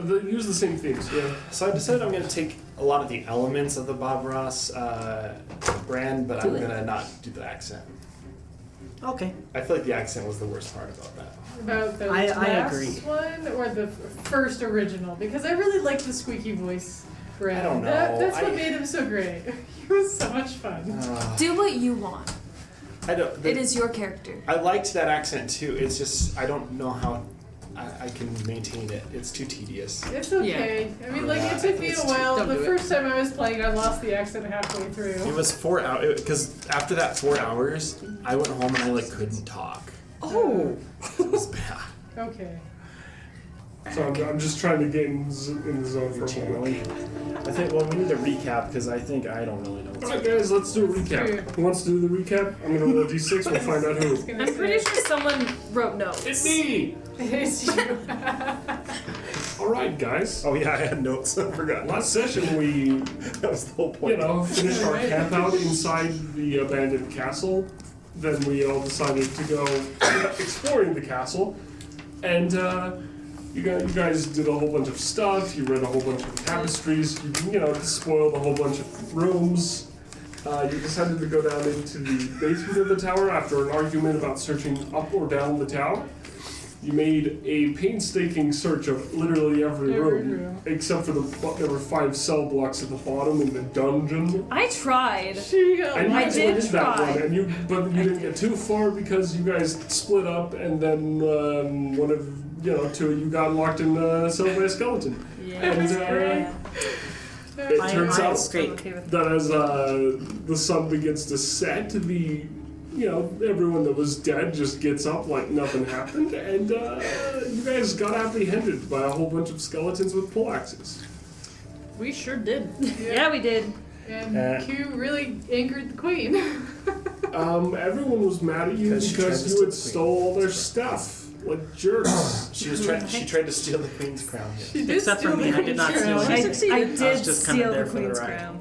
use the same themes, yeah. So I decided I'm going to take a lot of the elements of the Bob Ross brand, but I'm going to not do the accent. Okay. I feel like the accent was the worst part about that. About the I last agree. one or the first original? Because I really liked the squeaky voice brand. I don't know. That's what made him so great. He was so much fun. Do what you want. It is your character. I liked that accent too. It's just I don't know how I can maintain it. It's too tedious. It's okay. Yeah. I mean, it took me a while. The first time I was playing, I lost the accent halfway through. It was 4 hours because after that 4 hours, I went home and I couldn't talk. Oh, it was bad. Okay. So I'm just trying to get in the zone for a moment. I think, we need a recap because I don't really know. Alright guys, let's do a recap. Who wants to do the recap? I'm going to roll a d6, we'll find out who. I'm pretty sure someone wrote notes. It's me! It's you. Alright guys. Oh yeah, I had notes. I forgot. Last session we, that was the whole point. Finished our camp out inside the abandoned castle. Then we all decided to go exploring the castle. And you guys did a whole bunch of stuff. You read a whole bunch of tapestries. You spoiled a whole bunch of rooms. You decided to go down into the basement of the tower after an argument about searching up or down the tower. You made a painstaking search of literally every room, except for there were 5 cell blocks at the bottom in the dungeon. I tried. And I did that try. one, but you didn't get too far because you guys split up, and then one of two of you got locked in a cell by a skeleton. Yeah. It turns out great. that as the sun begins to set, everyone that was dead just gets up like nothing happened, and you guys got apprehended by a whole bunch of skeletons with poleaxes. We sure did. Yeah, we did. And Q really angered the queen. Everyone was mad at you because you had stole all their stuff. Like jerks. She tried to steal the queen's crown. She did Except for me, I did not steal I anything. did just kinda steal there the for the queen's ride. crown.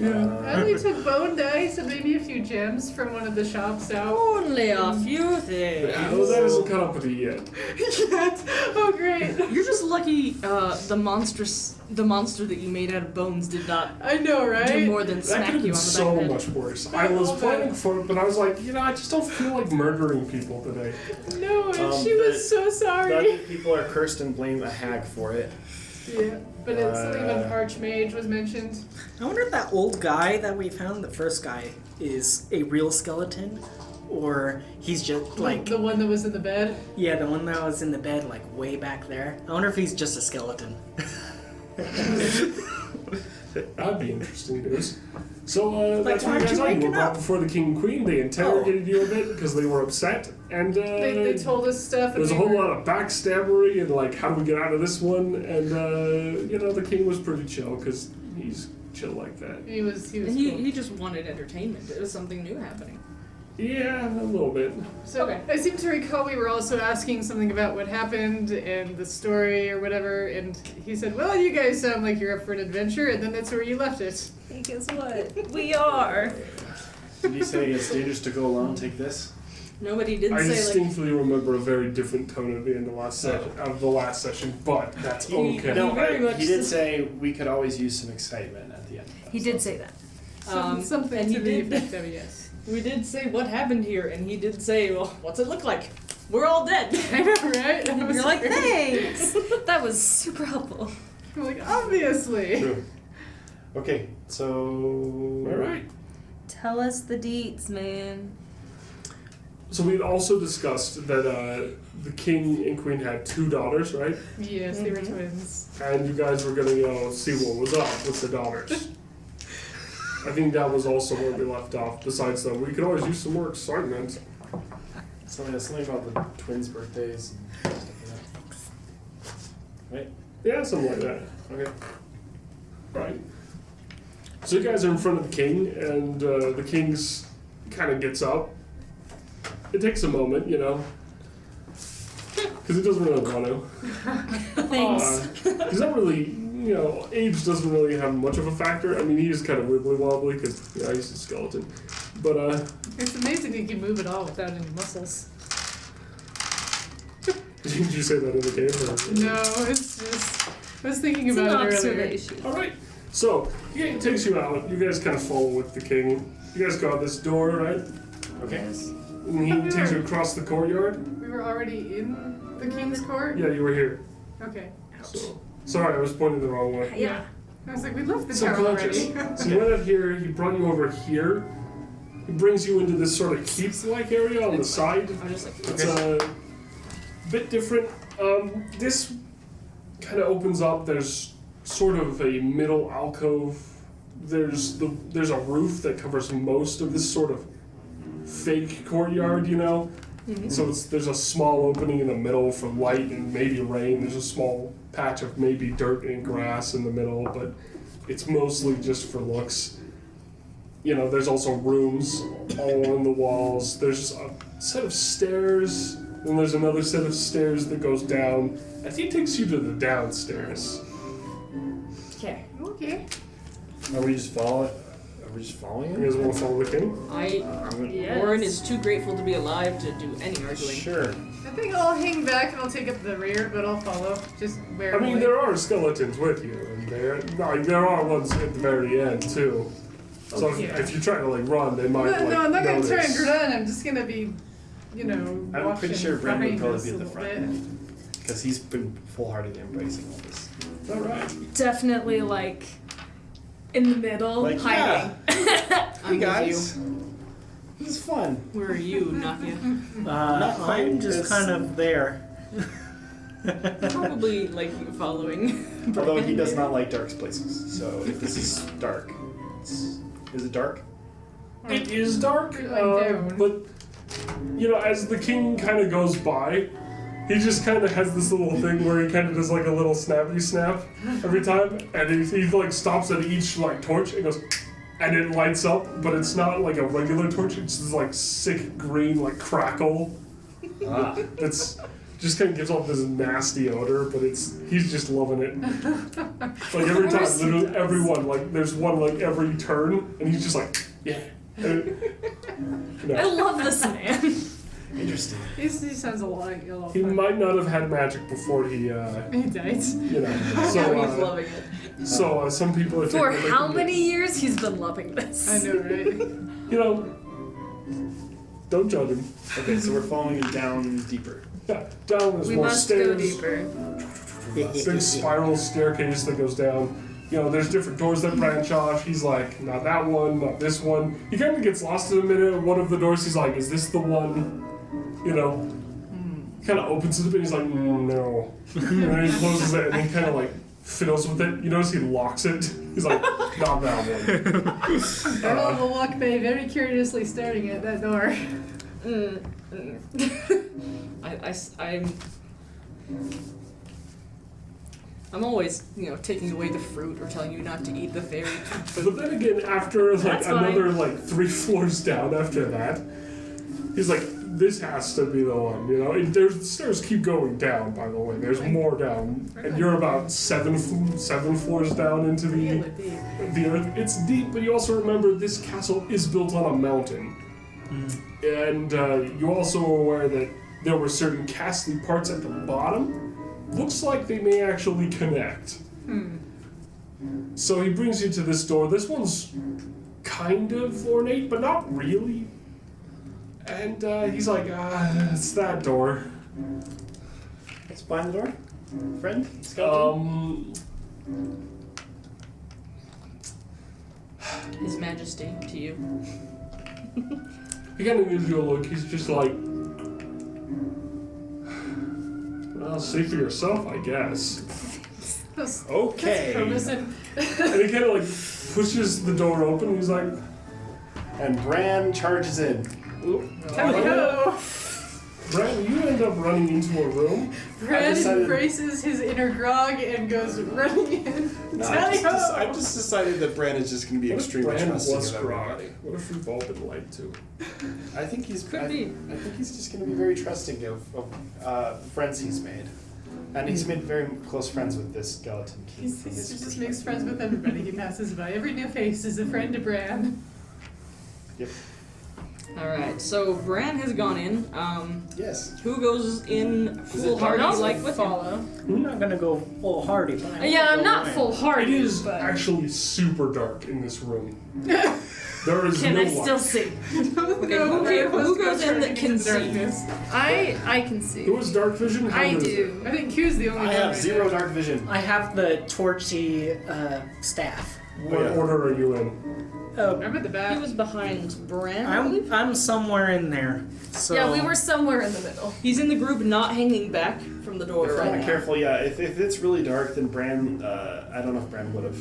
I only took bone dice and maybe a few gems from one of the shops out. Only a few things. Well, that isn't caught up with you yet. Yet? Oh, great. You're just lucky the monster that you made out of bones did not I know, right? do more than That smack could have you been on the back so of the head. much worse. I was planning for it, but I was like, I just don't feel like murdering people today. No, and she was so sorry. Other people are cursed and blame a hag for it. Yeah, but it's something about an archmage was mentioned. I wonder if that old guy that we found, the first guy, is a real skeleton, or he's just The one that was in the bed? Yeah, the one that was in the bed, way back there. I wonder if he's just a skeleton. That'd be interesting news. So that's what you why aren't guys you are. You were waking brought up? before the king and queen. They interrogated you a bit because they were upset, and They told us stuff. there was a whole lot of backstabbery and how do we get out of this one? And the king was pretty chill because he's chill like that. He was And cool. he just wanted entertainment. It was something new happening. Yeah, a little bit. So I seem to recall we were also asking something about what happened and the story or whatever, and he said, well, you guys sound like you're up for an adventure, and then that's where you left it. Hey, guess what? We are. Did he say it's dangerous to go alone? Take this. Nobody did I say distinctly remember a very different tone at the end of the last session, but that's okay. No, very much he did so. say we could always use some excitement at the end. He did say that. Something and to he the did- effect of yes. we did say what happened here, and he did say, well, what's it look like? We're all dead. I know, right? That was You're like, great. thanks. That was super helpful. I'm like, obviously. True. Okay, so All right. Tell us the deets, man. So we also discussed that the king and queen had 2 daughters, right? Yes, they were twins. And you guys were gonna see what was up with the daughters. I think that was also where we left off. Besides that, we could always use some more excitement. something about the twins' birthdays and stuff like that. Right? Yeah, something like that. Okay. Right. So you guys are in front of the king, and the king's kind of gets up. It takes a moment, because he doesn't really want to. Thanks. He's not really, age doesn't really have much of a factor. I mean, he is kind of wibbly wobbly because, he's a skeleton. But, It's amazing he can move at all without any muscles. Did you say that in the game? Or? No, it's just I was thinking It's an about it earlier. observation. All right. So he takes you out. You guys kind of follow with the king. You guys go out this door, right? Okay. And he takes you across the courtyard. We were already in the king's court? Yeah, you were here. Okay. So sorry, I was pointing the wrong way. Yeah. I was like, we left the town already. Subconscious. So you went out here. He brought you over here. He brings you into this sort of keep-like area on the side. I just like. It's a bit different. This kind of opens up. There's sort of a middle alcove. There's a roof that covers most of this sort of fake courtyard, you know. Mm-hmm. So there's a small opening in the middle for light and maybe rain. There's a small patch of maybe dirt and grass in the middle, but it's mostly just for looks. You know, there's also rooms all along the walls. There's a set of stairs, and there's another set of stairs that goes down. I think it takes you to the downstairs. Okay. Okay. Are we just following You him? guys want to follow the king? I Warren is too grateful to be alive to do any arguing. Sure. I think I'll hang back and I'll take up the rear, but I'll follow. Just where I mean, there are skeletons with you, and there are ones at the very end too. So if you try to run, they might No, I'm not gonna try notice. and run. I'm just gonna be, I'm pretty watching sure Brandon would behind probably us be a at the little front. bit. Because he's been full-heartedly embracing all this. All right. Definitely like in the middle, Like, hiding. I'm Hey with guys, this is fun. Where are you, Nakia? quite I'm just as- kind of there. Probably like following. Although he does not like dark places, so if this is dark, is it dark? It is dark, Down. but you know, as the king kind of goes by, he just kind of has this little thing where he kind of does like a little snappy snap every time, and he like stops at each like torch and goes, and it lights up, but it's not like a regular torch; it's this like sick green like crackle. Ah. It's just kind of gives off this nasty odor, but he's just loving it. Like every time, literally everyone, like there's one like every turn, and he's just like, yeah. I love this man. Interesting. He sounds a lot of He fun. might not have had magic before he, He died. you know. Now So, he's loving it. some people are For taking how it. many years he's been loving this? I know, right? You know, don't judge him. Okay, so we're following him down deeper. Yeah, down there's We more must stairs. go deeper. Big spiral staircase that goes down. You know, there's different doors that branch off. He's like, not that one, not this one. He kind of gets lost in a minute. One of the doors, he's like, is this the one? You know, kind of opens it a bit. He's like, no. And then he closes it, and he kind of like fiddles with it. You notice he locks it. He's like, not that one. Earl will walk by very curiously staring at that door. I'm always, taking away the fruit or telling you not to eat the fairy food. But then again, after like That's fine. another 3 floors down after that, he's like, this has to be the one, you know? And the stairs keep going down, by the way. There's more down. And you're about seven floors down into the earth. It's deep, but you also remember this castle is built on a mountain. And you also are aware that there were certain castly parts at the bottom. Looks like they may actually connect. So he brings you to this door. This one's kind of ornate, but not really. And he's like, it's that door. What's behind the door? Friend? Skeleton? His Majesty to you. He kind of gives you a look. He's just like, well, see for yourself, I guess. Okay. Promising. And he kind of pushes the door open. He's like, And Bran charges in. Tally ho! Brad, you end up running into a room. Brad decided- embraces his inner grog and goes running in. No, Tally ho! I just decided that Bran is just going to be What if extremely Brand trusting was of grog? everybody. What if we've all been lied to? I think he's Could be. I think he's just going to be very trusting of friends he's made, and he's made very close friends with this skeleton king. He from his just makes perspective. friends with everybody he passes by. Every new face is a friend to Bran. Yep. Alright, so Bran has gone in. Yes. Who goes in foolhardy I'll like with him? follow. I'm not gonna go full hardy, but Yeah, I'm not It foolhardy. is but actually super dark in this room. There is Can no I light. still see? Who goes in that can see? I can see. Who has dark vision? How I good is do. I think Q's the only I one. have right 0 now. dark vision. I have the torchy staff. it? What order are you in? I'm at the back. He was behind Bran, I believe. I'm somewhere in there. So Yeah, we were somewhere in the middle. He's in the group not hanging back from the door If right I'm not now. careful, yeah. If it's really dark, then Bran, I don't know if Bran would have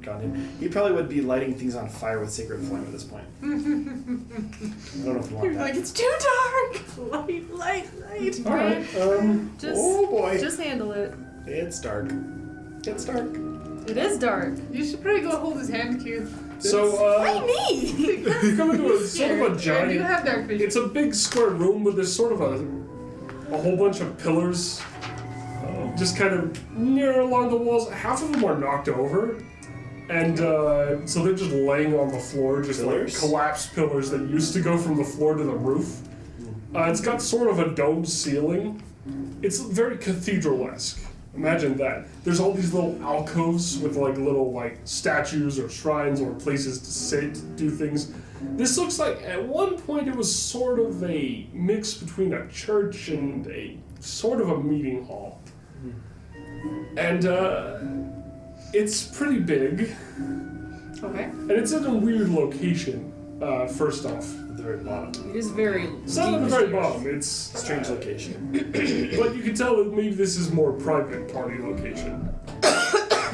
gone in. He probably would be lighting things on fire with Sacred Flame at this point. I don't know if you want You're that. like, it's too dark. Light. All right. Just, Oh boy. just handle it. It's dark. It's dark. It is dark. You should probably go hold his hand, Q. So Why me? you come into a sort of a And you giant. have dark vision. It's a big square room, but there's sort of a whole bunch of pillars, just kind of near along the walls. Half of them are knocked over, and so they're just laying on the floor, just Pillars? like collapsed pillars that used to go from the floor to the roof. It's got sort of a domed ceiling. It's very cathedral-esque. Imagine that. There's all these little alcoves with like little like statues or shrines or places to sit, to do things. This looks like at one point it was sort of a mix between a church and a sort of a meeting hall. And it's pretty big, Okay. and it's in a weird location. First off, At the very bottom. It is very it's not at the deep very stairs. bottom. It's Strange location. But you can tell that maybe this is more private party location.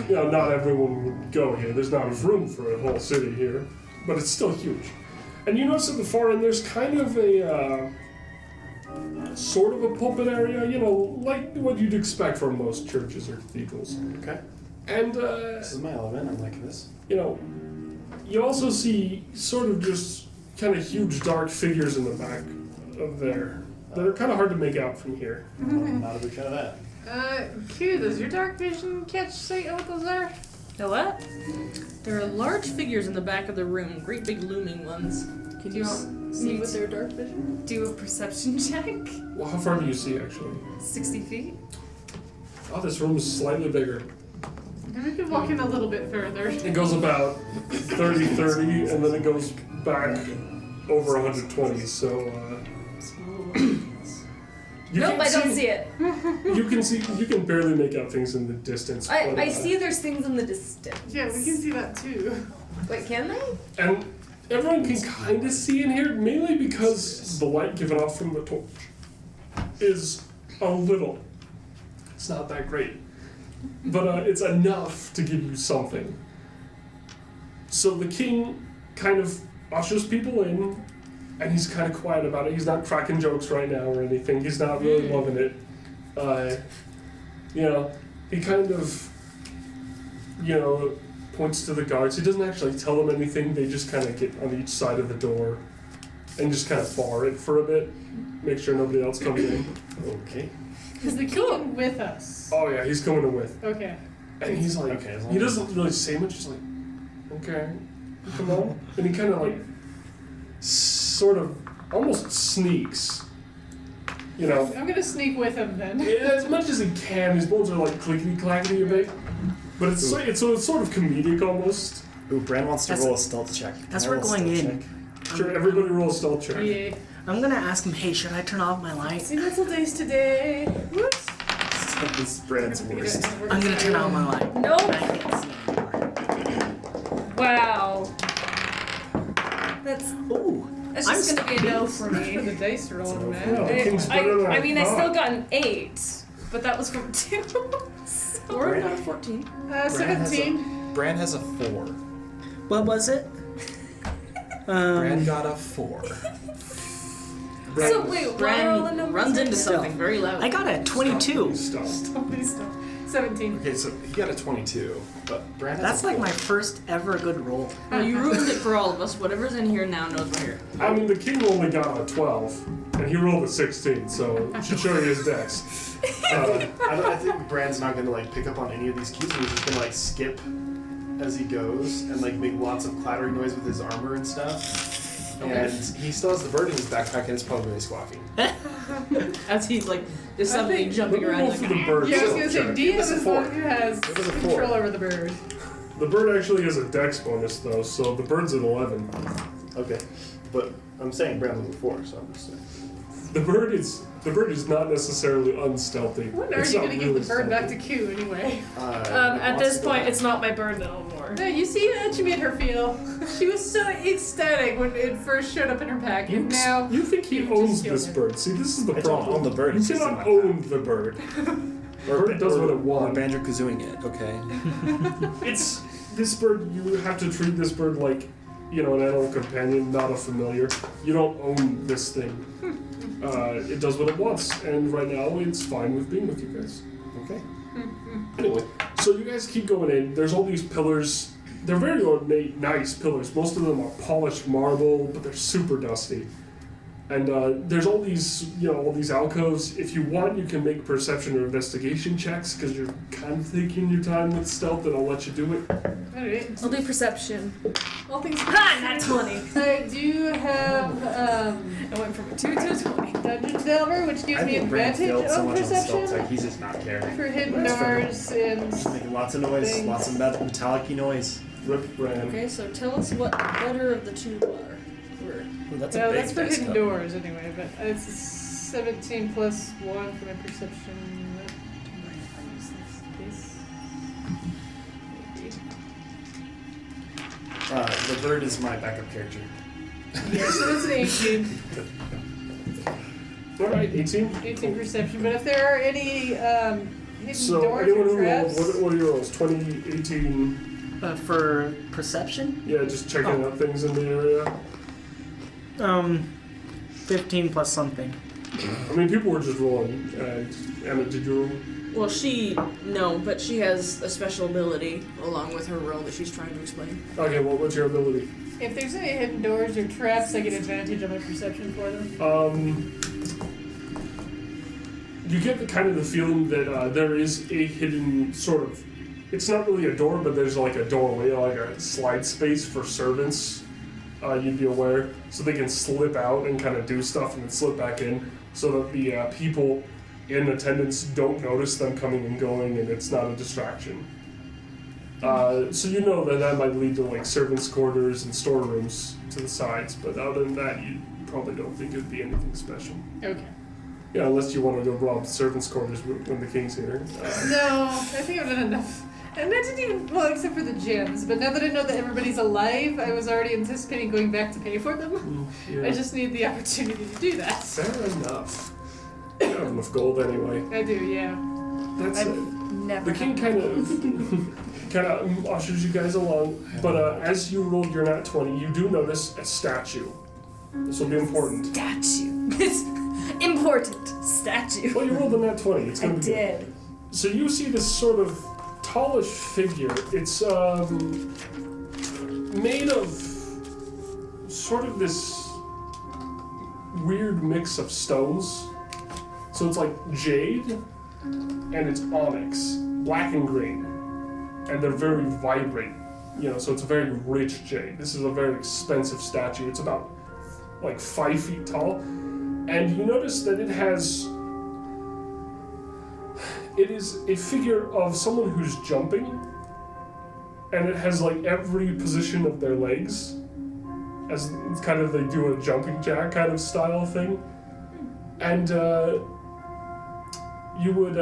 You know, not everyone would go here. There's not enough room for a whole city here, but it's still huge. And you notice at the far end there's kind of a sort of a pulpit area, you know, like what you'd expect from most churches or cathedrals. Okay. And This is my element. I'm liking this. you know, you also see sort of just kind of huge dark figures in the back of there that are kind of hard to make out from here. I'm not a big fan of that. Q, does your dark vision catch sight of what those are? The what? There are large figures in the back of the room, great big looming ones. Can Do you you want see me with to their dark vision? do a perception check? Well, how far do you see actually? 60 feet? Oh, this room is slightly bigger. We could walk in a little bit further. It goes about 30, and then it goes back over 120, so, you Nope, can I don't see it. You can barely make out things in the distance. but, I see there's things in the distance. Yeah, we can see that too. Wait, can they? And everyone can kind of see in here, mainly because the light given off from the torch is a little. It's not that great. But it's enough to give you something. So the king kind of ushers people in, and he's kind of quiet about it. He's not cracking jokes right now or anything. He's not really loving it. You know, he kind of, you know, points to the guards. He doesn't actually tell them anything. They just kind of get on each side of the door and just kind of bar it for a bit, make sure nobody else comes in. Okay. Is the king with us? Oh yeah, he's coming in with. Okay. And he's like, Okay, as long he as- doesn't really say much. He's like, okay, come on. And he kind of like, sort of, almost sneaks. You know, I'm gonna sneak with him then. as much as he can. His bones are like clickety clackety a bit, but it's sort of comedic almost. Ooh, Bran wants to As- roll a stealth check. as Can I we're roll a going stealth in. check? Sure, everybody roll a stealth check. Yeah. I'm gonna ask him, hey, should I turn off my light? See little days today. Whoops. This is Bran's worst. I'm gonna turn on my light. I Nope. can't see anymore. Wow. That's Ooh, that's I'm just gonna be a no for The me. dice rolling, Yeah, man. the king's better than I mean, I thought. still got an 8, but that was from 2. Or Bran- not a 14. Bran has a- 17. Bran has a 4. what was it? Bran got a 4. So wait, what are all the Bran numbers? runs into Still. something very loud. I got a 22. Stop. Please stop. 17. Okay, so he got a 22, but Bran has That's a like 4. my first ever good roll. Well, you ruined it for all of us. Whatever's in here now knows we're here. I mean, the king only got a 12, and he rolled a 16, so it should show you his dex. I think Bran's not gonna like pick up on any of these cues, and he's just gonna like skip as he goes and like make lots of clattering noise with his armor and stuff. And he still has the bird in his backpack and it's probably really squawking. As he's like is suddenly think- jumping Let me around roll like for the bird. Yeah, I was gonna say, Sure. Diaz It's a is the four. one who has It was a control four. over the bird. The bird actually has a dex bonus though, so the bird's at 11. Okay. But I'm saying Brand was a 4, so I'm just saying. The bird is not necessarily unstealthy. When are It's you not gonna give really the bird back to stealthy. Q anyway? At this point, it's not my bird no more. No, you see how she made her feel? She was so ecstatic when it first showed up in her pack, and now You think he you've owns just killed this it. bird? See, this is the I don't problem. own the bird, You it's just in cannot my own the bird. The bird does what it Or wants. Banjo-Kazooing it, okay? It's this bird. You have to treat this bird like, an animal companion, not a familiar. You don't own this thing. It does what it wants, and right now it's fine with being with you guys. Okay. Anyway, so you guys keep going in. There's all these pillars. They're very ornate, nice pillars. Most of them are polished marble, but they're super dusty. And there's all these, all these alcoves. If you want, you can make perception or investigation checks because you're kind of taking your time with stealth, and I'll let you do it. Alright. I'll do perception. All things Ha! Not 20. I do have I went from a 2 to a 20. Dungeon Delver, which gives I me think Brand advantage failed so on much on stealth, perception like he's just not caring. for hidden That's fair. doors and Just making lots of noise, Things. lots of metallic-y noise. Rip Brand. Okay, so tell us what better of the two are. Were. Ooh, that's well, a big that's for dice hidden cup. doors anyway. But it's 17 plus 1 for my perception. The bird is my backup character. Yeah, so that's an 18. All right, 18. 18 perception. But if there are any hidden So doors anyone or who rolled, traps, what are your rolls? 20, 18. For perception, Yeah, just checking out things in the area. 15 plus something. I mean, people were just rolling. Emma, did you roll? Well, no, but she has a special ability along with her role that she's trying to explain. Okay, well, what's your ability? if there's any hidden doors or traps, I get advantage on my perception for them. You get the kind of the feeling that there is a hidden sort of. It's not really a door, but there's like a doorway, like a slide space for servants. You'd be aware, so they can slip out and kind of do stuff and then slip back in, so that the people in attendance don't notice them coming and going, and it's not a distraction. So you know that might lead to like servants' quarters and storerooms to the sides, but other than that, you probably don't think it'd be anything special. Okay. Yeah, unless you want to go rob the servants' quarters when the king's here. No, I think I've done enough. And I didn't even, well, except for the gems. But now that I know that everybody's alive, I was already anticipating going back to pay for them. Yeah. I just need the opportunity to do that. Fair enough. You have enough gold anyway. I do, yeah. That's I've it. never. The king had kind of ushers you guys along, but as you roll your nat 20, you do notice a statue. This will be important. statue. It's important. Statue. Well, you rolled the nat 20. It's I going to be good. did. So you see this sort of tallish figure. It's made of sort of this weird mix of stones. So it's like jade and it's onyx, black and green, and they're very vibrant. So it's a very rich jade. This is a very expensive statue. It's about like 5 feet tall, and you notice that it is a figure of someone who's jumping, and it has like every position of their legs, as it's kind of they do a jumping jack kind of style thing, and you would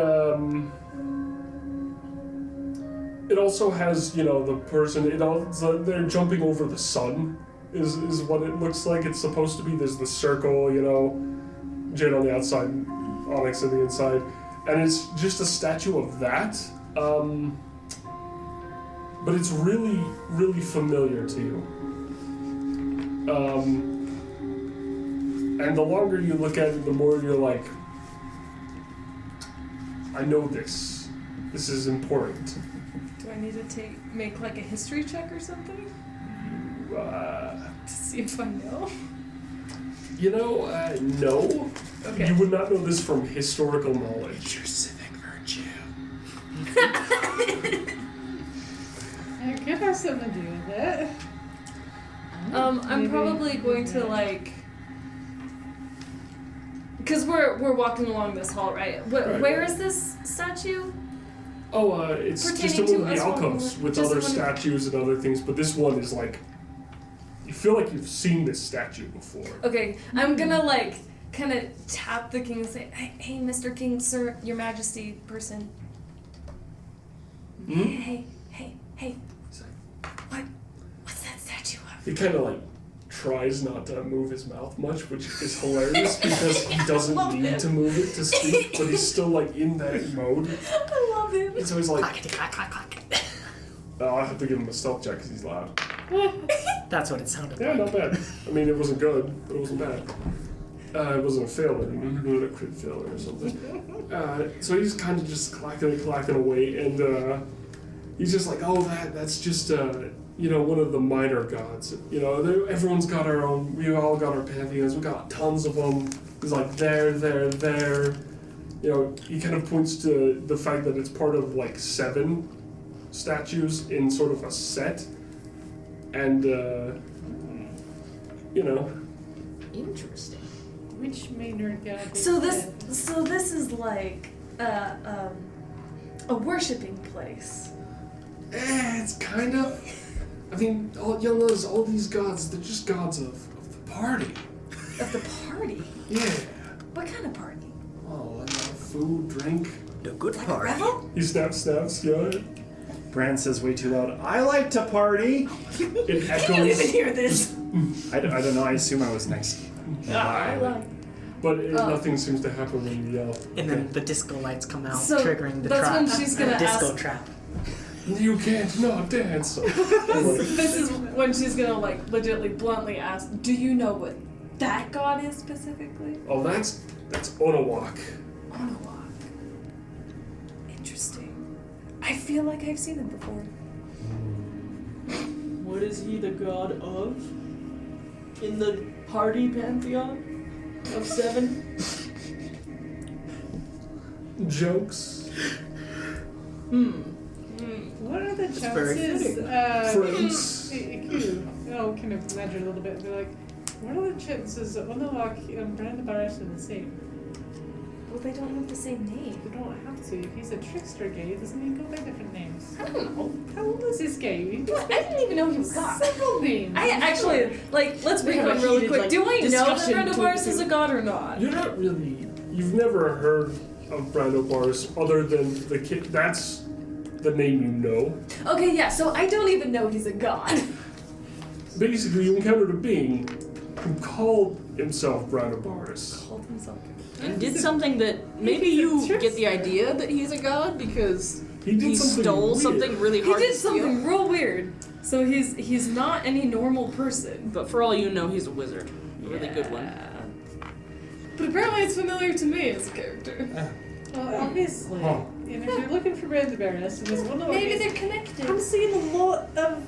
it also has the person they're jumping over the sun is what it looks like. It's supposed to be there's the circle, jade on the outside, onyx on the inside. And it's just a statue of that, but it's really, really familiar to you. And the longer you look at it, the more you're like, I know this. This is important. Do I need to make like a history check or something To see if I know? no. Okay. You would not know this from historical knowledge. Your civic virtue. I could have something to do with it. I'm Maybe. probably going to like, because we're walking along this hall, right? Right, Where right. is this statue? Oh, it's just in Pertaining one of to the us walking alcoves over- with just other one- statues and other things, but this one is like, you feel like you've seen this statue before. Okay, I'm gonna like kind of tap the king and say, hey, Mr. King, sir, your majesty, person. Hmm? Hey. What's that statue of? He kind of like tries not to move his mouth much, which is hilarious because he doesn't love need him. to move it to speak, but he's still like in that mode. I love him. And so he's like, Clackety clack clack clack. oh, I'll have to give him a stealth check because he's loud. That's what it sounded Yeah, like. not bad. I mean, it wasn't good, but it wasn't bad. It wasn't a fail, I mean, it was a crit failure or something. So he's kind of just clacking away, and he's just like, oh, that's just, one of the minor gods. Everyone's got our own, we all got our pantheons, we got tons of them. He's like, there. He kind of points to the fact that it's part of like 7 statues in sort of a set. And, Interesting. Which minor god? So this is like a worshiping place. It's kind of. I mean, all these gods, they're just gods of the party. Of the party? Yeah. What kind of party? Oh, food, drink. The good Like part. a revel? He snaps, yeah. Brand says way too loud, I like to party! It I can't even echoes, hear this. I don't know, I assume I was next. I like. but nothing seems to happen when you yell. And then the disco lights come out, So, triggering the that's trap. when she's gonna disco ask- trap. You can't not dance. This is when she's gonna like legitimately bluntly ask, do you know what that god is specifically? Oh, that's Onawak. Onawak. Interesting. I feel like I've seen him before. What is he the god of? In the party pantheon of 7? Jokes. What are the very chances? Friends. I'll kind of imagine a little bit. They're like, what are the chances that Onawak and Brand Barris are the same? Well, they don't have the same name. You don't have to. If he's a trickster gay, doesn't he go by different names? I don't know. How old is this gay? He's What? I didn't even know he was god. several names. I actually, like, let's We have recon a really heated, quick. like, Do I know that discussion Brenda between Barris the is two. a god or not? You're not really. You've never heard of Brando Bars other than the kid. That's the name you know. Okay, yeah, so I don't even know he's a god. Basically, you encountered a being who called himself Brando Bars. Called himself. And did something that maybe He's a you get the trickster. idea that he's a god because He did he something stole weird. something really He hard did to steal. something real weird. So he's not any normal person. But for all you know, he's a wizard. A really good one. But apparently it's familiar to me as a character. Well, obviously. Huh. And if you're looking for Brand Barris, and there's Onawak. Maybe they're connected. I'm seeing a lot of,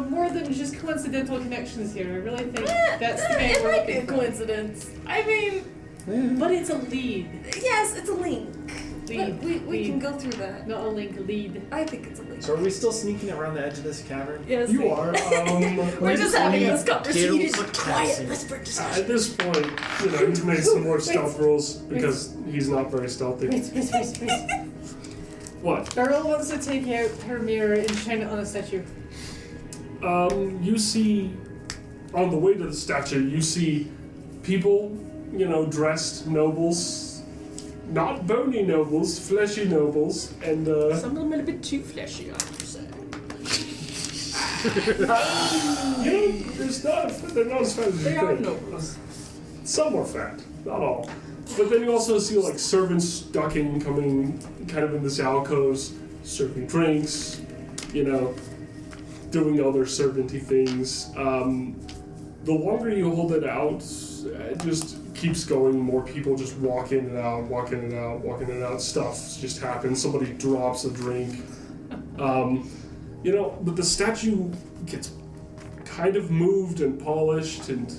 more than just coincidental connections here. I really think that's the main It we're might be a looking for. coincidence. I mean, But it's a lead. yes, it's a link. Lead. But we Lead. can go through that. Not a link, a lead. I think it's a link. So are we still sneaking around the edge of this cavern? Yes. You are. We're just having this conversation. Beautiful Quiet, castle. whispered discussion. At this point, he's made some more stealth rolls because he's not very stealthy. Wait. What? Beryl wants to take out her mirror and shine it on a statue. You see, on the way to the statue, you see people, dressed nobles, not bony nobles, fleshy nobles, and Some of them are a bit too fleshy, I would say. they're not as fat as you They are think. nobles. Some are fat, not all. But then you also see like servants ducking, coming kind of in the alcoves, serving drinks, doing other servanty things. The longer you hold it out, it just keeps going. More people just walk in and out, walking in and out, walking in and out. Stuff just happens. Somebody drops a drink. But the statue gets kind of moved and polished, and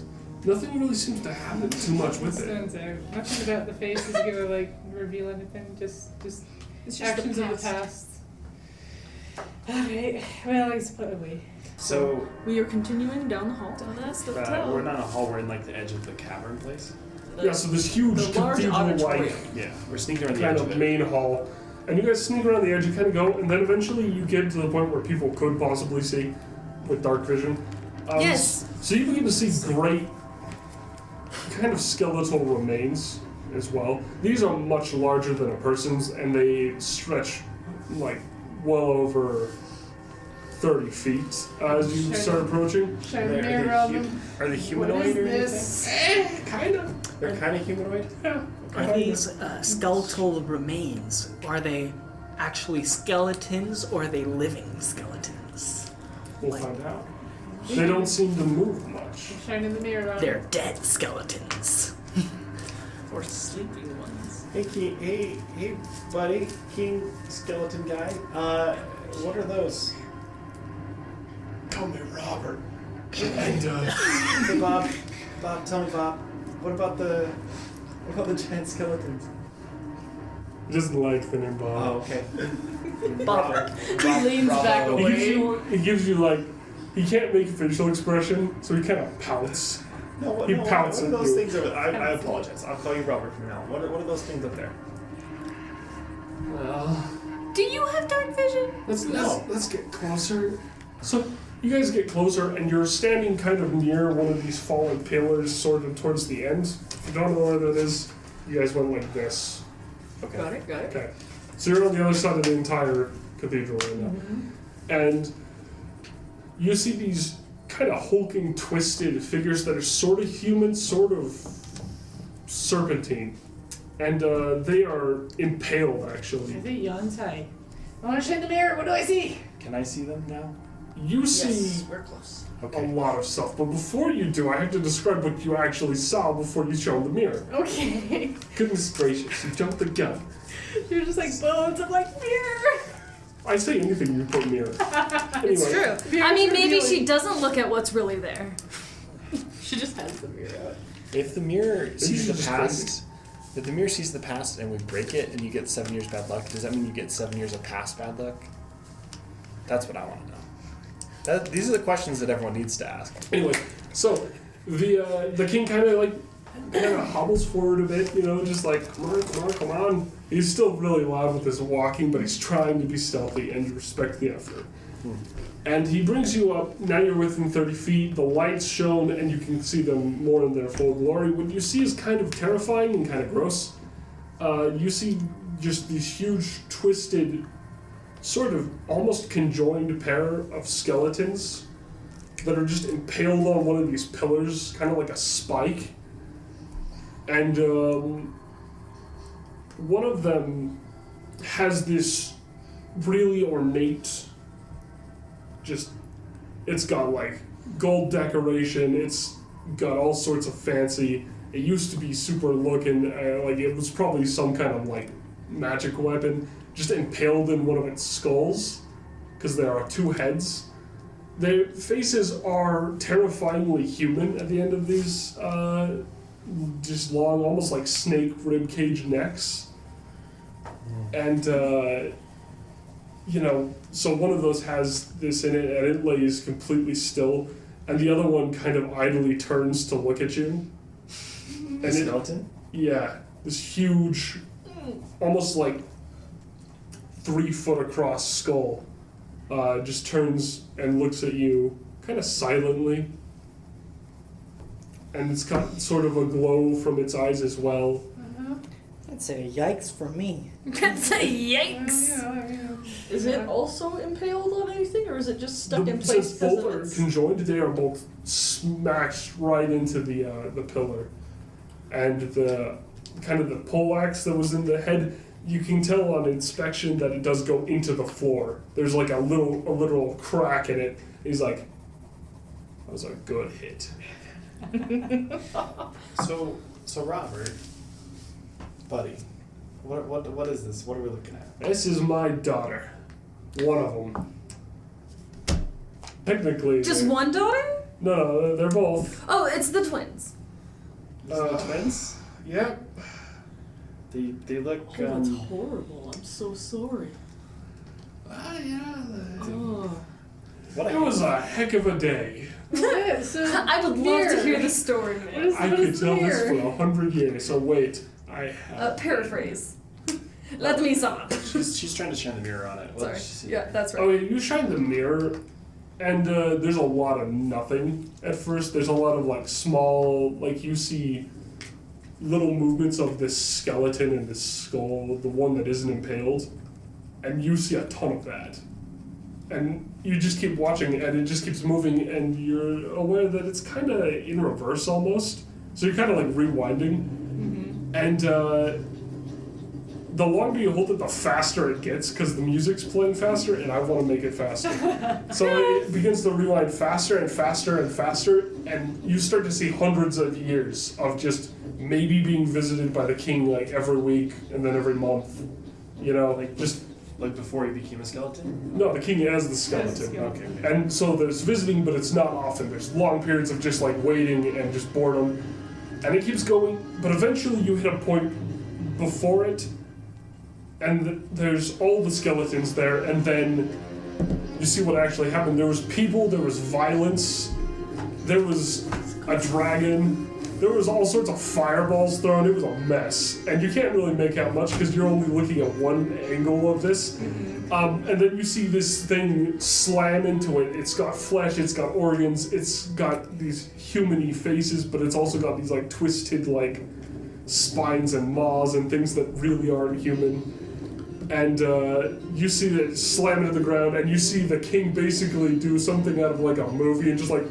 nothing really seems to happen too much with it. Stands out. Nothing about the face is gonna reveal anything. Just It's just actions the of the past. past. Alright, well, I suppose we. So We are continuing down the hall. Don't ask, don't tell. we're not in a hall. We're in like the edge of the cavern place. Yeah, so this huge The large cathedral-like auditorium. Yeah, we're sneaking around the kind edge of of it. main hall. And you guys sneak around the edge, you kind of go, and then eventually you get to the point where people could possibly see with dark vision. Yes. So you begin to see great kind of skeletal remains as well. These are much larger than a person's, and they stretch like well over 30 feet as you start approaching. Shine Are the they mirror on hu- them. Are they What humanoid is or this? Kind of. They're kind of humanoid. Yeah. Are these skeletal remains? Are they actually skeletons or are they living skeletons? We'll find out. They don't seem to move much. Shining the mirror on They're them. dead skeletons. Or sleeping ones. Hey, buddy, King Skeleton guy. What are those? Come here, Robert. And Hey, Bob. Tell me, Bob. What about the giant skeletons? he doesn't like the name Oh, Bob. okay. Bob. He leans back Bravo. away. He gives you like, he can't make a facial expression, so he kind of pouts. No, what, He no, pouts what are at those you. things over there? I apologize. I'll call you Robert from now on. What are those things up there? Well, Do you have dark vision? let's get closer. So you guys get closer, and you're standing kind of near one of these fallen pillars, sort of towards the end. If you don't know where that is, you guys went like this. Okay. Got it. Okay. So you're on the other side of the entire cathedral right now. And you see these kind of hulking, twisted figures that are sort of human, sort of serpentine. And they are impaled, I actually. think yawns high. I want to shine the mirror. What do I see? Can I see them now? You see Yes, we're close. a Okay. lot of stuff, but before you do, I have to describe what you actually saw before you show the mirror. Okay. Goodness gracious, you jumped the gun. You're just like bones. I'm like mirror. I say anything, you put mirror. Anyway, It's true. Mirror's I mean, maybe revealing. she doesn't look at what's really there. She just has the mirror out. If the mirror sees should the just past, if the mirror sees the past and we break it and you get 7 years bad luck, does that mean you get 7 years of past bad luck? That's what I want to know. These are the questions that everyone needs to ask. Anyway, so the king kind of hobbles forward a bit, just like come on. He's still really loud with his walking, but he's trying to be stealthy and respect the effort. And he brings you up. Now you're within 30 feet. The lights shone, and you can see them more in their full glory. What you see is kind of terrifying and kind of gross. You see just these huge, twisted, sort of almost conjoined pair of skeletons that are just impaled on one of these pillars, kind of like a spike. And one of them has this really ornate, it's got like gold decoration, it's got all sorts of fancy. It used to be super looking, like it was probably some kind of like magic weapon, just impaled in one of its skulls, because there are two heads. Their faces are terrifyingly human at the end of these, just long, almost like snake ribcage necks. And, so one of those has this in it, and it lays completely still, and the other one kind of idly turns to look at you. And it, Skeleton? yeah, this huge, almost like 3 foot across skull, just turns and looks at you kind of silently. And it's got sort of a glow from its eyes as well. I'd say yikes for me. That's a yikes. Is it also impaled on anything, or is it just stuck in place Since because both of are its... conjoined, they are both smashed right into the pillar. And the kind of the poleaxe that was in the head, you can tell on inspection that it does go into the floor. There's like a literal crack in it. He's like, that was a good hit. So Robert, buddy, what is this? What are we looking at? This is my daughter. One of them. Technically. Just they're- one daughter? No, they're both. Oh, it's the twins. These are the twins? Yeah. They look. Oh, that's horrible. I'm so sorry. Yeah. What It was a heck of a day. Okay, so I would love mirror. to hear the story, What man. is, I what could is the tell this for mirror? 100 years. So wait, I have. Paraphrase. Let me sum up. She's trying to shine the mirror on it. What Sorry. did she see? Yeah, that's right. Oh, yeah, you shine the mirror, and there's a lot of nothing at first. There's a lot of like small, like you see little movements of this skeleton and this skull, the one that isn't impaled, and you see a ton of that. And you just keep watching, and it just keeps moving, and you're aware that it's kind of in reverse almost. So you're kind of like rewinding, and the longer you hold it, the faster it gets, because the music's playing faster, and I want to make it faster. So it begins to rewind faster and faster and faster, and you start to see hundreds of years of just maybe being visited by the king like every week, and then every month. You know, like just. Like before he became a skeleton? No, the king as the skeleton. Okay. And so there's visiting, but it's not often. There's long periods of just like waiting and just boredom. And it keeps going, but eventually you hit a point before it, and there's all the skeletons there, and then you see what actually happened. There was people, there was violence, there was a dragon, there was all sorts of fireballs thrown. It was a mess. And you can't really make out much because you're only looking at one angle of this. And then you see this thing slam into it. It's got flesh, it's got organs, it's got these human-y faces, but it's also got these like twisted like spines and maws and things that really aren't human. And you see it slam into the ground, and you see the king basically do something out of like a movie and just like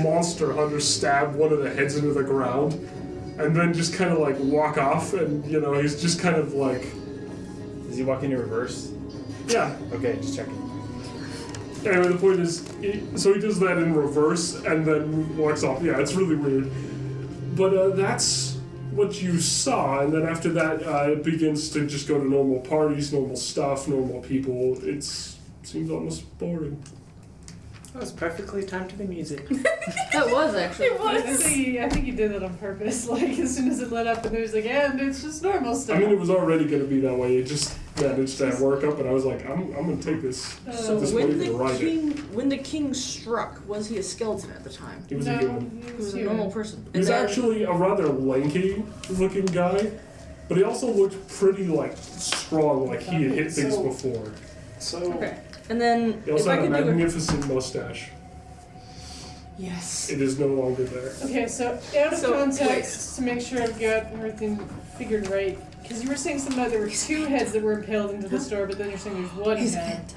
monster hunter stab one of the heads into the ground, and then just kind of like walk off, and you know he's just kind of like. Does he walk in reverse? Yeah. Okay, just checking. Anyway, the point is, so he does that in reverse and then walks off. Yeah, it's really weird. But that's what you saw, and then after that, it begins to just go to normal parties, normal stuff, normal people. It seems almost boring. That was perfectly timed to the music. That was actually. It Honestly, I think he did that on purpose. Like, as soon as it let up, and there was like, and it's just normal stuff. I mean, it was already going to be that way. It just managed to work up, and I was like, I'm going to take this. So this when way to ride it. when the king struck, was he a skeleton at the time? He was no, a human. he He was was a human. normal person. He was And then- actually a rather lanky-looking guy, but he also looked pretty like strong, like he had hit things So- before. So, Okay. And then He if also I had a could do it. magnificent mustache. Yes. It is no longer there. Okay, so out of So, context, to make sure I've got everything figured right, because you were saying something about there were two heads that were impaled into the store, but then you're saying there's one head.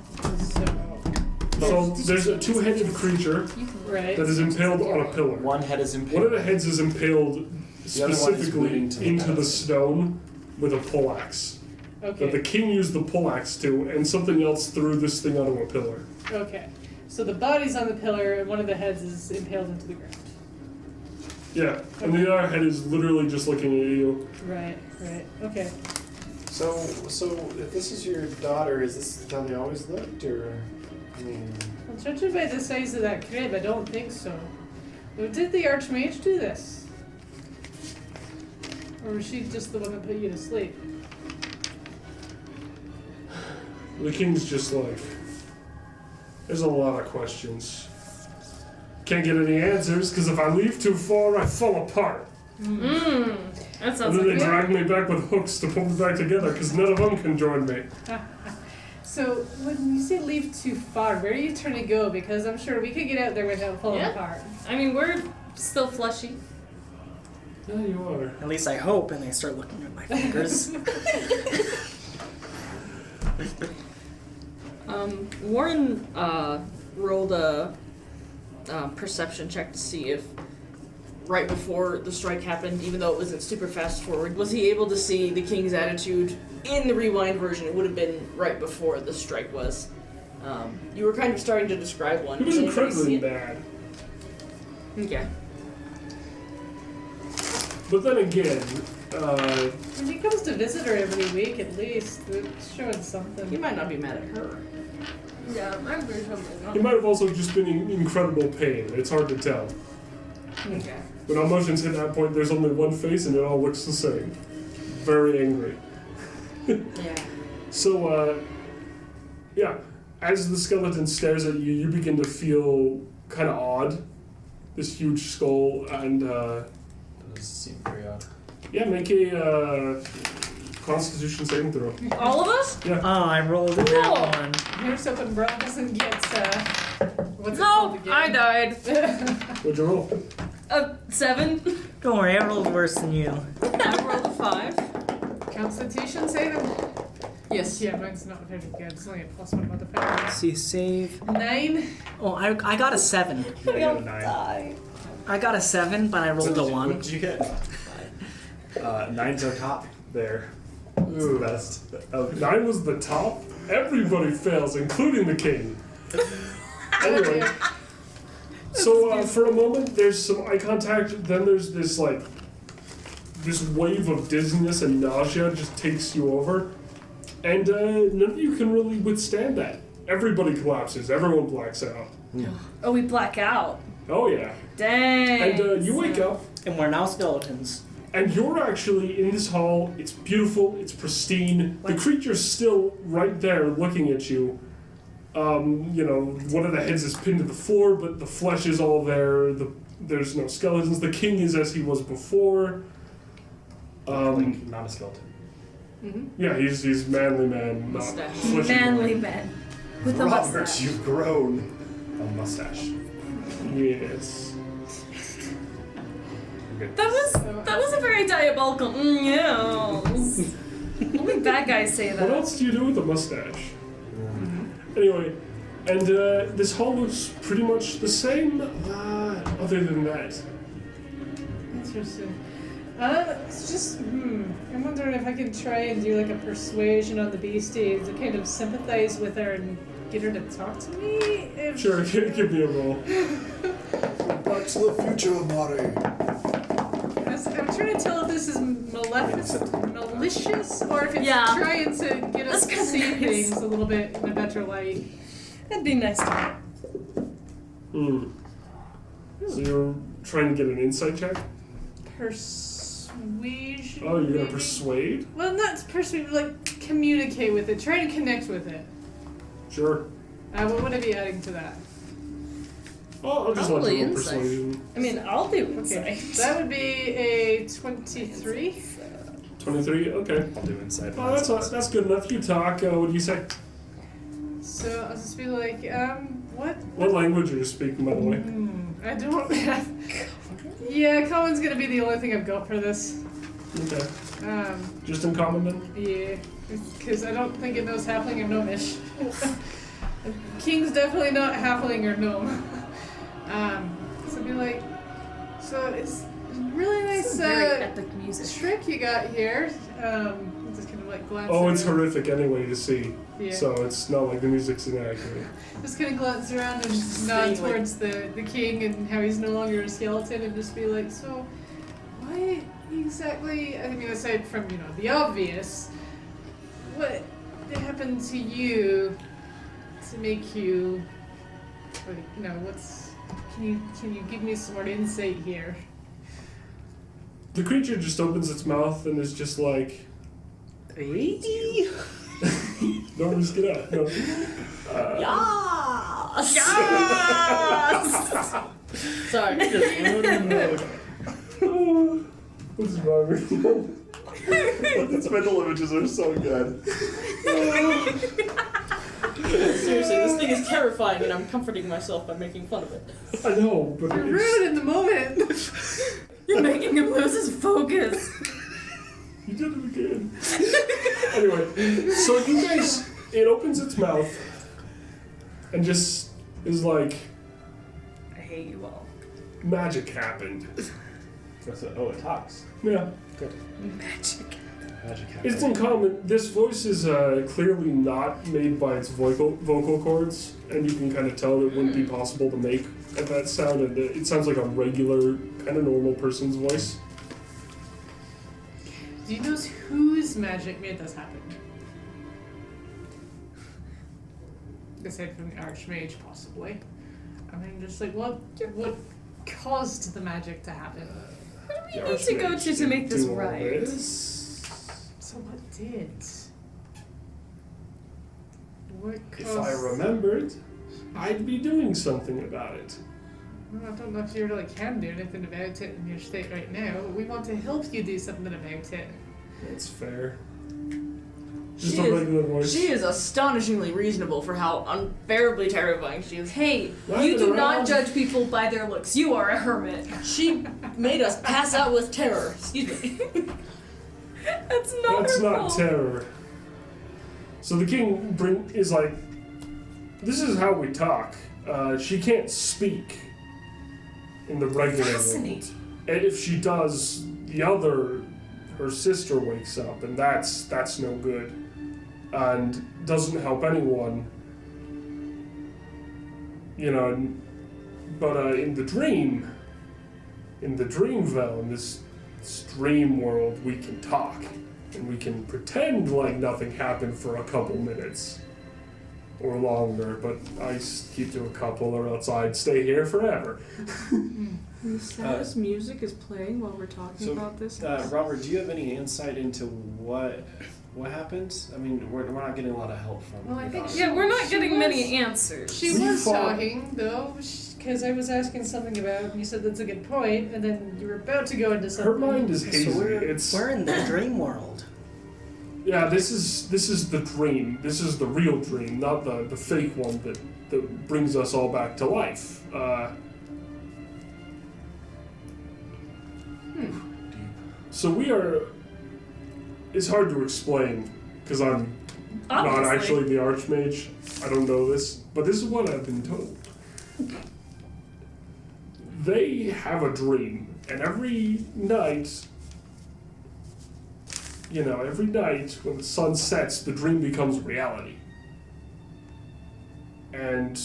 So there's a two-headed creature Right. that is impaled on a pillar. one head is impaled. One of the heads is impaled The other one is specifically rooting to the into the head. stone with a poleaxe. That the Okay. king used the poleaxe to, and something else threw this thing onto a pillar. Okay. So the body's on the pillar, and one of the heads is impaled into the ground. Yeah, and the other head is literally just looking at you. Right. Right. Okay. So if this is your daughter, is this how they always looked, or? I mean, Well, judging by the size of that crib, I don't think so. But did the Archmage do this? Or was she just the one that put you to sleep? The king's just like, there's a lot of questions. Can't get any answers, because if I leave too far, I fall apart. That And sounds then they like drag me back with hooks to pull me back together, because none of them can join me. So, when you say leave too far, where are you trying to go? Because I'm sure we could get out there without falling Yeah. apart. I mean, we're still fleshy. Yeah, you are. At least I hope, and they start looking at my fingers. Warren rolled a perception check to see if right before the strike happened, even though it wasn't super fast forward, was he able to see the king's attitude in the rewind version? It would have been right before the strike was. You were kind of starting to describe one. He was Did anybody incredibly see it? bad. Okay. But then again, When he comes to visit her every week, at least, it's showing He something. might not be mad at her. Yeah, I'm pretty sure. he might have also just been in incredible pain. It's hard to tell. Okay. When emotions hit that point, there's only one face and it all looks the same. Very angry. Yeah. So, yeah. as the skeleton stares at you, you begin to feel kind of odd. This huge skull, and That does seem very odd. yeah, make a Constitution saving throw. All of us? Yeah. Oh, I rolled a Cool. that one. Here's hoping Bro doesn't get, what's it No, called again? I died. What'd you roll? 7. Don't worry, I rolled worse than you. I rolled a 5. Constitution saving? Yes. Yeah, mine's not very good. It's only a +1 modifier. See, save. 9. Oh, I got a 7. I got a 9. I got a 7, but I rolled a 1. What did you get? 9's our top there. It's the best. Oh, 9 was the top. Everybody fails, including the king. Anyway, so for a moment, there's some eye contact. Then there's this this wave of dizziness and nausea just takes you over, and none of you can really withstand that. Everybody collapses. Everyone blacks out. Oh, we black out. Oh yeah. Dang. And you wake up. And we're now skeletons. And you're actually in this hall. It's beautiful. It's pristine. The creature's still right there looking at you. One of the heads is pinned to the floor, but the flesh is all there. There's no skeletons. The king is as he was before. not a skeleton. Yeah, he's manly man, not Mustache. fleshy Manly boy. man. With a Robert, mustache. you've grown a mustache. Yes. Okay. That was a very diabolical. Yes. Only bad guys say What that. else do you do with the mustache? Anyway, and this hall looks pretty much the same, other than that. Interesting. It's just, I'm wondering if I can try and do like a persuasion on the beastie to kind of sympathize with her and get her to talk to me. If Sure, give me a roll. Back to the future, Mari. I'm trying to tell if this is malicious or if it's Yeah. trying to get us That's to kinda see nice. things a little bit in a better light. That'd be nice to know. So you're trying to get an insight check? Persuasion. Oh, you're gonna maybe? persuade? Well, not persuade, but like communicate with it. Try to connect with it. Sure. What would I be adding to that? Oh, I'll just let Probably you roll insight. persuasion. I mean, I'll do Okay, insight. that would be a 23. 23? Okay. I'll do insight. Oh, that's good enough. You talk. What do you say? So I'll just be like, what? What language are you speaking, by the way? I don't have. Yeah, common's gonna be the only thing I've got for this. Okay. Just Just in common then? Yeah, because I don't think it knows halfling or gnomish. King's definitely not halfling or gnome. So I'd be like, so it's really nice Very epic music. trick you got here. Just kind of like glance. Oh, it's around. horrific anyway to see. Yeah. So it's not like the music's inaccurate. Just kind of glance around and nod towards the king and how he's no longer a skeleton and just be like, so why exactly, I mean, aside from, the obvious, what happened to you to make you, can you give me some more insight here? The creature just opens its mouth and is just like, no, just get out. No. Sorry. What's wrong with you? These mental images are so good. Seriously, this thing is terrifying and I'm comforting myself by making fun of it. I know, but You're it's, rude in the moment. You're making him lose his focus. you did it again. Anyway, so you guys, it opens its mouth and just is like, I hate you all. magic happened. Oh, it talks. Yeah. Good. Magic. Magic It's happens. in common. This voice is clearly not made by its vocal cords, and you can kind of tell it wouldn't be possible to make at that sound. And it sounds like a regular, kind of normal person's voice. Do you know whose magic made this happen? Aside from the Archmage, possibly. I mean, just like, what caused the magic to happen? What do we need to go to make this Do all right? this. So what did? What If costs? I remembered, I'd be doing something about it. Well, I don't know if you really can do anything about it in your state right now. We want to help you do something about it. That's fair. Just She a is- regular voice. She is astonishingly reasonable for how unbearably terrifying she is. Hey, Not you do around. not judge people by their looks. You are a hermit. She made us pass out with terror. Excuse me. That's not That's her not fault. terror. So the king is like, this is how we talk. She can't speak in the regular world. Fascinating. And if she does, her sister wakes up, and that's no good, and doesn't help anyone. You know, but in the dream realm, this dream world, we can talk, and we can pretend like nothing happened for a couple minutes. Or longer, but I keep to a couple, or else I'd stay here forever. The saddest music is playing while we're talking so, about this. Robert, do you have any insight into what happened? I mean, we're not getting a lot of help from. Well, I think Robert. Yeah, we're not She getting was- many answers. She We was fought- talking, though, because I was asking something about, and you said that's a good point, and then you were about to go into something. Her mind is hazy. So It's we're in the dream world. yeah. This is the dream. This is the real dream, not the fake one that brings us all back to life. So we are. It's hard to explain because I'm not Obviously. actually the Archmage. I don't know this, but this is what I've been told. They have a dream, and every night, every night when the sun sets, the dream becomes reality. And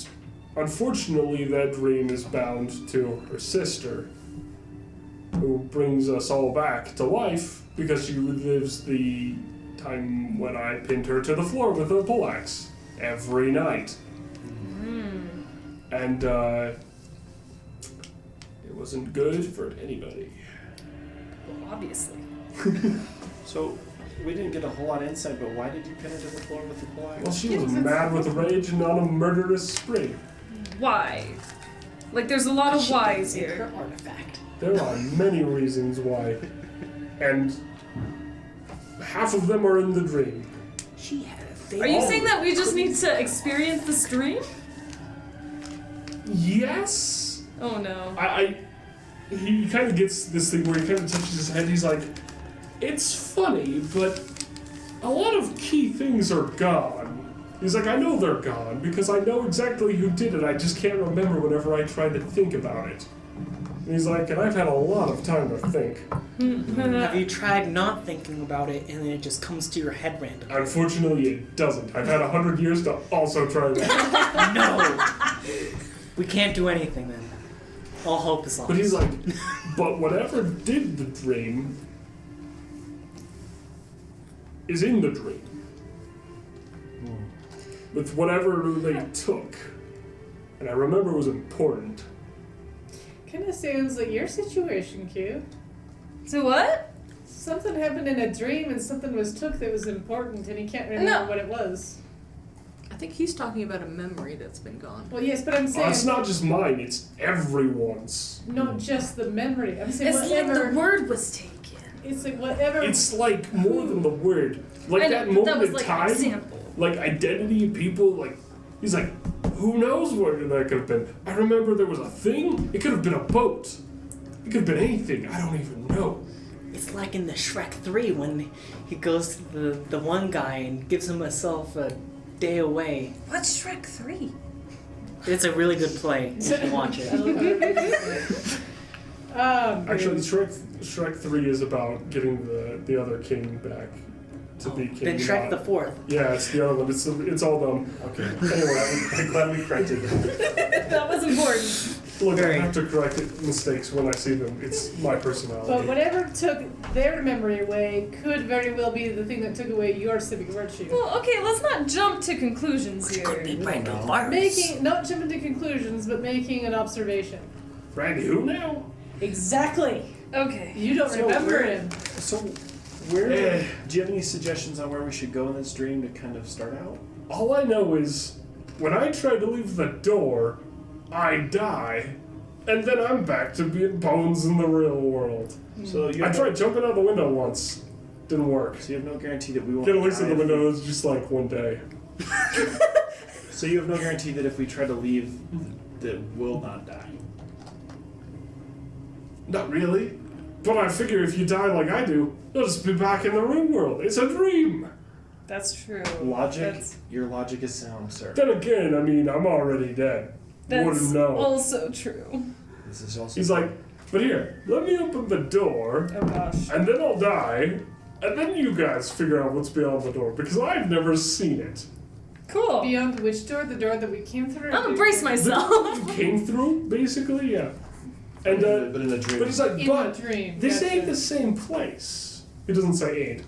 unfortunately, that dream is bound to her sister, who brings us all back to life because she relives the time when I pinned her to the floor with a poleaxe every night. And it wasn't good for anybody. Well, obviously. So we didn't get a whole lot of insight, but why did you pin her to the floor with the flag? Well, she was mad with rage and on a murderous spree. Why? Like, there's a lot of She whys can make here. her artifact. There are many reasons why, and half of them are in the dream. She had a thing. Are you saying that we just need to experience the stream? Yes. Oh no. He kind of gets this thing where he kind of touches his head. He's like, it's funny, but a lot of key things are gone. He's like, I know they're gone because I know exactly who did it. I just can't remember whenever I try to think about it. And he's like, and I've had a lot of time to think. Have you tried not thinking about it and then it just comes to your head randomly? Unfortunately, it doesn't. I've had 100 years to also try that. No! We can't do anything then. All hope is lost. But he's like, but whatever did the dream is in the dream. With whatever they took. And I remember it was important. Kind of sounds like your situation, Q. So what? Something happened in a dream and something was took that was important and he can't remember No. what it was. I think he's talking about a memory that's been gone. Well, yes, but I'm saying It's not just mine, it's everyone's. not just the memory. I'm saying It's like whatever. the word was taken. It's like whatever. It's like more than the word. Like I know, that but moment that was in like time. an example. Like identity, people, like, he's like, who knows what that could have been? I remember there was a thing. It could have been a boat. It could have been anything. I don't even know. It's like in the Shrek 3 when he goes to the one guy and gives himself a day away. What's Shrek 3? It's a really good play. You should watch it. Actually, Shrek 3 is about getting the other king back to be king. Then Shrek the not- 4th. Yeah, it's the other one. It's all dumb. Okay. Anyway, I'm glad we corrected that. That was important. Look, Very. I have to correct mistakes when I see them. It's my personality. But whatever took their memory away could very well be the thing that took away your civic virtue. Well, okay, let's not jump to conclusions Which could be here. brand new virus. Making not jumping to conclusions, but making an observation. Randy, who now? Exactly. Okay. You don't So remember we're- him. So, where Eh. do you have any suggestions on where we should go in this dream to kind of start out? All I know is when I try to leave the door, I die, and then I'm back to being bones in the real world. So you I have tried jumping out the window once. Didn't work. So you have no guarantee that we won't Get at least die in the if window is just like one day. So you have no guarantee that if we try to leave, that we'll not die. Not really. But I figure if you die like I do, you'll just be back in the real world. It's a dream. That's true. Logic, That's, your logic is sound, sir. Then again, I mean, I'm already dead. Wouldn't that's know. also true. This is also. He's like, but here, let me open the door, Oh gosh. and then I'll die, and then you guys figure out what's beyond the door, because I've never seen it. Cool. Beyond which door? The door that we came through? I'm gonna brace myself. You came through, basically, yeah. And but in a dream. but he's like, In but the dream. this gotcha. ain't the same place. He doesn't say ain't,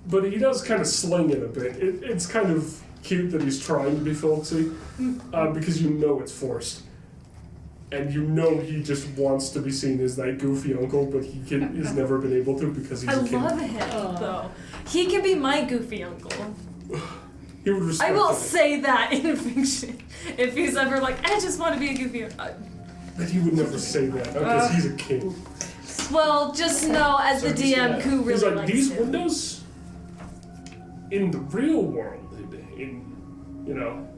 but he does kind of sling it a bit. It's kind of cute that he's trying to be folksy, because you know it's forced. And you know he just wants to be seen as that goofy uncle, but he's never been able to because he's I a kid. love him though. He can be my goofy uncle. He would respect I will it. say that in fiction. If he's ever like, I just want to be a goofy uncle. But he would never say that because he's a king. Well, just know as the DM, who really He's like, likes these him. windows in the real world,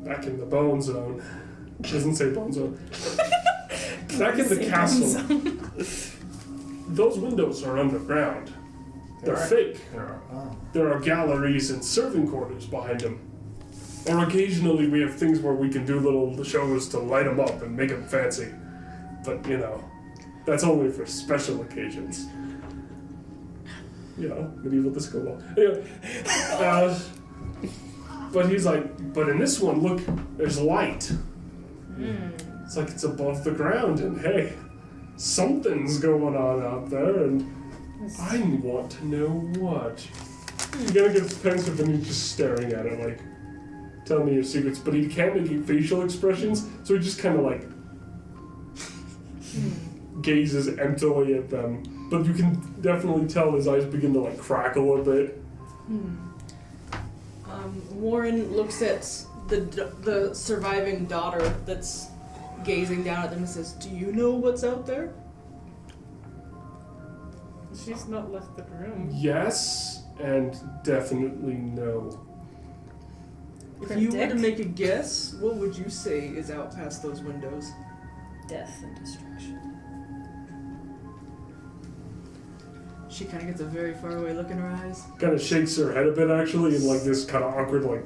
back in the bone zone. Doesn't say bone zone. Back in the Say castle, bone those windows are underground. They're fake. There are galleries and serving quarters behind them. Or occasionally we have things where we can do little shows to light them up and make them fancy. But, that's only for special occasions. Medieval disco ball. Anyway, but he's like, but in this one, look, there's light. It's like it's above the ground, and hey, something's going on out there, and I want to know what. You're gonna get pensive and he's just staring at it, like, tell me your secrets, but he can't make facial expressions, so he just kind of like gazes emptily at them. But you can definitely tell his eyes begin to like crackle a bit. Warren looks at the surviving daughter that's gazing down at them and says, "Do you know what's out there?" She's not left the room. Yes, and definitely no. If you were to Cryptic? make a guess, what would you say is out past those windows? Death and destruction. She kind of gets a very far away look in her eyes. Kind of shakes her head a bit actually, in like this kind of awkward like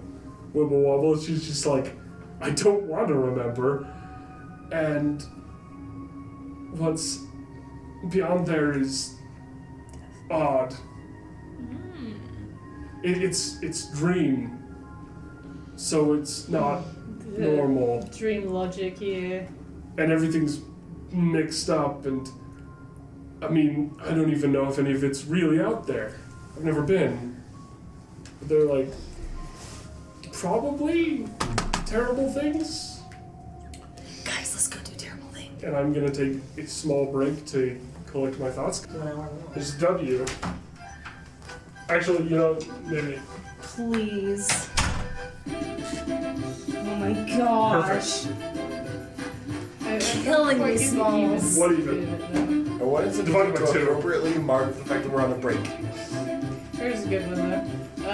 wibble wobble. She's just like, I don't want to remember. And what's beyond there is odd. It's dream, so it's not normal, Dream logic, yeah. and everything's mixed up. And I mean, I don't even know if any of it's really out there. I've never been. But they're like probably terrible things. Guys, let's go do terrible thing. And I'm gonna take a small break to collect my thoughts. There's W. Actually, maybe. Please. Oh my gosh. Killing me, Smalls. What even? I wanted to Divided by two. appropriately mark the fact that we're on a break. Here's a good one though.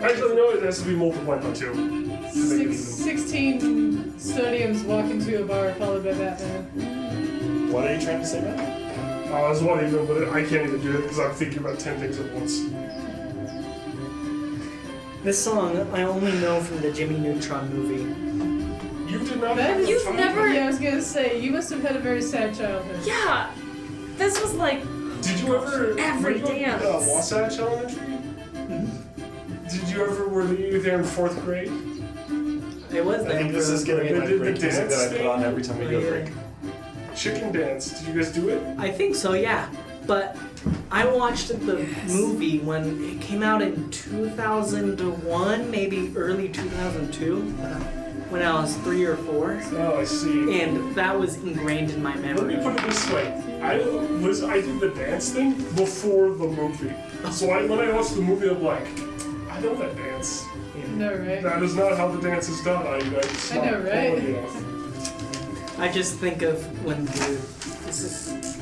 Actually, no, it has to be multiplied by 2. to make it even. 16 sodiums walk into a bar followed by Batman. What are you trying to say, man? It's one even, but I can't even do it because I'm thinking about 10 things at once. This song I only know from the Jimmy Neutron movie. You did not That have is- the You've time? never- Yeah, I was gonna say, you must have had a very sad childhood. Yeah. This was like Did you ever... Every were you in, dance. Wasatch Elementary? Did you ever... Were you there in 4th grade? It was I there. think this is They getting like did the break music dance that I put on every time we go Yeah. break. Chicken dance. Did you guys do it? I think so, yeah. But I watched the movie when it came out in 2001, maybe early 2002, when I was 3 or 4. Oh, I see. And that was ingrained in my Let memory. me put it this way. I did the dance thing before the movie. So when I watched the movie, I'm like, I know that dance. I know, right? That is not how the dance is done. I know, right? I just think of when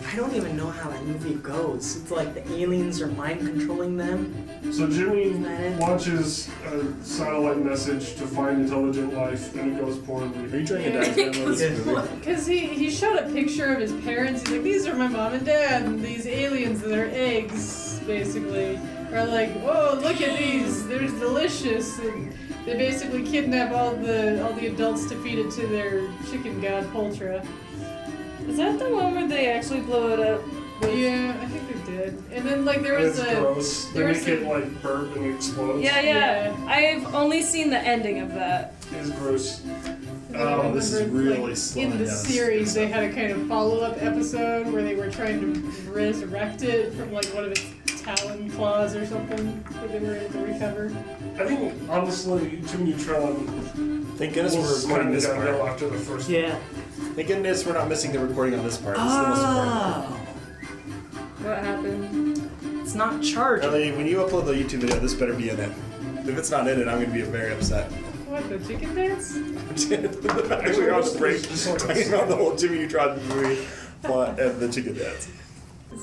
I don't even know how that movie goes. It's like the aliens are mind controlling them. So Jimmy Isn't that it? launches a satellite message to find intelligent life, and it goes poorly. Are you trying to diagram this movie? Because he showed a picture of his parents. He's like, these are my mom and dad, and these aliens that are eggs, basically, are like, whoa, look at these, they're delicious. And they basically kidnap all the adults to feed it to their chicken god Poltra. Is that the one where they actually blow it up? Yeah, I think they did. And then like there was It's a gross. They there was make it like burp and explode. Yeah. I've only seen the ending of that. It's gross. Oh, this is remember, really like, slowing in the down. series, they had a kind of follow-up episode where they were trying to resurrect it from like one of its talon claws or something that they were able to recover. I think honestly, Jimmy Neutron Thank goodness we're was recording kind of this downhill part. after the first. Yeah. Thank goodness we're not missing the recording on this part. This is the most important. What happened? It's not charging. Ellie, when you upload the YouTube video, this better be in it. If it's not in it, I'm going to be very upset. What, the chicken dance? Actually, on the break, talking about the whole Jimmy Neutron movie plot and the chicken dance.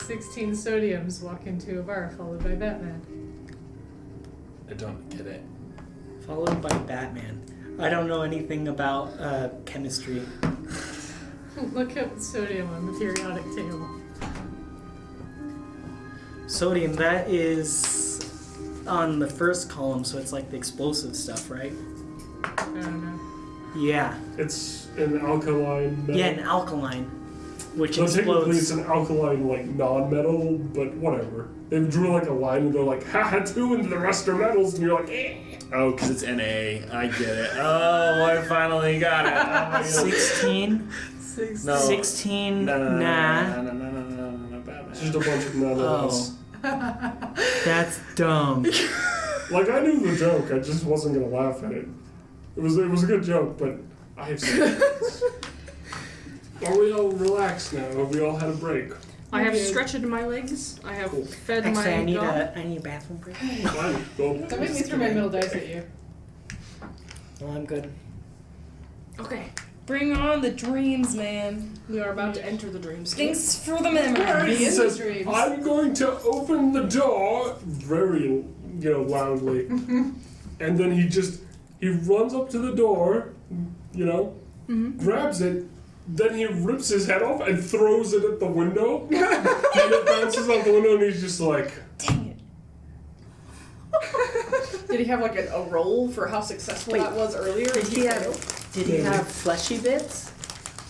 16 sodiums walk into a bar followed by Batman. I don't get it. Followed by Batman. I don't know anything about chemistry. Look up sodium on the periodic table. Sodium, that is on the first column, so it's like the explosive stuff, right? I don't know. Yeah. It's an alkaline metal. Yeah, an alkaline, which So technically it's explodes. an alkaline, like, non-metal, but whatever. They drew, like, a line and they're like, haha, 2 and the rest are metals, and you're like, eh. Oh, because it's NA. I get it. Oh, I finally got it. Oh, my God. 16? No. 16? No, Nah. No, Batman. It's just a bunch of non-metals. That's dumb. Like, I knew the joke, I just wasn't gonna laugh at it. It was a good joke, but I have secrets. Are we all relaxed now? Have we all had a break? I have Okay. stretched my legs. I have Cool. fed Actually, my I need dog. a bathroom break. Fine. Go. Don't make me throw my middle dice at you. Well, I'm good. Okay. Bring on the dreams, man. We are about to enter the dreamscape. Thanks for the Already memories. He in says, the dreams. I'm going to open the door very, loudly. And then he runs up to the door, grabs it, then he rips his head off and throws it at the window. And it bounces out the window and he's just like, Dang it. Did he have like a roll for how successful that was earlier? Did he have fleshy bits?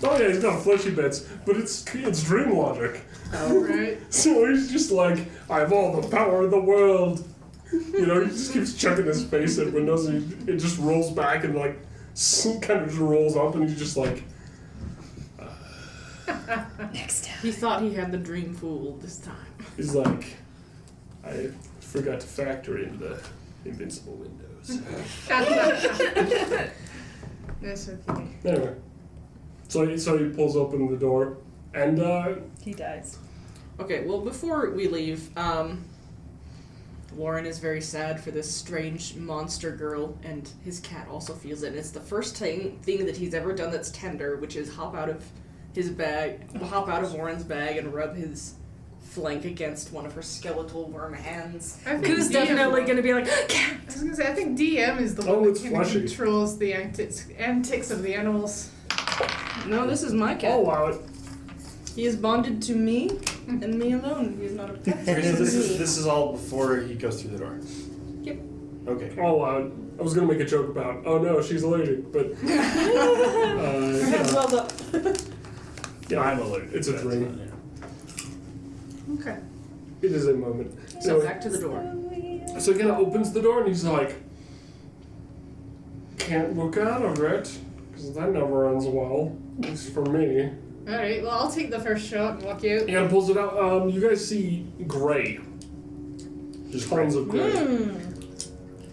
oh yeah, he's got fleshy bits, but it's dream logic. Oh, right. So he's just like, I have all the power of the world. He just keeps chucking his face at windows and it just rolls back and like kind of just rolls up and he's just like, Next time. He thought he had the dream fool this time. he's like, I forgot to factor in the invincible windows. That's okay. Anyway, so he pulls open the door and He dies. Okay, well, before we leave, Warren is very sad for this strange monster girl, and his cat also feels it. And it's the first thing that he's ever done that's tender, which is hop out of Warren's bag and rub his flank against one of her skeletal worm hands. I think Who's DM definitely gonna be like, I was gonna say, I think DM is the Oh, one it's that kind of fleshy. controls the antics of the animals. no, this is my cat. I'll allow it. He is bonded to me and me alone. He is not a pet. So this Me. is all before he goes through the door. Yep. Okay. I'll allow it. I was gonna make a joke about, oh no, she's allergic, but Hands well up. yeah, I'm allergic. It's a That's dream. fine, yeah. Okay. It is a moment. So Anyway, back to the door. so he kind of opens the door and he's like, can't look out of it, because that never ends well. At least for me. Alright, well, I'll take the first shot and walk out. He kind of pulls it out. You guys see gray. Just tons of gray.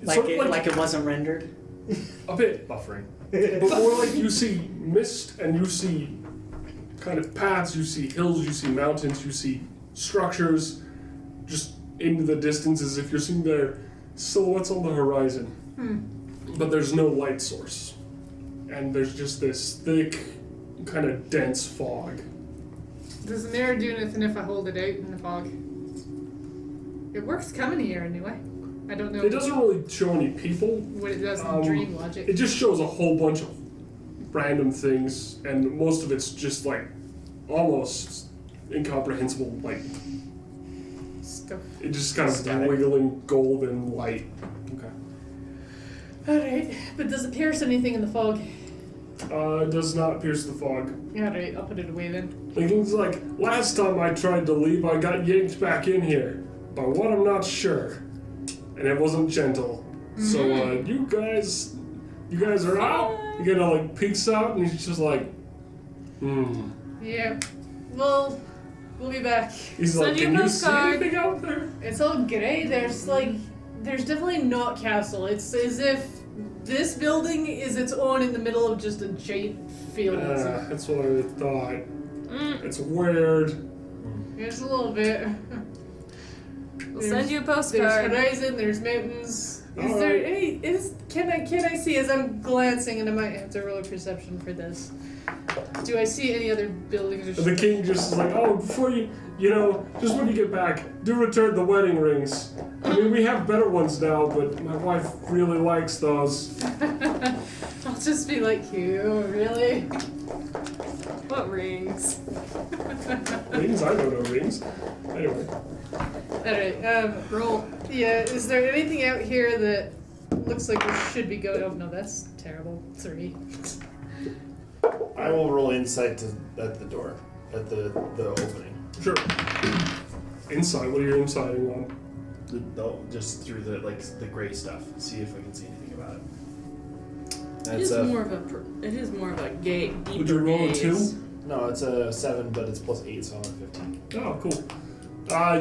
Like Sort of it wasn't rendered? a bit. Buffering. But more like you see mist and you see kind of paths, you see hills, you see mountains, you see structures just into the distance as if you're seeing there silhouettes on the horizon, but there's no light source. And there's just this thick, kind of dense fog. Does the mirror do anything if I hold it out in the fog? It works coming here anyway. I don't know It doesn't really show any people. what it does in dream logic. It just shows a whole bunch of random things, and most of it's just like almost incomprehensible, like Stuff. it just kind of Static. wiggling golden light. Okay. Alright, but does it pierce anything in the fog? It does not pierce the fog. Alright, I'll put it away then. Things like last time I tried to leave, I got yanked back in here. By what I'm not sure, and it wasn't gentle. So you guys are out. You gotta like peeks out, and he's just like, Yeah. Well, we'll be back. He's Send like, you a can you see postcard." anything out there? It's all grey. There's definitely not castle. It's as if this building is its own in the middle of just a giant field. That's what I thought. It's weird. It's a little bit. We'll send you a There's postcard. horizon. There's mountains. Is All there right. any? Can I see as I'm glancing, and I might have to roll a perception for this. Do I see any other buildings or And the king just is like, oh, before just when you get back, do return the wedding rings. I mean, we have better ones now, but my wife really likes those. I'll just be like, you really? What rings? Rings? I don't know rings. Anyway. Alright, Roll. yeah, is there anything out here that looks like we should be going? Oh no, that's terrible. 3. I will roll insight at the door, at the opening. Sure. Insight, what are you insighting on? Just through the gray stuff. See if I can see anything about it. It is more of a gay, deeper Would you roll a gaze. 2? No, it's a 7, but it's plus 8, so I'm at 15. Oh, cool.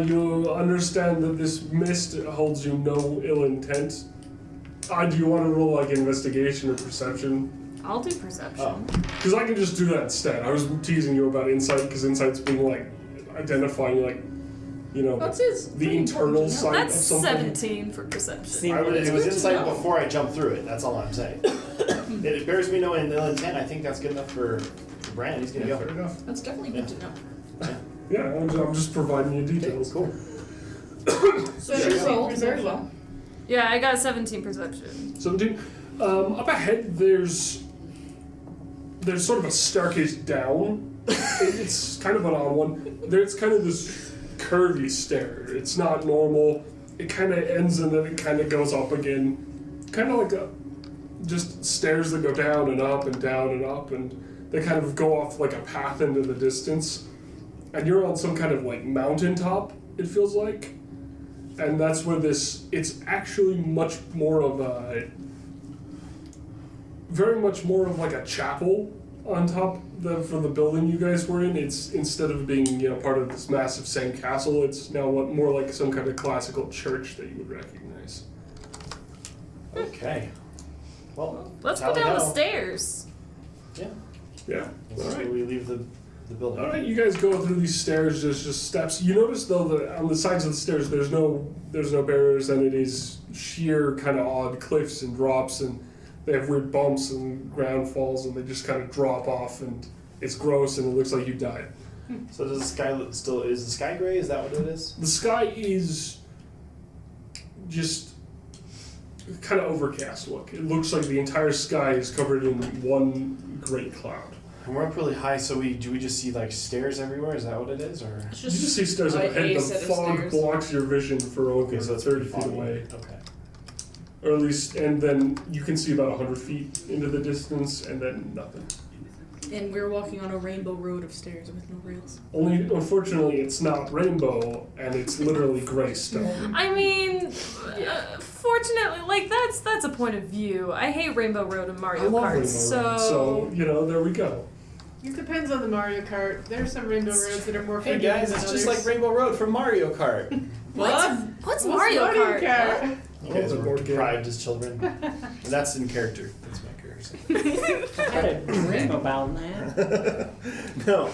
You understand that this mist holds you no ill intent. Do you want to roll like investigation or perception? I'll do perception. Oh. Because I can just do that instead. I was teasing you about insight because insight's being like identifying That's his. the internal side That's of something. 17 for perception. See, It was good to insight know. before I jumped through it. That's all I'm saying. It bears me no ill intent. I think that's good enough for Brand. He's gonna Yeah, go. fair enough. That's definitely good to know. Yeah, I'm just providing you details. Cool. So She you're rolled saying very well. Yeah, I got 17 perception. 17. Up ahead, there's sort of a staircase down. It's kind of an odd one. It's kind of this curvy stair. It's not normal. It kind of ends and then it kind of goes up again. Kind of like just stairs that go down and up and down and up, and they kind of go off like a path into the distance. And you're on some kind of like mountaintop, it feels like. And that's where it's actually much more of very much more of like a chapel on top for the building you guys were in. It's instead of being part of this massive sand castle, it's now more like some kind of classical church that you would recognize. Okay. Well, Let's that's go how down we the know. stairs. Yeah. This All is right. where we leave the building. All right, you guys go through these stairs. There's just steps. You notice though that on the sides of the stairs, there's no barriers, and it is sheer kind of odd cliffs and drops, and they have weird bumps and ground falls, and they just kind of drop off, and it's gross, and it looks like you died. So does the sky is the sky gray? Is that what it is? The sky is just kind of overcast look. It looks like the entire sky is covered in one great cloud. And we're up really high, so do we just see like stairs everywhere? Is that what it is, or? It's You just see stairs up like ahead. a The set of fog stairs. blocks your vision for over Okay, so it's 30 pretty feet foggy. away. Okay. Or at least, and then you can see about 100 feet into the distance, and then nothing. And we're walking on a rainbow road of stairs with no rails. Only, unfortunately, it's not rainbow, and it's literally gray stone. I mean, fortunately, like that's a point of view. I hate Rainbow Road and I Mario love Kart, rainbow so road, so there we go. It depends on the Mario Kart. There's some rainbow roads that are more Hey forgiving guys, than it's others. just like Rainbow Road from Mario Kart. What's Mario Kart? You guys the were board game. deprived as children. And that's in character. That's my character. I had a dream about that. No.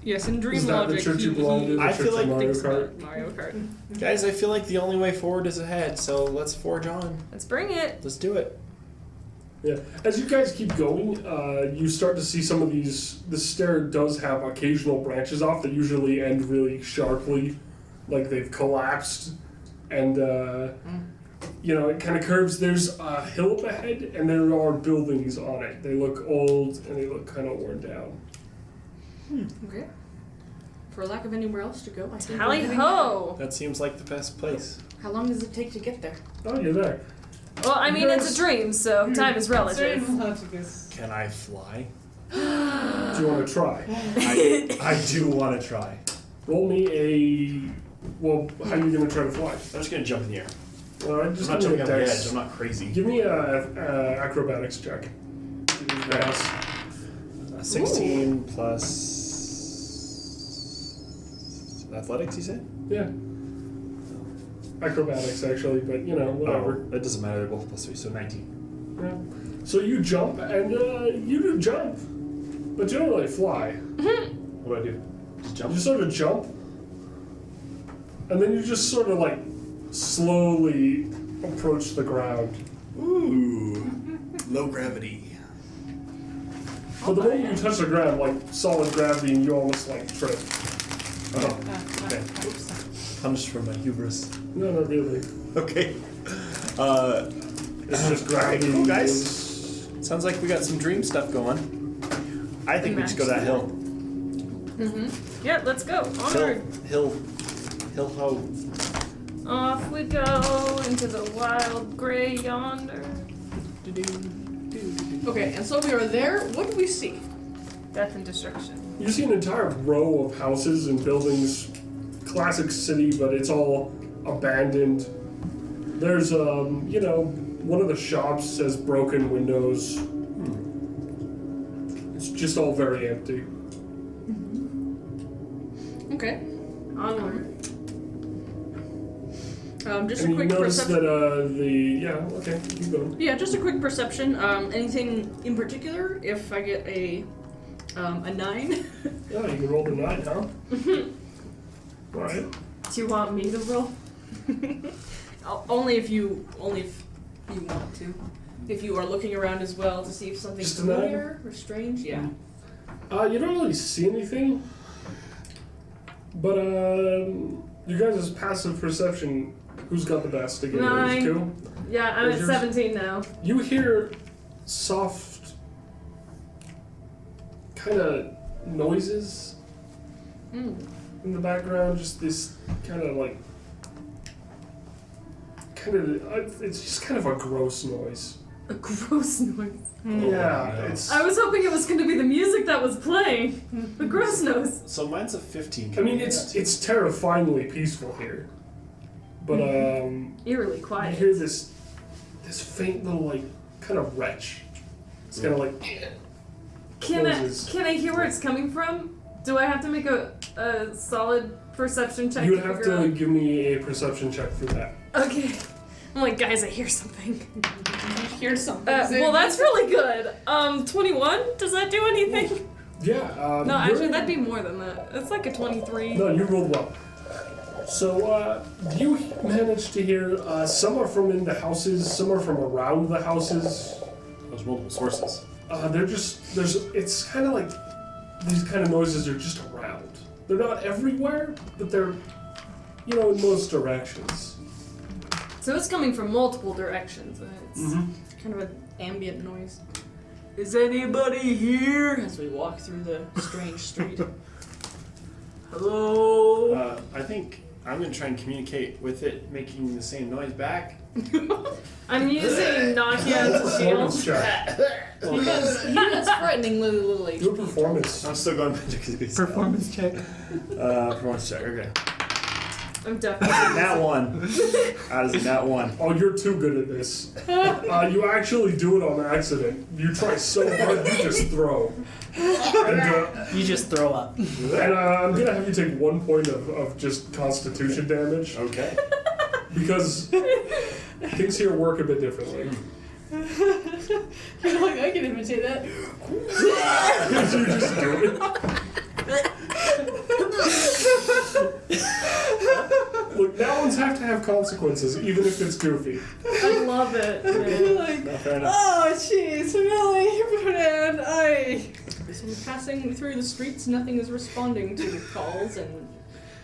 Yes, in Dream Is that the Logic, church you belong to? The I church feel of like Mario thinks Kart? about Mario Kart. Guys, I feel like the only way forward is ahead, so let's forge on. Let's bring it. Let's do it. Yeah. As you guys keep going, you start to see some of these. The stair does have occasional branches off that usually end really sharply, like they've collapsed, and it kind of curves. There's a hill up ahead, and there are buildings on it. They look old and they look kind of worn down. Okay. For lack of anywhere else to go, I think we're Tally heading ho! That seems like the best place. there. How long does it take to get there? Oh, you're there. Well, I mean, it's a dream, so time is relative. Can I fly? Do you want to try? I do want to try. Roll me a. Well, how are you going to try to fly? I'm just gonna jump in the air. All right, just I'm not give me jumping a on the dex. edge. I'm not crazy. Give me a acrobatics check. 16 plus athletics, you said? Yeah. Acrobatics, actually, but whatever. Oh, that doesn't matter. They're both plus 3, so 19. Yeah. So you jump, and you do jump, but you don't really fly. What do I do? Just jump? You sort of jump, and then you just sort of like slowly approach the ground. Ooh. Low gravity. But the moment you touch the ground, like solid gravity, and you almost like trip. Oh, okay. Punished for my hubris. No, not really. Okay. It's just gravity. Cool, guys. Sounds like we got some dream stuff going. I think we just go that hill. Yeah, let's go. Onward. Hill ho. Off we go into the wild gray yonder. Okay, and so we are there. What do we see? Death and destruction. You see an entire row of houses and buildings, classic city, but it's all abandoned. There's, one of the shops says broken windows. It's just all very empty. Okay. Onward. Just And a you quick notice perception. okay, keep going. Yeah, just a quick perception. Anything in particular? If I get a 9. Yeah, you can roll the 9, huh? Alright. Do you want me to roll? Only if you want to. If you are looking around as well to see if something's Just a 9? familiar or strange. Yeah. You don't really see anything, but you guys' passive perception, who's got the best again? 9. Cool. Yeah, I'm at Yours? 17 now. You hear soft kind of noises in the background, just this kind of it's just kind of a gross noise. A gross noise. Yeah, no. it's. I was hoping it was going to be the music that was playing. The gross noise. So mine's a 15. I mean, it's terrifyingly peaceful here, but Eerily you quiet. hear this faint little kind of retch. It's kind of like. Can noises. I hear where it's coming from? Do I have to make a solid perception check? You would to have figure to out? give me a perception check for that. Okay. I'm like, guys, I hear something. Here's something. Well, that's really good. 21. Does that do anything? Yeah. No, actually, that'd be more than that. It's like a 23. No, you rolled well. So, you managed to hear, some are from in the houses, some are from around the houses. There's multiple sources. It's kind of like, these kind of noises are just around. They're not everywhere, but they're, in most directions. So it's coming from multiple directions. And it's kind of an ambient noise. Is anybody here? As we walk through the strange street. Hello. I think I'm going to try and communicate with it, making the same noise back. I'm using Nokia as a Performance shield. check. He is frighteningly little Do a performance. I'm still going to Performance check. performance check, okay. I'm definitely. Nat 1. That is a nat 1. Oh, you're too good at this. You actually do it on accident. You try so hard, you just throw. And, You just throw up. I'm gonna have you take 1 point of just constitution damage, Okay. because things here work a bit differently. I can imitate that. You just do it. to have consequences, even if it's goofy. I love it. You're like, No, fair enough. oh jeez, really, and So we're passing through the streets, nothing is responding to the calls, and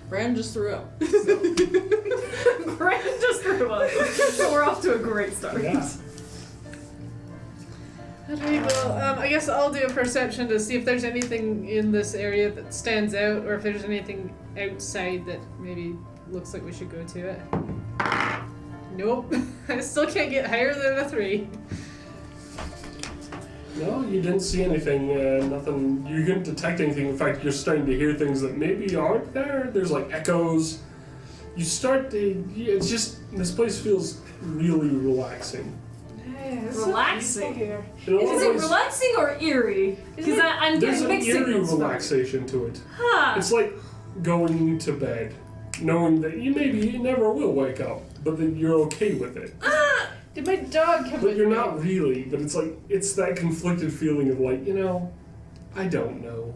Bran just threw up. Brandon just threw us. So we're off to a great start. Yeah. Alright, well, I guess I'll do a perception to see if there's anything in this area that stands out, or if there's anything outside that maybe looks like we should go to it. Nope. I still can't get higher than a 3. No, you didn't see anything, nothing, you couldn't detect anything. In fact, you're starting to hear things that maybe aren't there. There's like echoes. You start to, it's just, this place feels really relaxing. Relaxing. Here. In a lot Is of it ways, relaxing or eerie? Because I'm there's getting an mixed eerie signals from it. relaxation to it. Huh. It's like going to bed, knowing that you never will wake up, but that you're okay with it. Did my dog come But with you're me? not really, but it's like, it's that conflicted feeling of like, I don't know.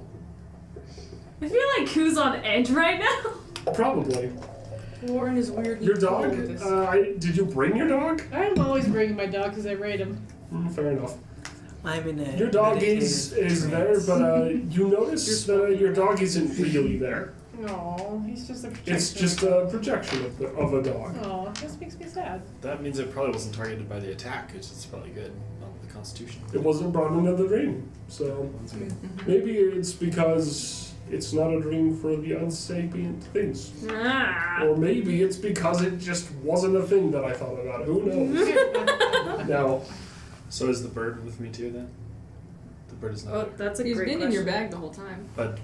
I feel like who's on edge right now? Probably. Warren is weird. Your dog? with this. Did you bring your dog? I'm always bringing my dog because I rate him. Fair enough. I'm in a Your dog meditative is there, trance. but you notice that your dog isn't really there. No, he's just a projection. It's just a projection of a dog. Oh, this makes me sad. That means it probably wasn't targeted by the attack, which is probably good on the Constitution. It wasn't brought into the dream, so That's good. maybe it's because it's not a dream for the unsapient things. Ah. Or maybe it's because it just wasn't a thing that I thought about. Who knows? Now, So is the bird with me too then? The bird is not Oh, there. that's a He's great been question. in your bag the whole time. But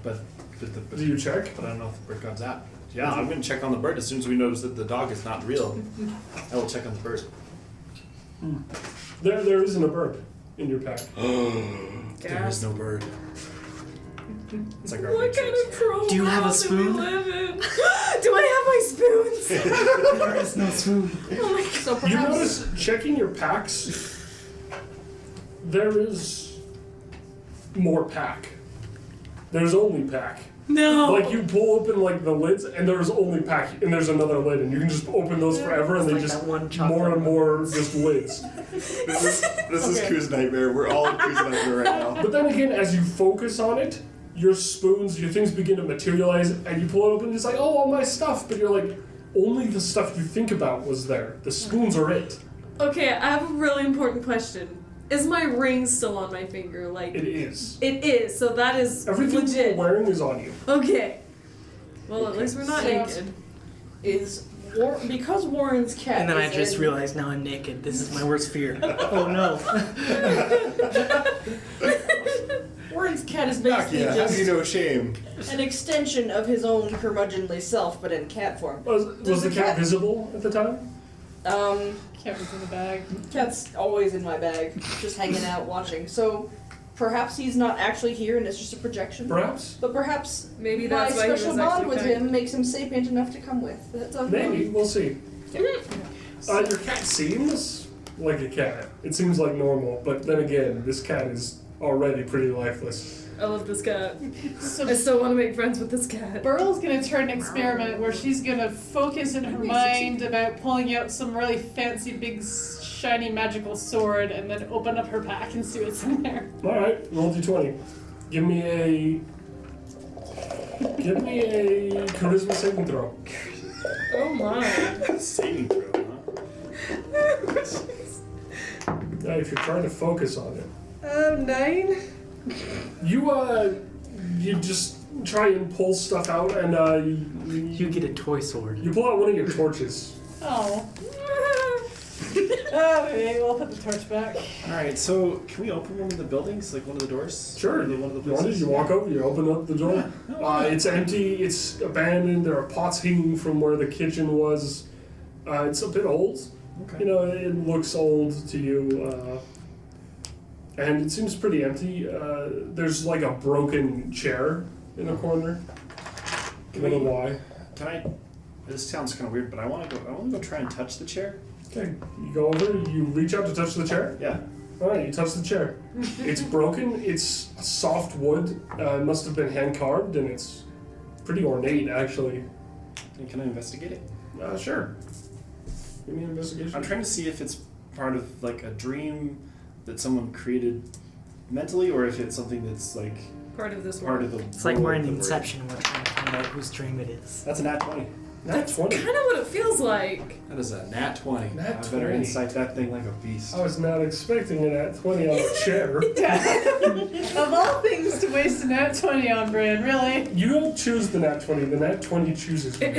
do you check? But I don't know if the bird comes out. Yeah, I'm gonna check on the bird as soon as we notice that the dog is not real. I will check on the bird. There isn't a bird in your pack. There is no bird. It's like our What kind matrix. of troll Do you have a world do we spoon? live in? Do I have my spoons? There is no spoon. Oh my god. So You perhaps notice checking your packs, there is more pack. There's only pack. No. Like you pull open like the lids and there's only pack and there's another lid and you can just open those forever and It's they like just that one chocolate more and one. more just lids. This is Koo's nightmare. We're all in Koo's nightmare right now. But then again, as you focus on it, your spoons, your things begin to materialize and you pull it open and it's like, oh, all my stuff. But you're like, only the stuff you think about was there. The spoons are it. Okay, I have a really important question. Is my ring still on my finger? Like It is. it is, so that is Everything you're legit. wearing is on you. Okay. Well, at least we're not So- naked. is because Warren's cat. And then I is just in- realized now I'm naked. This is my worst fear. Oh no. Warren's cat is Fuck basically yeah, have you just no shame? an extension of his own curmudgeonly self, but in cat form. Was Does the the cat cat- visible at the time? Cat was in the bag. Cat's always in my bag, just hanging out, watching. So perhaps he's not actually here and it's just a projection. Perhaps. But perhaps Maybe my that's why he special was bond actually with kind. him makes him sapient enough to come with. That's unknown. Maybe. We'll see. Your cat seems like a cat. It seems like normal, but then again, this cat is already pretty lifeless. I love this cat. So I still want to make friends with this cat. Burl's gonna turn an experiment where she's gonna focus in her mind about pulling out some really fancy, big, shiny, magical sword, and then open up her pack and see what's in there. All right, roll d20. Give me a charisma saving throw. Oh my. Saving throw, huh? Now, if you're trying to focus on it, 9. you just try and pull stuff out, and You get a toy sword. you pull out one of your torches. Oh. Okay, we'll put the torch back. Alright, so can we open one of the buildings? Like one of the doors? Sure. Or one of the You want it? places? You walk over, you open up the door. It's empty, it's abandoned, there are pots hanging from where the kitchen was. It's a bit old. Okay. You know, it looks old to you. And it seems pretty empty. There's like a broken chair in a corner. I don't know why. Can I? This sounds kind of weird, but I want to go try and touch the chair. Okay, you go over, you reach out to touch the chair. Yeah. Alright, you touch the chair. It's broken, it's soft wood. It must have been hand carved, and it's pretty ornate, actually. And can I investigate it? Sure. Give me an investigation. I'm trying to see if it's part of like a dream that someone created mentally, or if it's something that's like Part of this part world. of the. It's like we're in world that Inception. We're trying to find out whose dream it is. That's a nat 20. Nat 20. Kind of what it feels like. That is a nat 20. Nat I better 20. incite that thing like a beast. I was not expecting a nat 20 on a chair. Of all things to waste a nat 20 on, Bran, really? You don't choose the nat 20. The nat 20 chooses you.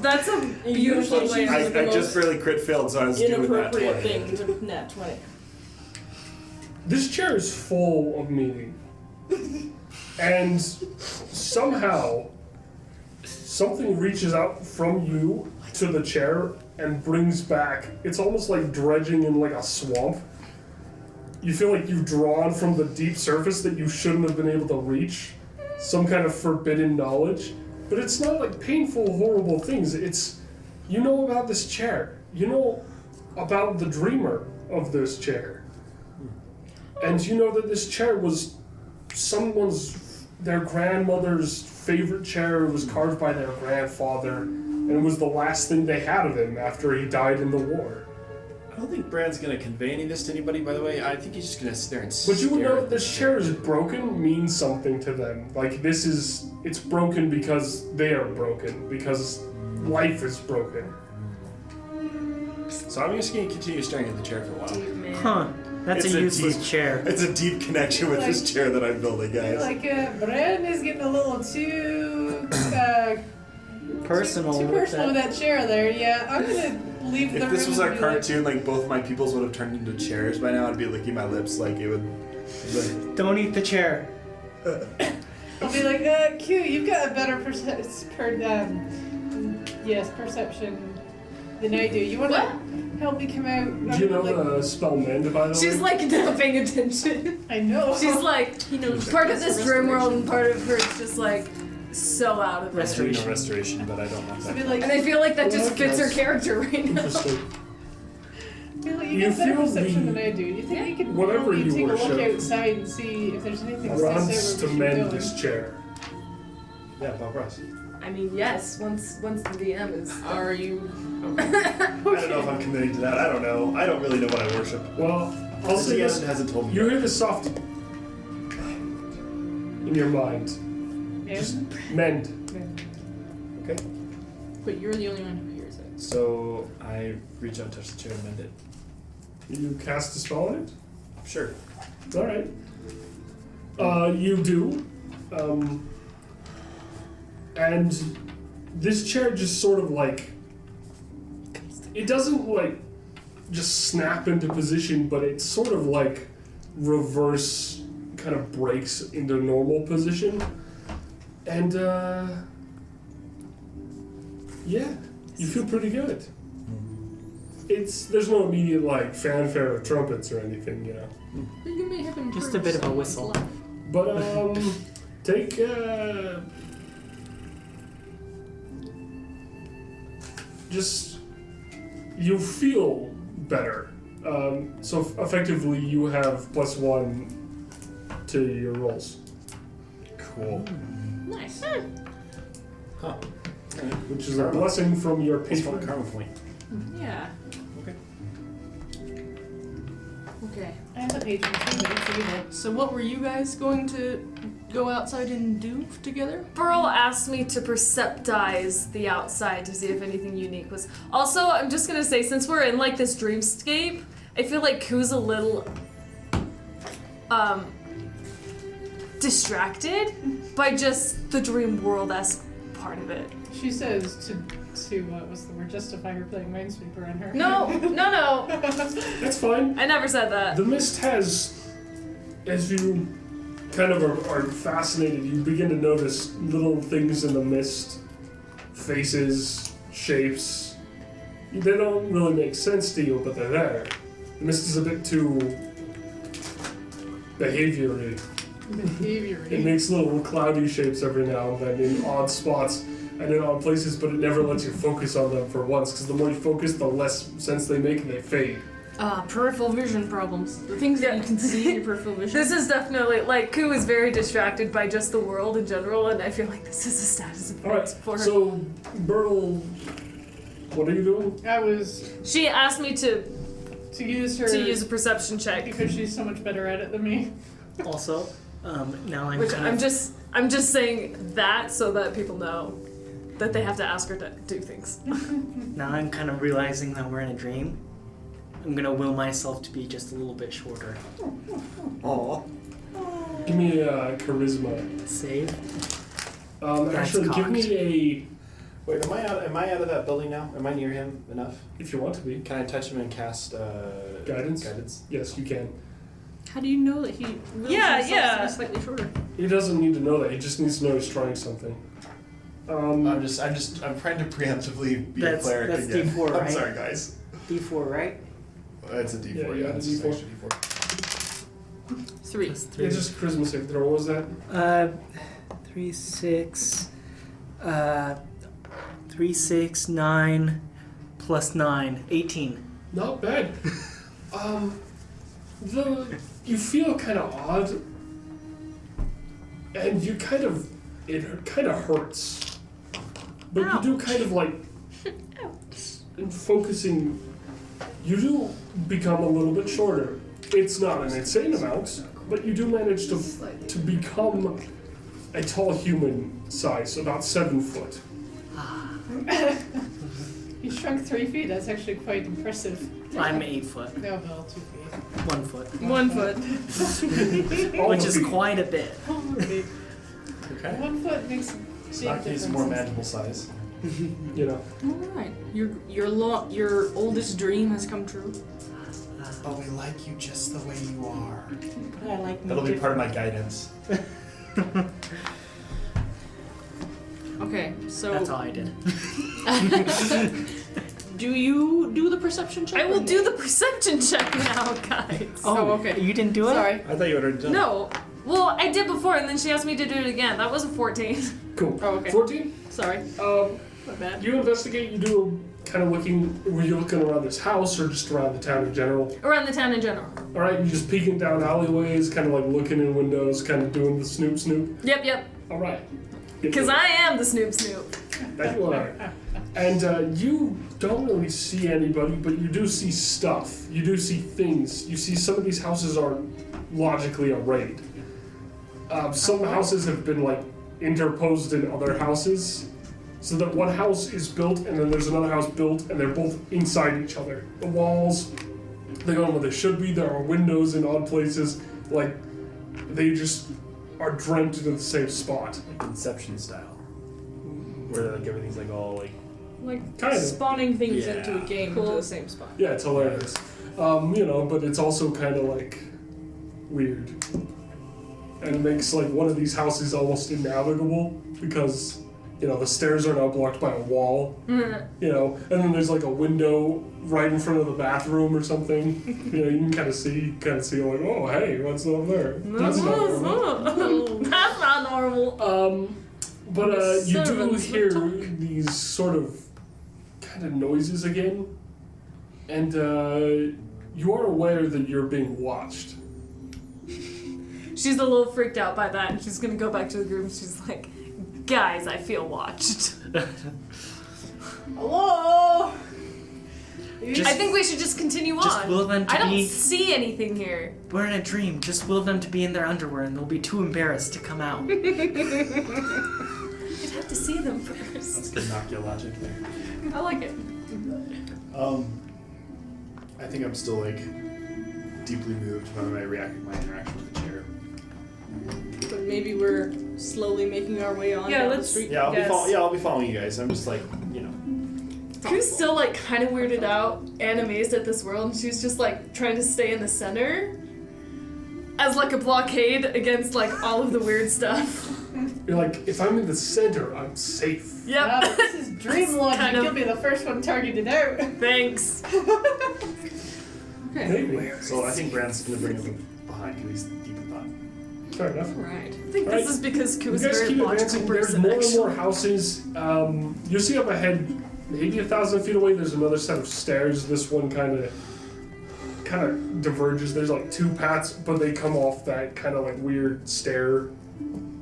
That's a beautiful Usually way. she's to I just barely crit failed, so I was doing that inappropriate 20. thing to nat 20. This chair is full of meaning. And somehow, something reaches out from you to the chair and brings back, it's almost like dredging in like a swamp. You feel like you've drawn from the deep surface that you shouldn't have been able to reach. Some kind of forbidden knowledge. But it's not like painful, horrible things. It's, you know about this chair. You know about the dreamer of this chair. And you know that this chair was their grandmother's favorite chair. It was carved by their grandfather, and it was the last thing they had of him after he died in the war. I don't think Brad's gonna convey any of this to anybody, by the way. I think he's just gonna sit there and stare. But you would know at that this chair is broken means something to them. Like it's broken because they are broken, because life is broken. So I'm just gonna continue staring at the chair for a while. Huh. That's It's a a useless deep- chair. It's a deep connection with this chair that I'm building, guys. Bran is getting a little too Personal. too with personal with that. that chair there. Yeah, I'm gonna leave the If room. this was and a be cartoon, like both my pupils would have turned into chairs by now. I'd be licking my lips, like it would. Like, Don't eat the chair. I'll be like, Q, you've got a better perception than I do. You wanna help me come out? Do you know the spell Mend, by the way? She's like not paying attention. I know. She's like, He knows part of this dream world and part of her is just like so out of it. Restoration. restoration, but I don't know I'll that. be like, And I feel like that Well, just fits her that's character right now. Interesting. you You got better feel perception the- than I do. You think you could Whatever probably you take a look worship outside and see if there's anything Runs sticks to out where we mend should go? this chair. Yeah, Bob Ross. I mean, yes, once the DM is. Are you? I don't know if I'm committing to that. I don't know. I don't really know what I worship. Well, I'll The say this. DM hasn't told me. You hear the soft in your mind. Yeah. Just mend. Okay. But you're the only one who hears it. So I reach out, touch the chair, and mend it. You cast a spell on it? Sure. Alright. You do. And this chair just sort of like, it doesn't like just snap into position, but it sort of like reverse kind of breaks into normal position. And yeah, you feel pretty good. There's no immediate like fanfare or trumpets or anything, you know. You may have Just a bit of a whistle. But take just you feel better. So effectively, you have +1 to your rolls, Cool. Nice. Huh. which is a blessing from your Plus one patron. karma point. Yeah. Okay. Okay. I have a patron too, but it's evil. So what were you guys going to go outside and do together? Burl asked me to perceptize the outside to see if anything unique was. Also, I'm just gonna say, since we're in like this dreamscape, I feel like Ku's a little distracted by just the dream world-esque part of it. She says to what's the word? Justify her playing Minesweeper on her. No. That's fine. I never said that. The mist has, as you kind of are fascinated, you begin to notice little things in the mist, faces, shapes. They don't really make sense to you, but they're there. The mist is a bit too behaviory. It makes little cloudy shapes every now and then in odd spots and in odd places, but it never lets you focus on them for once, because the more you focus, the less sense they make and they fade. Peripheral vision problems. The things that you can see in your peripheral vision. This is definitely, like, Ku is very distracted by just the world in general, and I feel like this is a status Alright, effect for her. so Bertle What are you doing? I was She asked me to use her use a perception check, because she's so much better at it than me. Also, now I'm which kind I'm of just saying that so that people know that they have to ask her to do things. now I'm kind of realizing that we're in a dream. I'm gonna will myself to be just a little bit shorter. Aw. Give me a charisma. Save. That's Actually, give me Wait, am I out of that building now? Am I near him enough? if you want to be. Can I touch him and cast Guidance? Guidance. Yes, you can. How do you know that he wills Yeah, himself yeah. to be slightly shorter? He doesn't need to know that. He just needs to know he's trying something. I'm trying to preemptively be That's- a cleric that's again. D4, I'm right? sorry, guys. D4, right? It's a D4. Yeah, Yeah, it's it's just D4. extra D4. 3. Plus Yeah, just charisma save throw. What was that? 3, 6, 3, 6, 9, plus 9, 18. Not bad. You feel kind of odd, and it kind of hurts, but you do kind of like, in focusing, you do become a little bit shorter. It's not an insane amount, but you do manage to become a tall human size, about 7 foot. You shrunk 3 feet. That's actually quite impressive. I'm 8 foot. No, 2 feet. 1 foot. 1 foot. Which is quite a bit. Okay. 1 foot makes a big Not difference. more manageable size. You know. Alright. Your oldest dream has come true. But we like you just the way you are. But I like me That'll be different. part of my guidance. Okay, so That's all I did. do you do the perception check? I will or do no? the perception check now, guys. Oh, okay. You didn't do it? Sorry. I thought you had already done No. Well, I did before, and then she asked me to do it again. That was a 14. Cool. Oh, okay. 14. Sorry. My bad. You investigate. You do kind of looking. Were you looking around this house or just around the town in general? Around the town in general. All right, you just peeking down alleyways, kind of like looking in windows, kind of doing the snoop snoop. Yep. All right. Because I am the Snoop Snoop. That you are. And you don't really see anybody, but you do see stuff. You do see things. You see some of these houses are logically arrayed. Some houses have been like interposed in other houses, so that one house is built and then there's another house built and they're both inside each other. The walls, they go where they should be. There are windows in odd places. Like they just are dreamt into the same spot. Like Inception style. Where like everything's like all like Like Kind of. spawning things Yeah. into a game into the same spot. Yeah, it's hilarious. But it's also kind of like weird. And it makes like one of these houses almost innavigable because, the stairs are now blocked by a wall. And then there's like a window right in front of the bathroom or something. You can kind of see like, oh, hey, what's up there? That's not normal. That's not normal. But you do Servants hear would talk. these sort of kind of noises again, and you are aware that you're being watched. She's a little freaked out by that, and she's gonna go back to the group and she's like, guys, I feel watched. Hello. Just- I think we should just continue Just on. will them to I don't be. see anything here. We're in a dream. Just will them to be in their underwear and they'll be too embarrassed to come out. I'd have to see them first. that's good Nokia logic there. I like it. I think I'm still like deeply moved by my interaction with the chair. But maybe we're slowly making our way on Yeah, down the let's- street. Yeah, Yes. I'll be following you guys. I'm just like, Who's still like kind of weirded out and amazed at this world, and she's just like trying to stay in the center as like a blockade against like all of the weird stuff. You're like, if I'm in the center, I'm safe. Yep. Wow, this is dream logic. Kind of- You'll be the first one targeted out. Thanks. Okay. Maybe. so I think Brand's gonna bring him behind because he's deep in thought. Fair enough. Alright. I think Right. this is because You Ku's a guys very keep logical advancing. There's person. more and more Actually. houses. You see up ahead, maybe 1,000 feet away. There's another set of stairs. This one kind of diverges. There's like two paths, but they come off that kind of like weird stair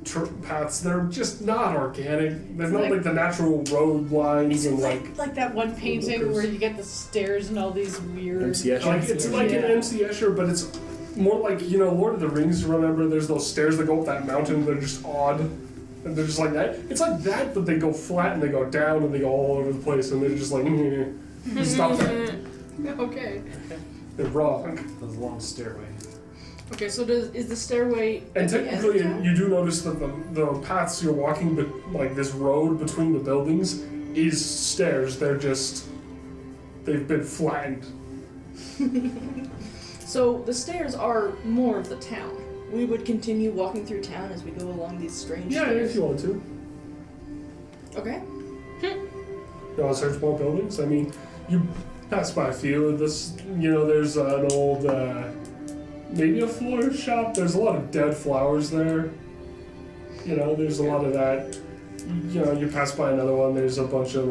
paths. They're just not organic. They're not Like- like the natural road lines and like that one painting where you get the stairs and all these weird. MC Escher. like it's like an MC Escher, but it's more like Lord of the Rings. Remember, there's those stairs that go up that mountain. They're just odd, and they're just like that. It's like that, but they go flat and they go down and they go all over the place, and they're just like, stop that. Okay. They're wrong. There's a long stairway. Okay, so is the stairway And at the end of technically, town? you do notice that the paths you're walking, like this road between the buildings, is stairs. They've been flattened. So the stairs are more of the town. We would continue walking through town as we go along these strange Yeah, stairs. if you want to. Okay. You want to search more buildings? I mean, you pass by a few of this. There's an old, maybe a florist shop. There's a lot of dead flowers there. There's a lot of that. You pass by another one. There's a bunch of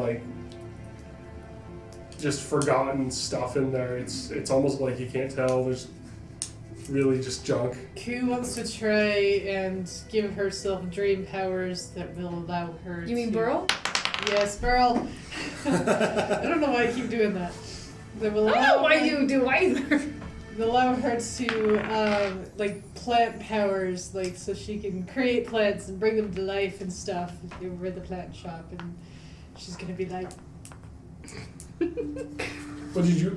just forgotten stuff in there. It's almost like you can't tell. There's really just junk. Q wants to try and give herself dream powers that will allow her. You mean to... Burl? Yes, Burl. I don't know why I keep doing that. That will I allow don't know why her- you do either. will allow her to plant powers, so she can create plants and bring them to life and stuff over at the plant shop, and she's gonna be like, What did you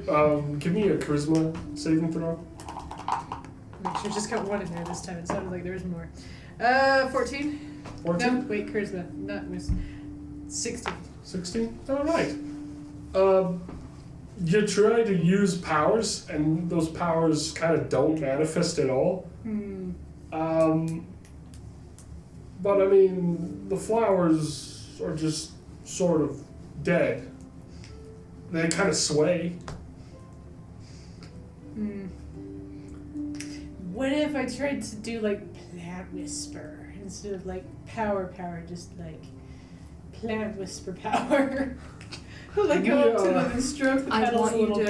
give me a charisma saving throw? make sure just got one in there this time. It sounded like there was more. 14? 14? No, wait, charisma. Not was 16. 16? Alright. You try to use powers, and those powers kind of don't manifest at all. But I mean, the flowers are just sort of dead. They kind of sway. What if I tried to do plant whisper instead of power, just plant whisper power? Go up to them and stroke the I petals want a you little to-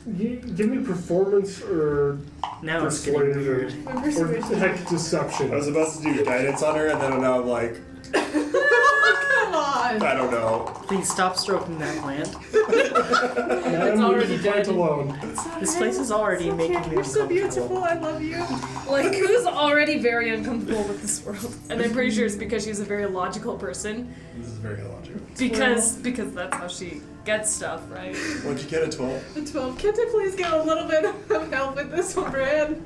bit. Give me performance or Now it's getting persuade weird. My or persuasion. heck deception. I was about to do guidance on her, and then now I'm like, Come on! I don't know. Please stop stroking that plant. It's already dead alone. This place is already making me You're so uncomfortable. beautiful. I love you. Like, who's already very uncomfortable with this world? And I'm pretty sure it's because she's a very logical person. This is very illogical. Because that's how she gets stuff, right? What'd you get, a 12? A 12. Can't I please get a little bit of help with this one, Brad?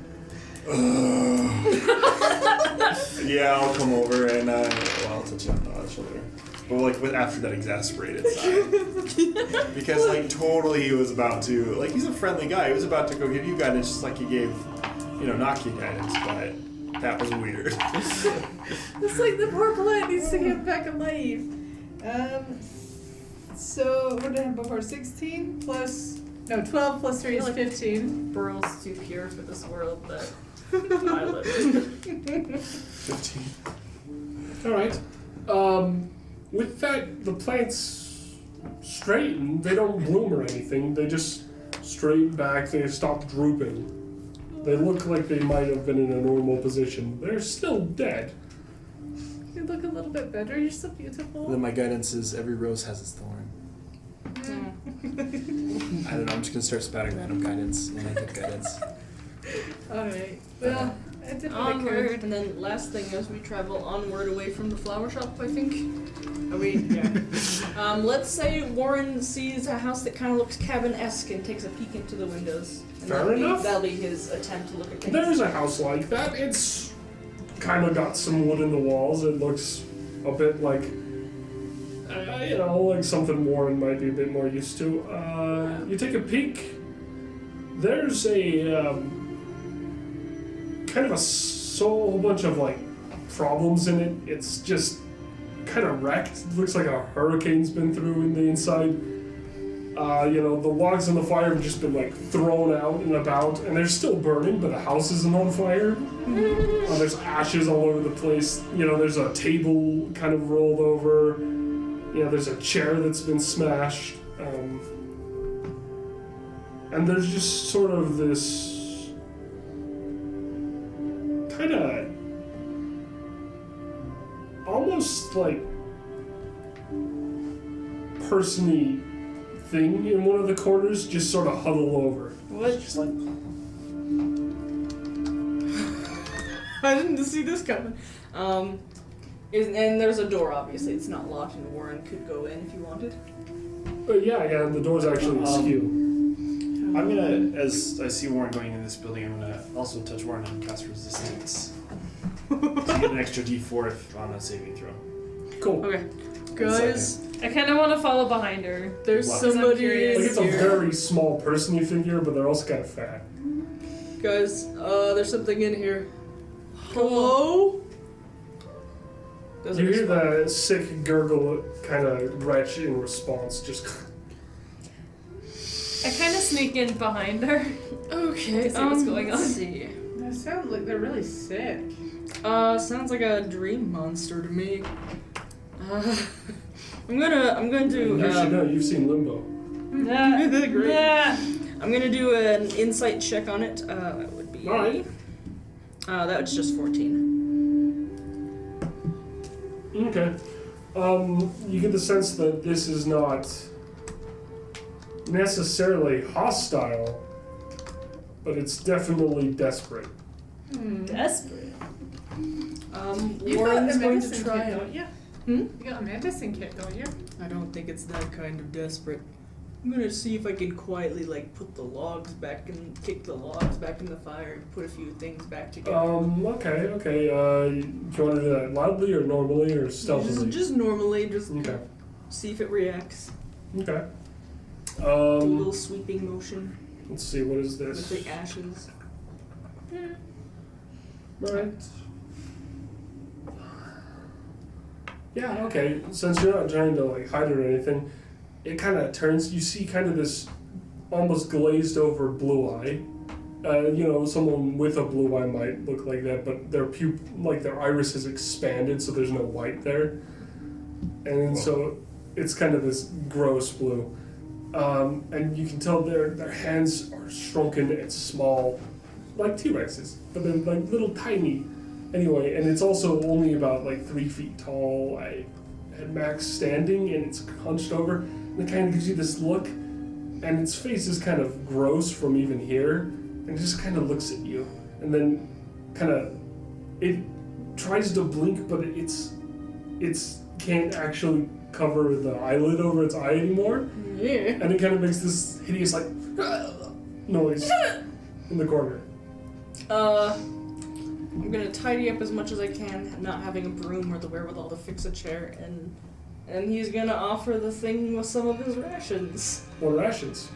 Yeah, I'll come over and I'll touch you on the shoulder. But with after that exasperated side. Because totally he was about to, he's a friendly guy, he was about to go give you guidance just like he gave, Naki guidance, but that was weird. It's like the poor plant needs to get back alive. So what did I have before? 16 plus 12 plus 3 is 15. Burl's too pure for this world that I live in. 15. Alright. With that, the plants straighten. They don't bloom or anything. They just straighten back. They stop drooping. They look like they might have been in a normal position. They're still dead. You look a little bit better. You're so beautiful. Then my guidance is every rose has its thorn. I don't know, I'm just gonna start spouting random guidance when I get guidance. Alright. Well, I did what I could. Onward. And then last thing as we travel onward away from the flower shop, I think. Are we? Yeah. Let's say Warren sees a house that kind of looks cabin-esque and takes a peek into the windows. And Fair enough. That'll be his attempt to look at things. There's a house like that. It's kind of got some wood in the walls. It looks a bit like, like something Warren might be a bit more used to. You take a peek. There's a kind of a whole bunch of problems in it. It's just kind of wrecked. It looks like a hurricane's been through in the inside. The logs in the fire have just been thrown out and about, and they're still burning, but the house isn't on fire. There's ashes all over the place. There's a table kind of rolled over. There's a chair that's been smashed. And there's just sort of this kind of almost like person-y thing in one of the corners just sort of huddle over. What? Just like, I didn't see this coming. And there's a door, obviously. It's not locked, and Warren could go in if you wanted. But yeah, the door's actually askew. I'm gonna, as I see Warren going in this building, I'm gonna also touch Warren and cast resistance. So you get an extra D4 if on a saving throw. Cool. Okay. Guys, I kind of want to follow behind her. there's Wow. somebody curious. in Like it's a here. very small person-y figure, but they're also kind of fat. Guys, there's something in here. Hello? Doesn't You hear respond. the sick gurgle kind of retch in response, just I kind of sneak in behind her. Okay, to see what's going on. Let's see. That sounds like they're really sick. Sounds like a dream monster to me. I'm going to. you should know, you've seen Limbo. Nah. Great. Nah. I'm gonna do an insight check on it. That would be. Alright. That was just 14. Okay. You get the sense that this is not necessarily hostile, but it's definitely desperate. Desperate. You Warren's got a going to medicine try kit, it. don't you? Hmm? You got a medicine kit, don't you? I don't think it's that kind of desperate. I'm gonna see if I can quietly put the logs back and kick the logs back in the fire and put a few things back together. Okay. Do you want to do that loudly or normally or stealthily? Just normally, just Okay. see if it reacts. Okay. Do a little sweeping motion Let's see, what is with this? the ashes. Right. Yeah, okay. Since you're not trying to hide it or anything, it kind of turns. You see kind of this almost glazed over blue eye. Someone with a blue eye might look like that, but their their iris has expanded, so there's no white there, and so it's kind of this gross blue. And you can tell their hands are shrunken and small, like T-Rexes, but they're like little tiny. Anyway, and it's also only about 3 feet tall at max standing, and it's hunched over. And it kind of gives you this look, and its face is kind of gross from even here, and it just kind of looks at you, and then it tries to blink, but it's can't actually cover the eyelid over its eye anymore, Yeah. and it kind of makes this hideous noise in the corner. I'm gonna tidy up as much as I can, not having a broom or the wherewithal to fix a chair, and he's gonna offer the thing with some of his rations. What rations?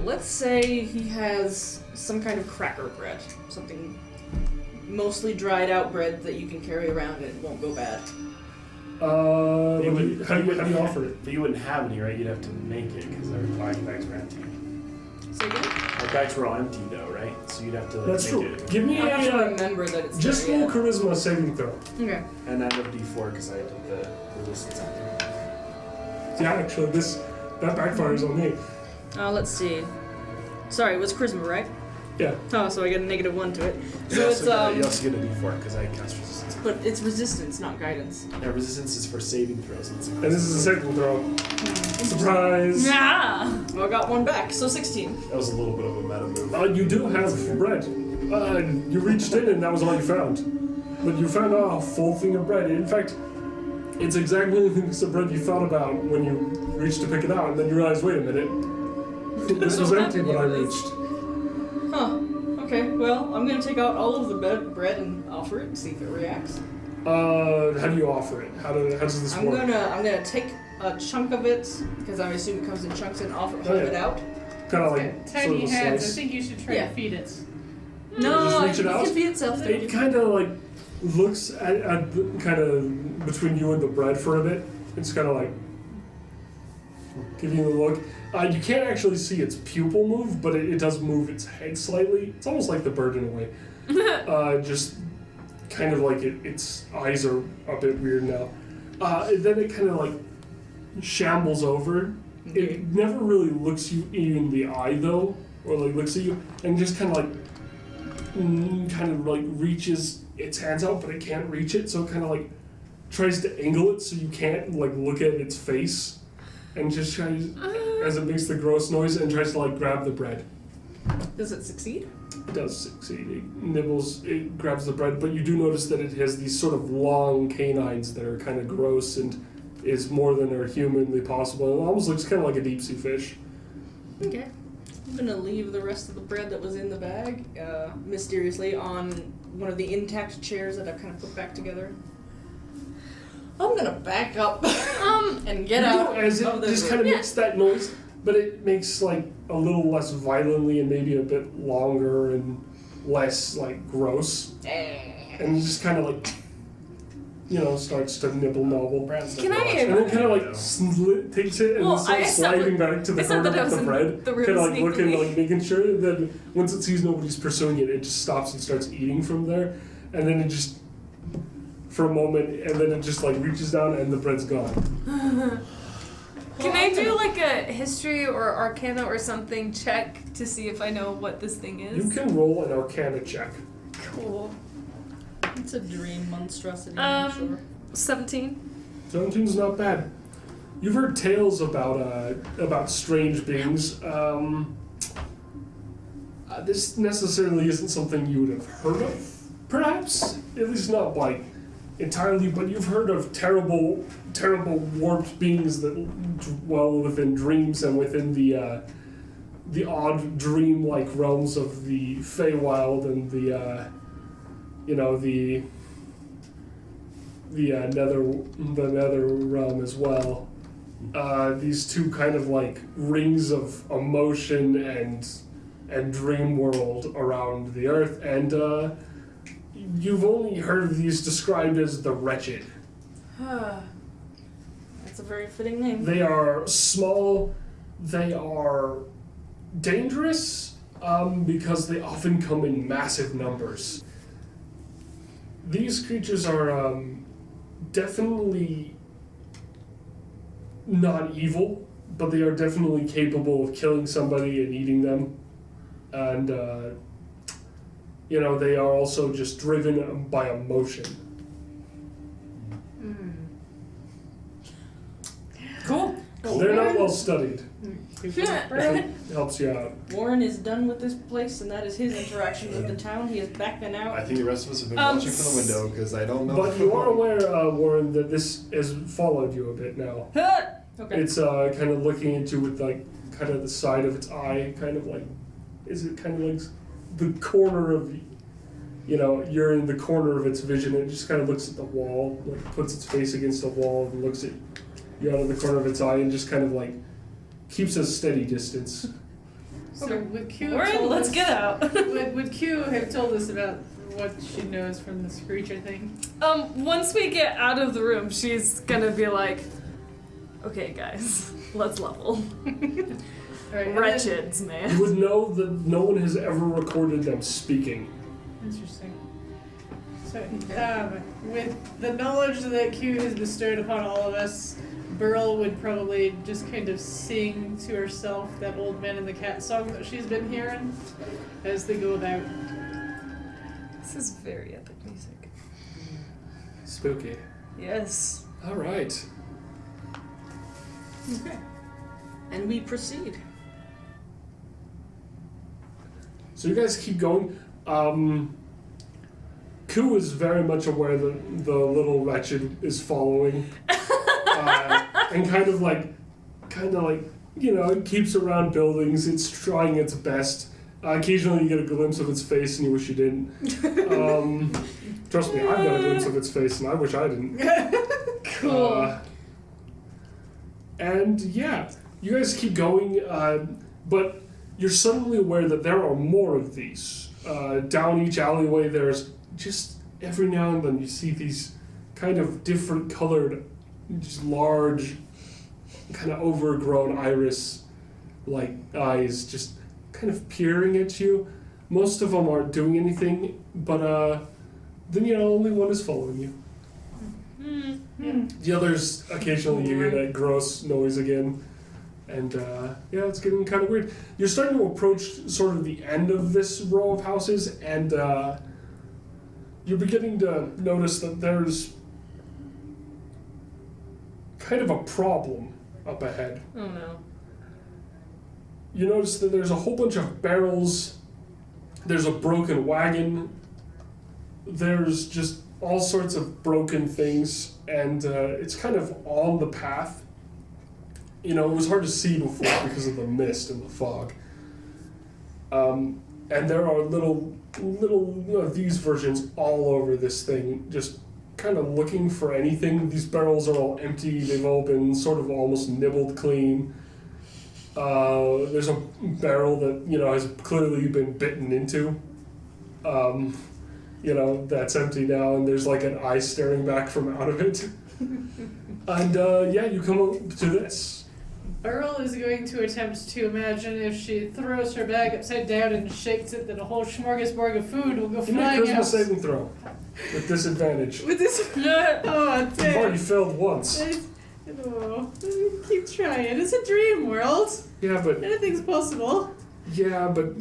Let's say he has some kind of cracker bread, something mostly dried out bread that you can carry around and it won't go bad. How do you offer it? But you wouldn't have any, right? You'd have to make it because our bags were empty. Say again? Our bags were all empty though, right? So you'd have to That's make true. it. Give me I have to a remember that it's just there, roll charisma saving throw. yeah. Okay. And add a D4 because I did the resistance on there. Yeah, actually, that backfires on me. Let's see. Sorry, it was charisma, right? Yeah. Oh, so I get a -1 to it. You So also it's get a D4 because I cast resistance. but it's resistance, not guidance. Yeah, resistance is for saving throws. It's And this is a second throw. Surprise! Yeah. Well, I got one back, so 16. That was a little bit of a meta move. You do have bread. You reached in and that was all you found. But you found a full thing of bread. In fact, it's exactly the piece of bread you thought about when you reached to pick it out, and then you realized, wait a minute, this was empty when I reached. Huh. Okay, well, I'm gonna take out all of the bread and offer it and see if it reacts. How do you offer it? How does this I'm work? gonna take a chunk of it, because I assume it comes in chunks, and hold it out. Kind of It's like got sort tiny of a hands. I slice. think you should try Yeah. to feed it. No, Just reach it it out? can feed itself. It kind of looks at kind of between you and the bread for a bit. It's kind of giving you the look. You can't actually see its pupil move, but it does move its head slightly. It's almost like the bird in a way. Just kind of like its eyes are a bit weird now. Then it kind of shambles over. It never really looks you in the eye though, or looks at you, and just kind of reaches its hands out, but it can't reach it. So it kind of tries to angle it so you can't like look at its face, and just tries as it makes the gross noise and tries to like grab the bread. Does it succeed? It does succeed. It grabs the bread, but you do notice that it has these sort of long canines that are kind of gross and is more than are humanly possible. It almost looks kind of like a deep sea fish. Okay. I'm gonna leave the rest of the bread that was in the bag mysteriously on one of the intact chairs that I've kind of put back together. I'm gonna back up and get out As it of the just kind of makes that noise, but it makes like a little less violently and maybe a bit longer and less like gross. And it just kind of like, starts to nibble. Can I- And then kind of like takes it and Well, then starts I said sliding that- back to the I said corner that I of was the in bread. the room Kind of like looking, sneakily. like making sure. And then once it sees nobody's pursuing it, it just stops and starts eating from there. And then it just, for a moment, and then it just like reaches down and the bread's gone. Can I do like a history or arcana or something check to see if I know what this thing is? You can roll an Arcana check. Cool. It's a dream monstrosity, I'm sure. 17. 17's not bad. You've heard tales about strange beings. This necessarily isn't something you would have heard of, perhaps. At least not like entirely, but you've heard of terrible warped beings that dwell within dreams and within the odd dream-like realms of the Feywild and the nether realm as well. These two kind of like rings of emotion and dream world around the earth, and you've only heard of these described as the wretched. That's a very fitting name. They are small, they are dangerous, because they often come in massive numbers. These creatures are definitely not evil, but they are definitely capable of killing somebody and eating them. And, they are also just driven by emotion. Cool. They're not well studied, if Warren it helps you out. is done with this place, and that is his interaction with the town. He is backing out. I think the rest of us have been watching from the window because I don't know. But you are aware, Warren, that this has followed you a bit now. Okay. It's kind of looking into with like kind of the side of its eye, kind of like, is it kind of like the corner of, you're in the corner of its vision. It just kind of looks at the wall, like puts its face against the wall and looks at you out of the corner of its eye and just kind of like keeps a steady distance. So would Q Warren, told let's us- get out. would Q have told us about what she knows from this creature thing? Once we get out of the room, she's gonna be like, okay, guys, let's level. Alright, Wretcheds, You man. would know that no one has ever recorded them speaking. Interesting. So, with the knowledge that Q has bestowed upon all of us, Burl would probably just kind of sing to herself that Old Man and the Cat song that she's been hearing as they go about. This is very epic music. Spooky. Yes. All right. Okay. And we proceed. So you guys keep going. Ku is very much aware that the little wretched is following, and kind of like, it keeps around buildings. It's trying its best. Occasionally, you get a glimpse of its face, and you wish you didn't. Trust me, I've got a glimpse of its face, and I wish I didn't. Cool. And yeah, you guys keep going, but you're suddenly aware that there are more of these. Down each alleyway, there's just every now and then you see these kind of different colored, just large, kind of overgrown iris-like eyes just kind of peering at you. Most of them aren't doing anything, but then only one is following you. The others, occasionally you hear that gross noise again. And it's getting kind of weird. You're starting to approach sort of the end of this row of houses, and you're beginning to notice that there's kind of a problem up ahead. Oh no. You notice that there's a whole bunch of barrels, there's a broken wagon, there's just all sorts of broken things, and it's kind of on the path. You know, it was hard to see before because of the mist and the fog. And there are little of these versions all over this thing, just kind of looking for anything. These barrels are all empty, they've all been sort of almost nibbled clean. There's a barrel that, you know, has clearly been bitten into. You know, that's empty now, and there's like an eye staring back from out of it. And yeah, you come up to this. Earl is going to attempt to imagine if she throws her bag upside down and shakes it, that a whole smorgasbord of food will go Give me a flying charisma out. saving throw. With disadvantage. With this, oh You've damn! already failed once. Oh, keep trying. It's a dream world. Yeah, but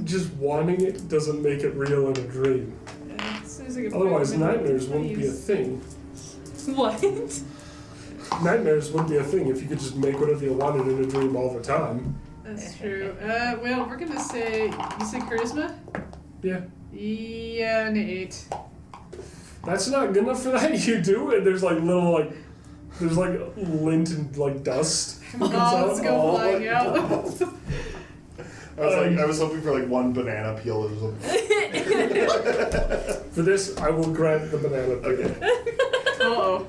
just wanting it doesn't make it real in a dream. Yeah, seems like a Otherwise, problem. nightmares wouldn't be a thing. What? Nightmares wouldn't be a thing if you could just make whatever you wanted in a dream all the time. That's true. Well, we're gonna say, you said charisma? Yeah. Yeah, an 8. That's not good enough for that. You do, and there's like little there's like lint and like dust. Moths go all flying like out. I was hoping for like one banana peel. Or something. For this, I will grant the banana peel. Okay. Uh-oh.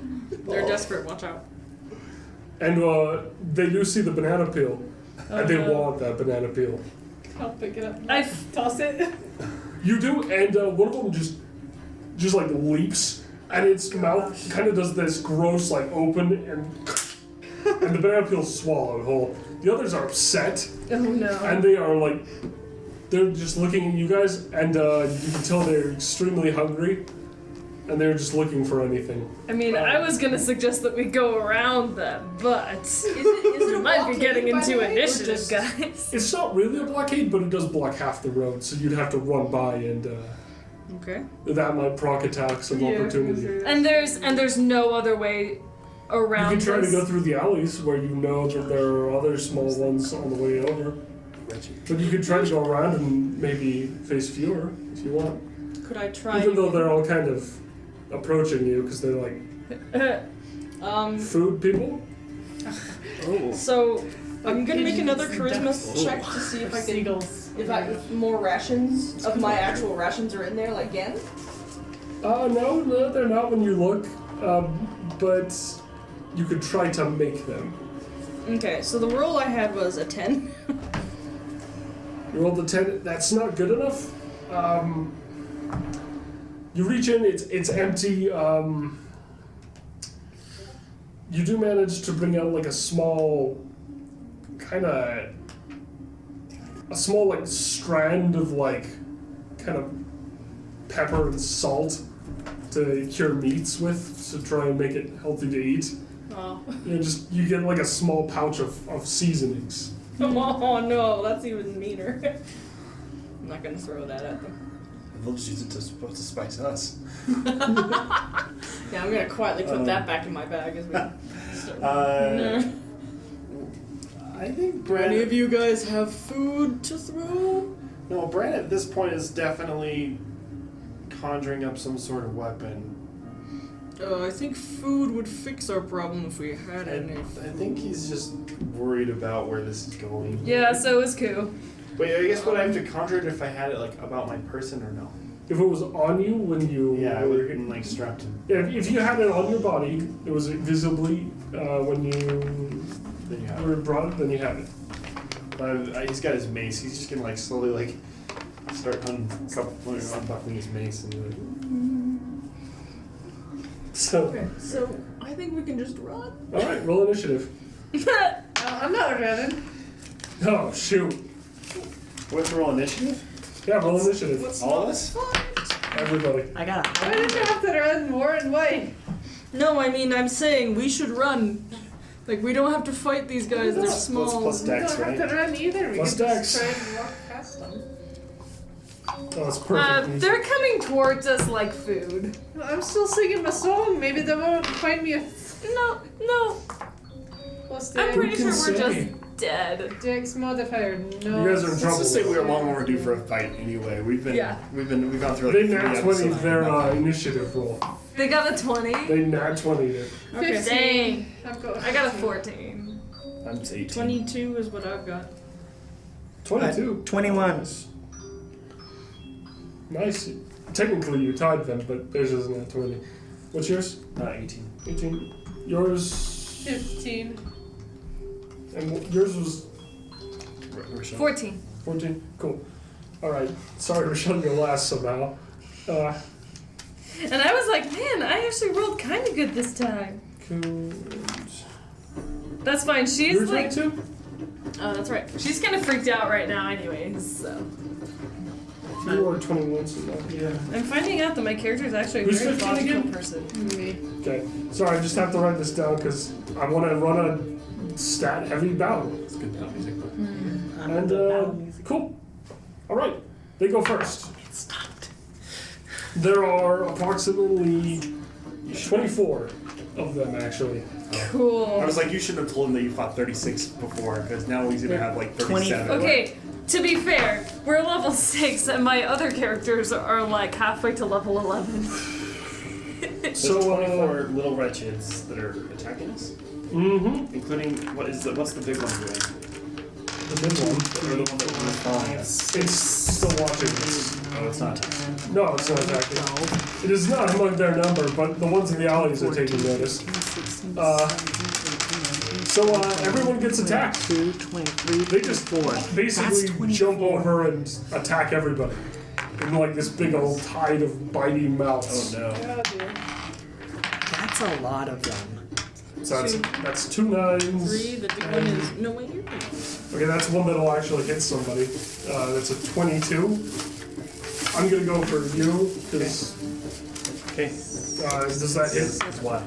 They're desperate, watch out. And they do see the banana peel, and they no. want that banana peel. I'll pick it up. I Toss it. You do, and one of them just like leaps, and its mouth kind of does this gross like open, and the banana peel's swallowed whole. The others are upset, Oh no. and they're just looking at you guys, and you can tell they're extremely hungry, and they're just looking for anything. I mean, I was gonna suggest that we go around them, but Is it we a might be getting blockade, by the into way, or initiative, just- guys. It's not really a blockade, but it does block half the road, so you'd have to run by, and Okay. that might proc attacks of opportunity. And there's no other way You around can try to this. go through the alleys where you know that there are other small ones on the way over. But you could try to go around and maybe face fewer if you want. Could I try? Even though they're all kind of approaching you because they're like food people. So I'm gonna make another Pigeons and charisma ducks. check to see if I can, Seagulls. if more rations of my actual rations are in there, like again. No, they're not when you look. But you could try to make them. Okay, so the roll I had was a 10. You rolled a 10. That's not good enough. You reach in. It's empty. You do manage to bring out like a small, like strand of like, kind of pepper and salt to cure meats with to try and make it healthy to eat. Oh. You get like a small pouch of seasonings. Oh no, that's even meaner. I'm not gonna throw that at them. They'll just use it to spice us. Yeah, I'm gonna quietly put that back in my bag as we start. I think Do any Brandon. of you guys have food to throw? No, Brandon at this point is definitely conjuring up some sort of weapon. I think food would fix our problem if we had any. I think he's just worried about where this is going. Yeah, so is Koo. Wait, I guess would I have to conjure it if I had it like about my person or no? If it was on you when you Yeah, I were would have been like strapped in. Yeah, if you had it on your body, it was visibly when you Then you have were it. brought it, then you had it. He's got his mace. He's just gonna like slowly like start unbuckling his mace and like. So, Okay, so I think we can just run. all right, roll initiative. I'm not running. Oh shoot! What's roll initiative? Yeah, roll initiative. All of us? Everybody. I got Why did you have to run more and why? No, I mean I'm saying we should run. Like we don't have to fight these guys. They're small. Plus We dex, don't right? have to run either. We Plus can dex. just try and walk past them. Oh, that's perfect. They're coming towards us like food. I'm still singing my song. Maybe they won't find me a... No. plus I'm dex. pretty sure can we're say? just dead. Dex modifier, no. You guys are in Let's trouble. just say we are long overdue for a fight anyway. We've gone through like They 3 nat 20 episodes. their initiative roll. They got a 20. They nat 20 it. Okay. 15. Dang. I've got I got a 14. I'm 18. 22 is what I've got. 22. 21. Nice. Technically you tied them, but theirs isn't at 20. What's yours? 18. 18. Yours. 15. And yours was Rochelle. 14. 14. Cool. Alright. Sorry, Rochelle, you're last somehow. And I was like, man, I actually rolled kind of good this time. Cool. That's fine. She's Yours like, 22? oh, that's right. She's kind of freaked out right now, anyways. So You are 21, so no. Yeah. I'm finding out that my character is actually a Who's very 15 logical again? person. Me. Okay. Sorry, I just have to write this down because I want to run a stat-heavy battle. It's good battle music. And, cool. Alright. They go first. It stopped. There are approximately 24 of them, actually. Cool. I was like, you should have told him that you fought 36 before, because now he's gonna have like 37. Okay, to be fair, we're level 6 and my other characters are like halfway to level 11. There's So, 24 little wretches that are attacking us, Mm-hmm. including what's the big one doing? The mid one. Or the one that we're following us. It's still watching us. Oh, it's not attacking. No, it's not attacking. It is not among their number, but the ones in the alleys are taking notice. So everyone gets attacked. 2, 23, They just 4. basically That's jump 24. over and attack everybody. In like this big old tide of biting Oh mouths. no. Oh dear. That's a lot of them. So that's 2 9s. 3, the big one is. No, wait, you're right. Okay, that's one that'll actually hit somebody. That's a 22. I'm gonna go for you, because Okay. does that hit? It's what?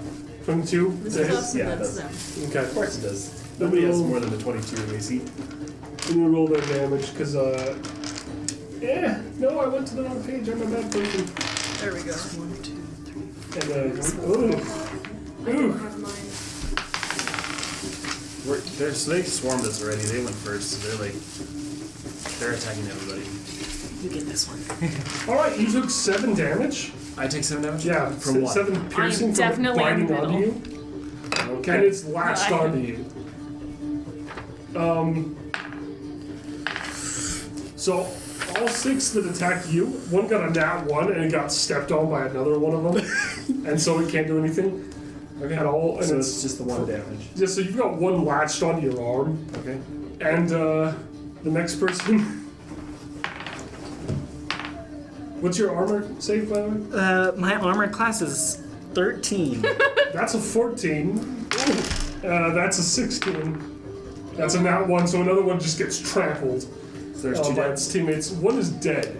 22? This Does is that us hit? and Yeah, it that's does. them. Okay. Of course it does. Nobody has more than the 22 in AC. Let me roll their damage, because, no, I went to the wrong page. I'm a bad person. There we go. 1, 2, 3. And, I don't have mine. So they swarmed us already. They went first. So they're attacking everybody. You get this one. Alright, you took 7 damage. I take 7 damage. Yeah, From what? 7 piercing from it definitely in biting the onto middle. you. Okay. And it's latched I- onto you. So all 6 that attacked you, one got a nat 1 and it got stepped on by another one of them, and so it can't do anything. Okay. At all, and So it's it's just the 1 damage. just so you've got 1 latched onto your arm, Okay. and the next person. What's your armor save, by the way? My armor class is 13. That's a 14. That's a 16. That's a nat 1, so another one just gets trampled So there's 2 by dead. its teammates. One is dead.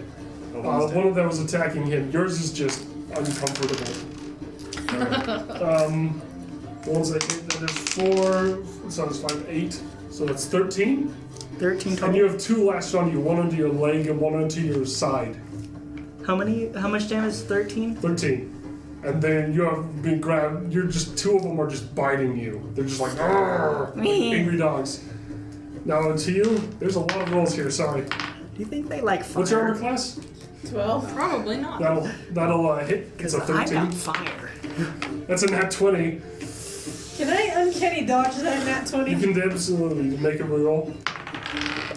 Oh, one's dead. One of them was attacking him. Yours is just uncomfortable. The ones that hit, that is 4, so it's 5, 8. So that's 13. 13 And total. you have 2 latched onto you, one onto your leg and one onto your side. How much damage? 13? 13. And then you have been grabbed, you're just, 2 of them are just biting you. They're just like, "Arrgh," like angry dogs. Now to you, there's a lot of rolls here, sorry. Do you think they like fire? What's your armor class? 12. Probably not. That'll hit. It's Because a I 13. got fire. That's a nat 20. Can I uncanny dodge that nat 20? You can absolutely make a reroll.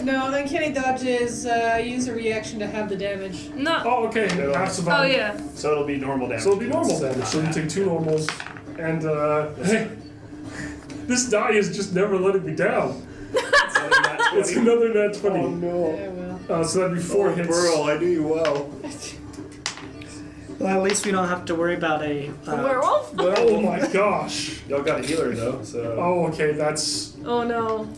No, the uncanny dodge is use a reaction to have the damage. No. Oh, okay. Half Oh survive. yeah. So it'll be normal damage. So it'll be normal damage. So you take 2 normals, and hey, this die is just never letting me down. It's another nat 20. Oh no. Yeah, well. So that'd be 4 hits. Burl, I knew you well. Well, at least we don't have to worry about a. A werewolf? Oh my gosh. Y'all got a healer though, so. Oh, okay. That's Oh no.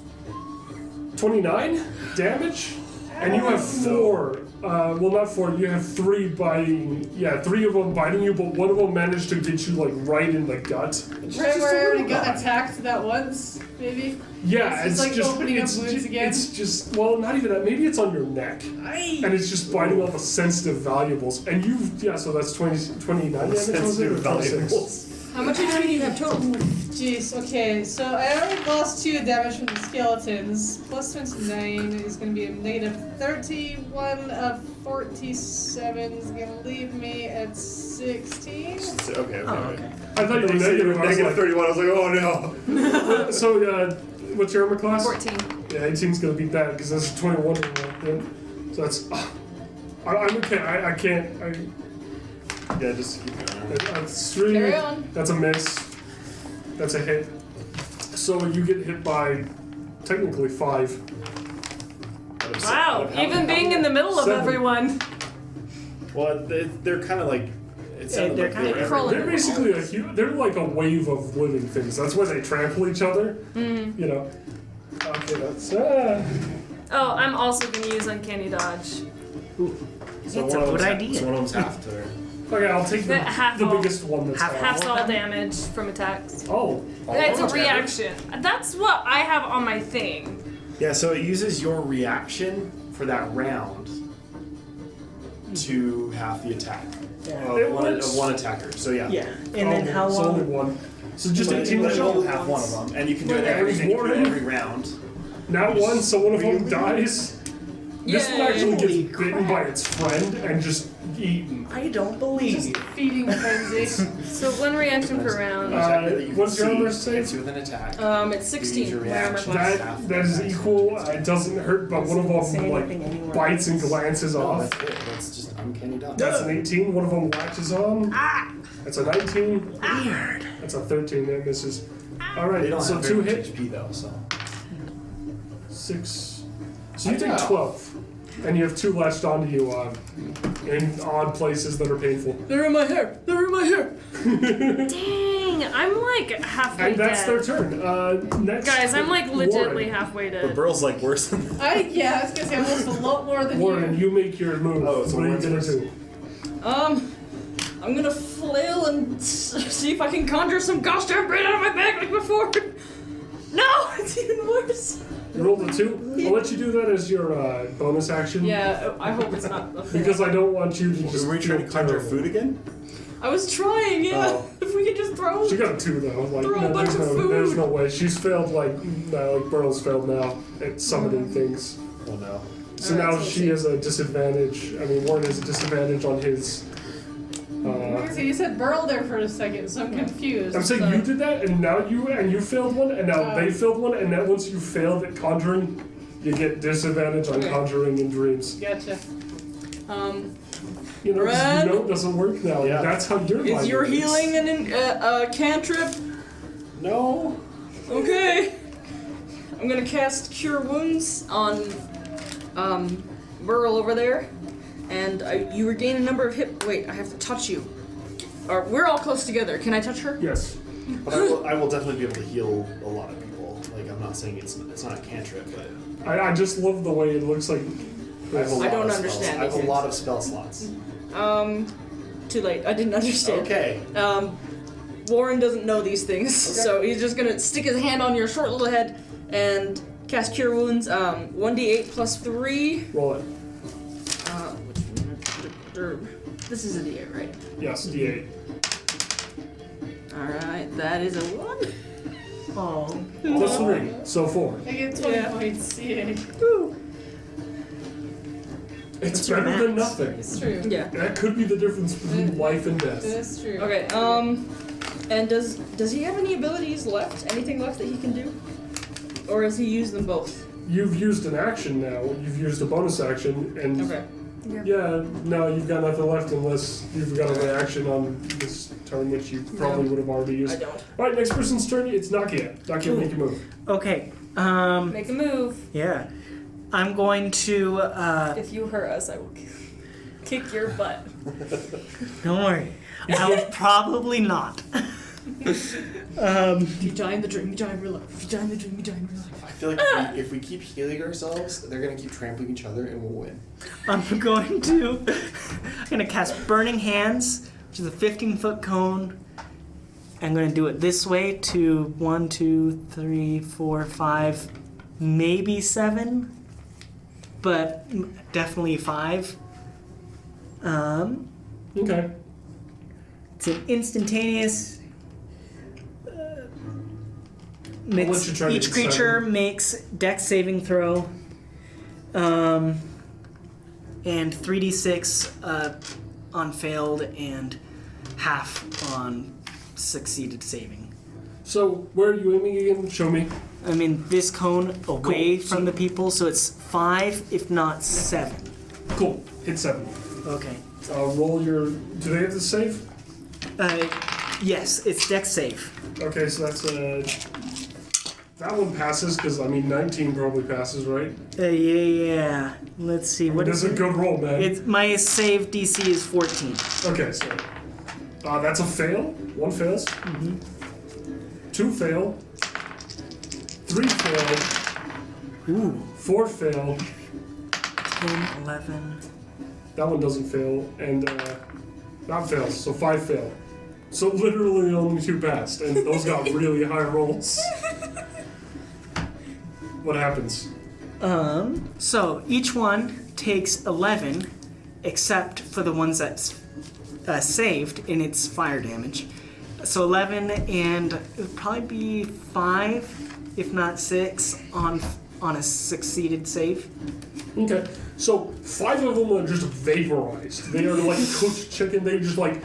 29 damage, and you have 4. Well, not 4. You have 3 biting. Yeah, 3 of them biting you, but one of them managed to get you like right in the gut. Right where I already got attacked that once, maybe? Yeah, It's it's just like opening up it's wounds just, again? It's just, well, not even that. Maybe it's on your neck, Aye. and it's just biting all the sensitive valuables. And you've, yeah, so that's 29 damage. Was it, or Sensitive 26? valuables. How much HP do you have total? Jeez, okay, so I already lost 2 damage from the skeletons. Plus 29 is going to be a negative 31 of 47 is going to leave me at 16. Okay. Oh, okay. I thought you were negative. I was Negative like, 31. I was like, oh no. so, what's your armor class? 14. Yeah, 18's gonna be bad because that's a 21 in there. So that's. I'm okay. I can't. Yeah, just keep going. That's 3. Carry on. That's a miss. That's a hit. So you get hit by technically 5. Wow, even being in the middle of 7. everyone. Well, they're kind of like. It sounded they're like kinda they were crawling. They're basically they're like a wave of living things. That's why they trample each other. You know. Okay, that's. Oh, I'm also gonna use Uncanny Dodge. So That's one a of good them's idea. So one of them's half to. Okay, I'll take the Half all- biggest one that's Half all damage from attacks. Oh. It's a damage. reaction. That's what I have on my thing. Yeah, so it uses your reaction for that round to half the attack Yeah. It of works. one attacker. So yeah. Yeah. And then how It's only long? one. So just But 18 but to it'll show. have one of them, and you can do it Wait, every, there's and you can do it more? every round. Not one, so one of them Really? dies. This one Yay. actually gets Holy bitten by its friend and just eaten. I don't believe Just you. feeding frenzy. So one reaction per round. Exactly, that you can what's your see armor save? hits you with an attack. It's You use 16. your My armor reaction. class. That is equal. It doesn't hurt, but one of Doesn't say them anything like anywhere bites and else. glances No, off. that's it. That's just uncanny dodge. That's an 18. One of them latches on. That's a 19. Weird. That's a 13. That misses. All They right, don't so have 2 very hit, much HP though, so. 6. So you take Yeah. 12, and you have 2 latched onto you in odd places that are painful. They're in my hair. They're in my hair. Dang, I'm like halfway And that's dead. their turn. Next, Guys, I'm like legitimately Warren. halfway But dead. Burl's like worse than that. I was gonna say almost a lot more than Warren, you. you make your move. Oh, so what are you Warren's gonna first. do? I'm gonna flail and see if I can conjure some gosh darn brain out of my bag like before. No, it's even worse. You rolled a 2. I'll let you do that as your bonus action. Yeah, I hope it's not a fail. Because I don't want you to just. Were we trying to conjure food again? I was trying, yeah. Oh. If we could just throw. She got a 2 though. Like, Throw a no, bunch of food. there's no way. She's failed like Burl's failed now at summoning things. Oh no. So Alright, now so she has a disadvantage. I mean, Warren has a disadvantage on his. Okay, you said Burl there for a second, so I'm confused. I'm saying you did that, and now you failed one, and now they failed one, and then once you failed at conjuring, you get disadvantage on Okay. conjuring in dreams. Gotcha. You know, 'cause Red? you know it doesn't work now. Yeah. That's how your Is life your is. healing a cantrip? No. Okay. I'm gonna cast Cure Wounds on Burl over there, and you regain a number of hit. Wait, I have to touch you. Or we're all close together. Can I touch her? Yes. But I will definitely be able to heal a lot of people. Like I'm not saying it's not a cantrip, but I just love the way it looks like. I have a lot don't of understand spells. I have these a lot of spell slots. Too late. I didn't understand. Okay. Warren doesn't know these things, so he's just gonna stick his hand on your short little head and cast Cure Wounds. 1d8 plus 3. Roll it. This is a d8, right? Yes, D8. Alright, that is a 1. Oh. Plus 3, so 4. I get 20 Yeah. points. Yay. It's your better than max? nothing. It's true. Yeah. That could be the difference between life and death. That's true. Okay, and does he have any abilities left? Anything left that he can do? Or has he used them both? You've used an action now. You've used a bonus action, and Okay. yeah, no, you've got nothing left unless you've got a reaction on this turn, which you probably would have already I used. don't. All right, next person's turn. It's Nakia. Nakia, make your move. Okay. Make a move. Yeah. I'm going to. If you hurt us, I will kick your butt. Don't worry. I will probably not. If you die in the dream, you die in real life. If you die in the dream, you die in real life. I feel like if we keep healing ourselves, they're gonna keep trampling each other and we'll win. I'm gonna cast Burning Hands, which is a 15-foot cone. I'm gonna do it this way to 1, 2, 3, 4, 5, maybe 7, but definitely 5. Okay. It's an instantaneous let you try to each get creature makes Dex saving throw, and 3d6 on failed and half on succeeded saving. So, where are you aiming again? Show me. I'm in this cone away Cool. from the people, so it's 5, if not 7. Cool. Hit 7. Okay. Roll your. Do they have to save? Yes, it's Dex save. Okay, so that's that one passes because 19 probably passes, right? Yeah. Let's see. What That's is a it? good roll, man. It's my save DC is 14. Okay, so that's a fail. 1 fails. 2 fail. 3 fail. Ooh. 4 fail. 10, 11. That one doesn't fail, and that fails. So 5 fail. So literally only 2 passed, and those got really high rolls. What happens? So each one takes 11, except for the ones that's saved in its fire damage. So 11, and it would probably be 5, if not 6, on a succeeded save. Okay, so 5 of them are just vaporized. They are like cooked chicken. They just kind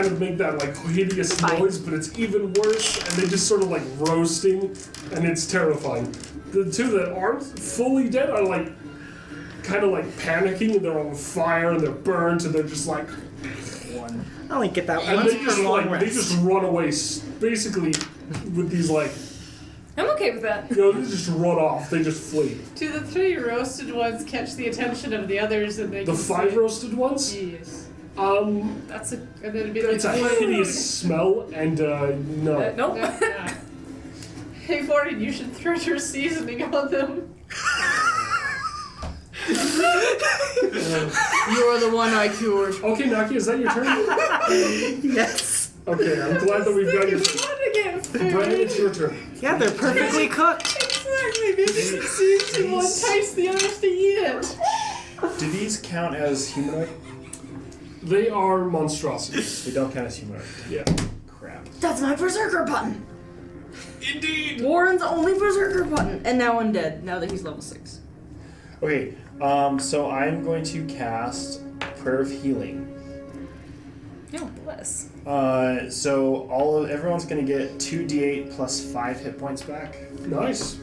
of make that hideous Fine. noise, but it's even worse, and they just sort of roasting, and it's terrifying. The 2 that aren't fully dead are kind of panicking, and they're on fire, and they're burnt, and they're just I only get that and once they per just long they rest. just run away, basically with these I'm okay with that. they just run off. They just flee. Do the 3 roasted ones catch the attention of the others and they The can 5 say, roasted ones, Yes. That's a And then it'd be it's a hideous smell, and no. nope. No. Hey, Morgan, you should throw your seasoning on them. You're the one I cured. Okay, Naki, is that your turn? Yes. Okay, I'm glad that we've got your turn. Want to get food? Brandon, it's your turn. Yeah, they're perfectly cooked. Exactly. Maybe it seems to entice the others to eat it. Do these count as humanoid? They are monstrosities. They don't count as humanoid. Yeah. Crap. That's my berserker button. Indeed. Warren's only berserker button, and now undead. Now that he's level 6. Okay, so I'm going to cast Prayer of Healing. Oh, bless. So everyone's going to get 2d8 plus 5 hit points back. Nice.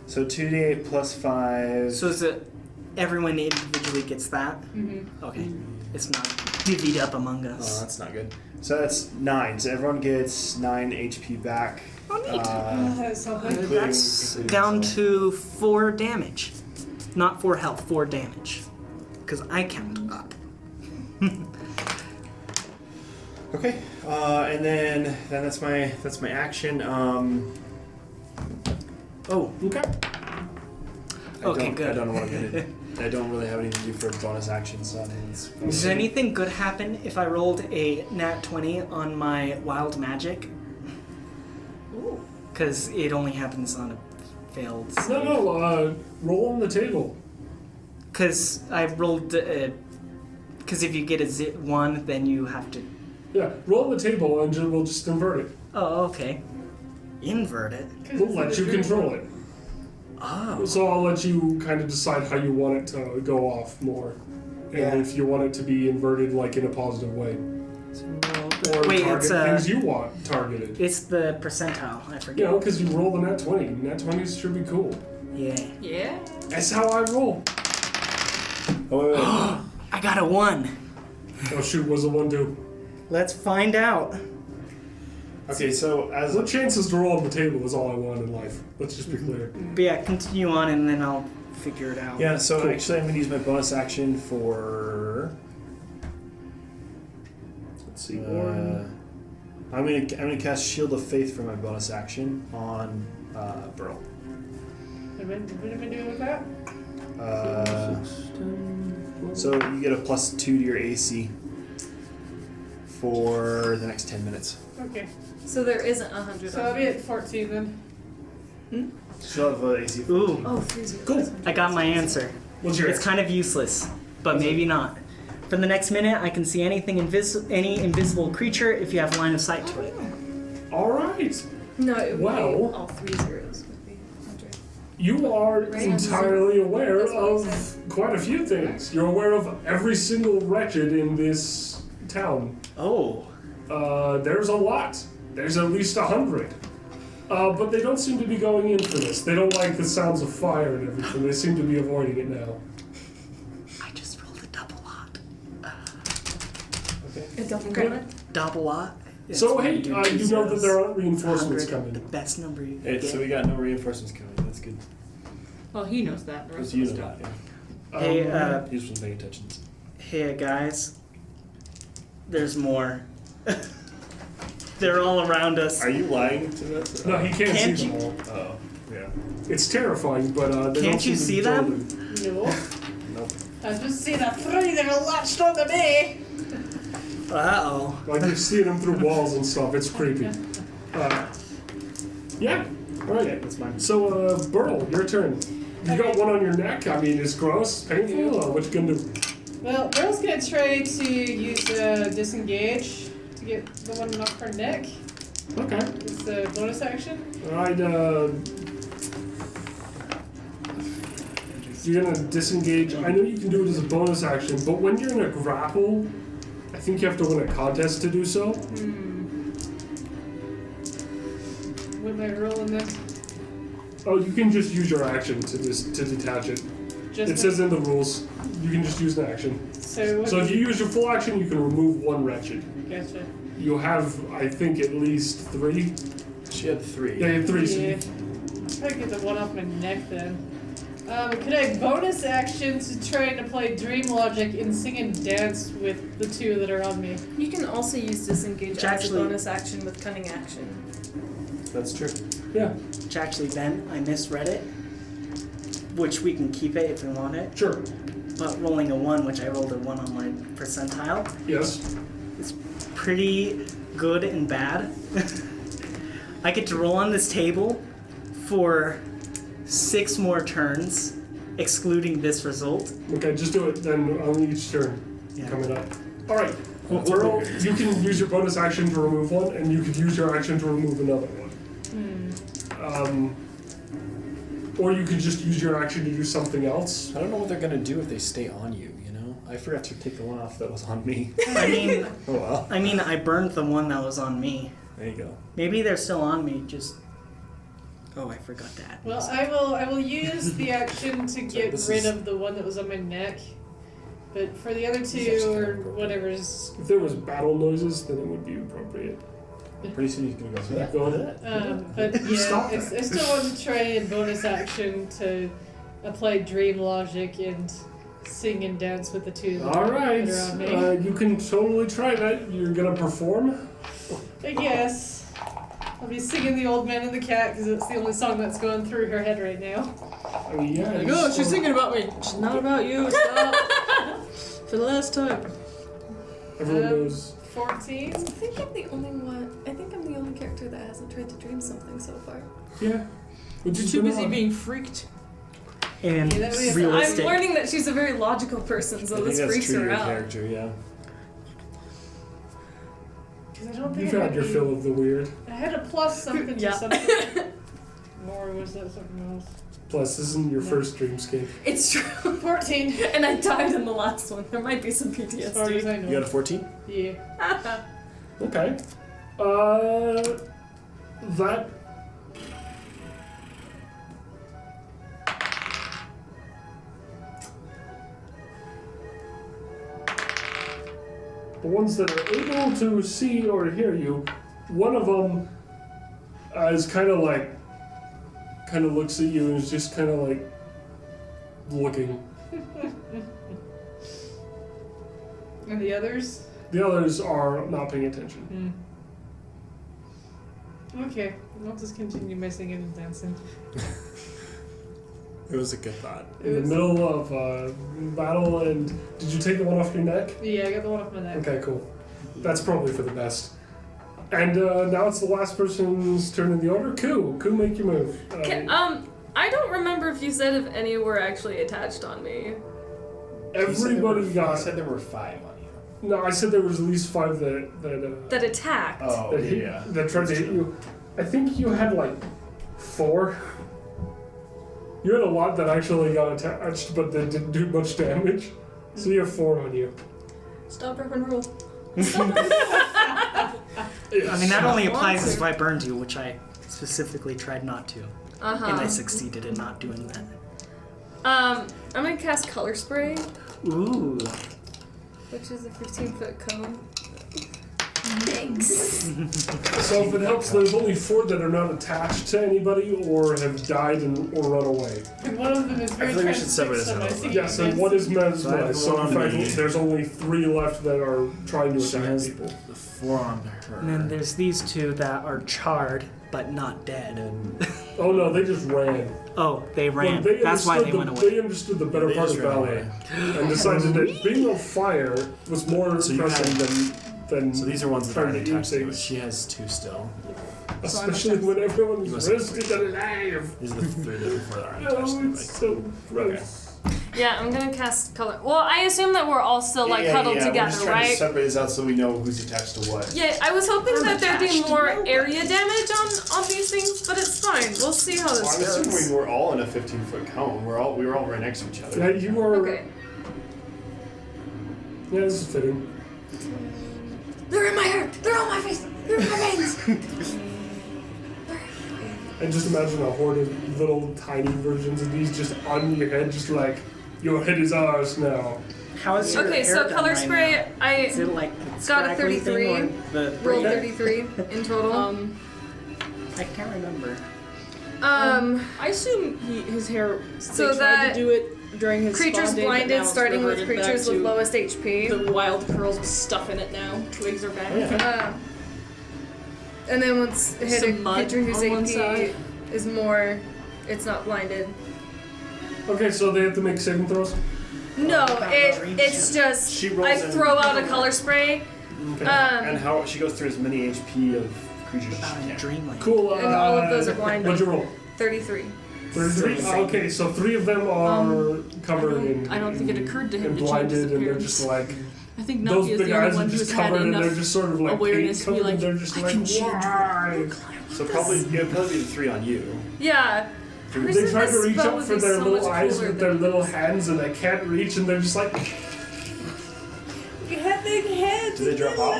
So 2d8 plus 5. So is it everyone individually gets that? Mm-hmm. Okay. It's not divvied up among Oh, us. that's not good. So that's 9. So everyone gets 9 HP back. Oh, neat. That's something. That's including down myself. to 4 damage. Not 4 health, 4 damage. Because I count up. Okay, and then that's my action. Oh, Okay. Okay, good. I don't know what I'm gonna do. I don't really have anything to do for a bonus action, so I think it's. does anything good happen if I rolled a nat 20 on my wild magic? Ooh. Because it only happens on a failed save. No, roll on the table. Because I rolled. Because if you get a 1, then you have to. Yeah, roll on the table, and we'll just invert it. Oh, okay. Invert it. We'll let you control it. Oh. So I'll let you kind of decide how you want it to go off more. And Yeah. if you want it to be inverted in a positive way. Or Wait, target it's things you want targeted. it's the percentile. I You forget. know, because you roll the nat 20. Nat 20s should be cool. Yeah. Yeah. That's how I roll. Oh, wait. I got a 1. Oh shoot, was a 1-2. Let's find out. Okay, so as The chances to roll on the table is all I want in life. Let's just be clear. But yeah, continue on and then I'll figure it out. yeah, so Cool. actually I'm gonna use my bonus action for. Let's see. I'm gonna cast Shield of Faith for my bonus action on Burl. What have I been doing with that? So you get a +2 to your AC for the next 10 minutes. Okay. So there isn't 100 So on I'll be here. at 14 then. She'll have AC. Ooh, Oh, 3 Cool. I got my answer. What's your It's kind of useless, but maybe not. For the next minute, I can see any invisible creature if you have line of sight to it. Alright. No, it would Well- be all 3 zeros would be 100. You are Right. entirely aware That's what I of quite a few things. You're aware of every single wretched in this town. Oh. There's a lot. There's at least 100. But they don't seem to be going in for this. They don't like the sounds of fire and everything. They seem to be avoiding it now. I just rolled a double lot. Okay. A double Okay. bullet? Double lot. It's So when hey, do you two know that zeros. there aren't reinforcements 100, the coming. best number you can Hey, get. so we got no reinforcements coming. That's good. Well, he knows that. The Because rest you of us know don't. that, yeah. Hey, He just wasn't paying attention. hey, guys. There's more. They're all around us. Are you lying to us? No, he can't, Can't see you- them all. Oh, yeah. It's terrifying, but they Can't don't you seem to see be them? joining. No. Nope. I've just seen a 3 that are a lot stronger than me. Uh-oh. Like you're seeing them through walls and stuff. It's creepy. Yeah. All right. That's mine. So, Burl, your turn. You got one on your neck. I mean, it's gross, painful. What you gonna do? Well, Burl's gonna try to use disengage to get the one off her neck. Okay. It's the bonus action. All right. You're gonna disengage. I know you can do it as a bonus action, but when you're in a grapple, I think you have to win a contest to do so. What am I rolling this? Oh, you can just use your action to detach it. Just It says in the rules you can just use an action. so. What So if you use your full action, you can remove one wretched. Gotcha. You have, I think, at least 3. She had 3. Yeah, you have 3. So Yeah. you, I'll probably get the one off my neck then. Could I bonus action to try to play Dream Logic and sing and dance with the 2 that are on me? You can also use disengage Which as actually- a bonus action with cunning action. That's true. yeah, Which actually, Ben, I misread it. Which we can keep it if we want it. sure. But rolling a 1, which I rolled a 1 on my percentile, Yes. is pretty good and bad. I get to roll on this table for 6 more turns, excluding this result. Okay, just do it then on each turn Yeah. coming up. All right. Burl, you can use your bonus action to remove one, and you could use your action to remove another one. Or you could just use your action to do something else. I don't know what they're gonna do if they stay on you, you know? I forgot to take the one off that was on me. I mean, Oh well. I burned the one that was on me. There you go. Maybe they're still on me. Just oh, I forgot that. Well, I will use the action to get this rid is- of the one that was on my neck. But for the other is 2 actually or kind of whatever's, If there was battle noises, then it would be appropriate. Pretty soon he's gonna go through that. Go ahead. but yeah, Stop I that. still want to try and bonus action to apply Dream Logic and sing and dance with the 2 that, All right. that are on me. You can totally try that. You're gonna perform. I guess. I'll be singing The Old Man and the Cat because it's the only song that's going through her head right now. I mean, yeah. Like, oh, she's thinking about me. It's not about you. Stop. For the last time. Everyone knows. 14? I think I'm the only one. I think I'm the only character that hasn't tried to dream something so far. Yeah. Which You're is too busy odd. being freaked. And Yeah, that was- realistic. I'm learning that she's a very logical person, so I think this that's freaks true to her your out. character, yeah. Because I don't think You've I had your the- fill of the weird. I had a plus something Yeah. to something. Or was that something else? Plus, this isn't your first Dreamscape. It's true. 14. And I died in the last one. There might be some As far as PTSD. I know. You got a 14? Yeah. Okay. That. The ones that are able to see or hear you, one of them is kind of looks at you and is just kind of like looking. And the others? The others are not paying attention. Okay. I'll just continue my singing and dancing. It was a good thought. In the middle of battle, and did you take the one off your neck? Yeah, I got the one off my neck. Okay, cool. That's probably for the best. And now it's the last person's turn in the order. Koo, make your move. I don't remember if you said if any were actually attached on me. Everybody I got. said there were 5 on you. No, I said there was at least 5 that That attacked. Oh, that hit, yeah. that tried to hit you. I think you had like 4. You had a lot that actually got attached, but they didn't do much damage. So you have 4 on you. Stop, drop, and roll. I mean, that only applies Monster. if I burned you, which I specifically tried not to. And I succeeded in not doing that. I'm gonna cast Color Spray, Ooh. which is a 15-foot cone. So if it helps, there's only 4 that are not attached to anybody or have died or run away. And one of them is very I think we should separate this out. transfixed, Yes, and one is mesmerized. So I So have in one on fact, me. there's only 3 left that are trying to She attack has people. the 4 on her. And then there's these 2 that are charred, but not dead. And Oh no, they just ran. Oh, they ran. Well, they That's why they understood went They away. understood the better They part just of ran ballet and decided that being on fire was more So you impressive than so these are ones that trying aren't to eat attached to it. things. She has 2 still. Especially when everyone You is must- rested alive. These are the 3 that before that aren't attached Oh, to it's so gross. Yeah, I'm gonna cast Color. Well, I assume that we're all still like huddled We're just together, trying to right? separate this out so we know who's attached to what. Yeah, I was hoping that there'd be more area damage on these things, but it's fine. We'll see how Well, this I'm assuming goes. we were all in a 15-foot cone. We were all right next to each other. Yeah, you are. Okay. Yeah, this is fitting. They're in my hair. They're on my face. They're in my veins. And just imagine a horde of little tiny versions of these just on your head, just like, your head is ours now. How is your Okay, hair so done color right spray. now? Is I it like got a scraggly 33. thing or the rolled braid? 33 in total. I can't remember. I assume his hair. So they tried that to do it during his creatures spawn day, but now blinded, it's starting with reverted back creatures with to lowest HP. The wild pearls with stuff in it now. Twigs are back. And then once hit a Some mud creature whose on one AP side. is more, it's not blinded. Okay, so they have to make saving throws? No, it's just She rolls I in- throw out a color spray. Okay. And how she goes through as many HP of creatures as she can. Dreamland. Cool. And all of those are blinded. What'd you roll? 33. 33? Okay, so 3 of them are covered in. I don't think it occurred to him and to change blinded, his and they're appearance. just like. I think Those Naki is the the only guys one are who's just had covered, and enough they're just sort of like awareness to paint be covered, like, and they're just I like, can change why? So probably it'd probably be the 3 on you. Yeah. They try to reach spell up would for be their so little much eyes cooler with their than little this. hands, and they can't reach, and they're just like. You have big heads. Do they drop off?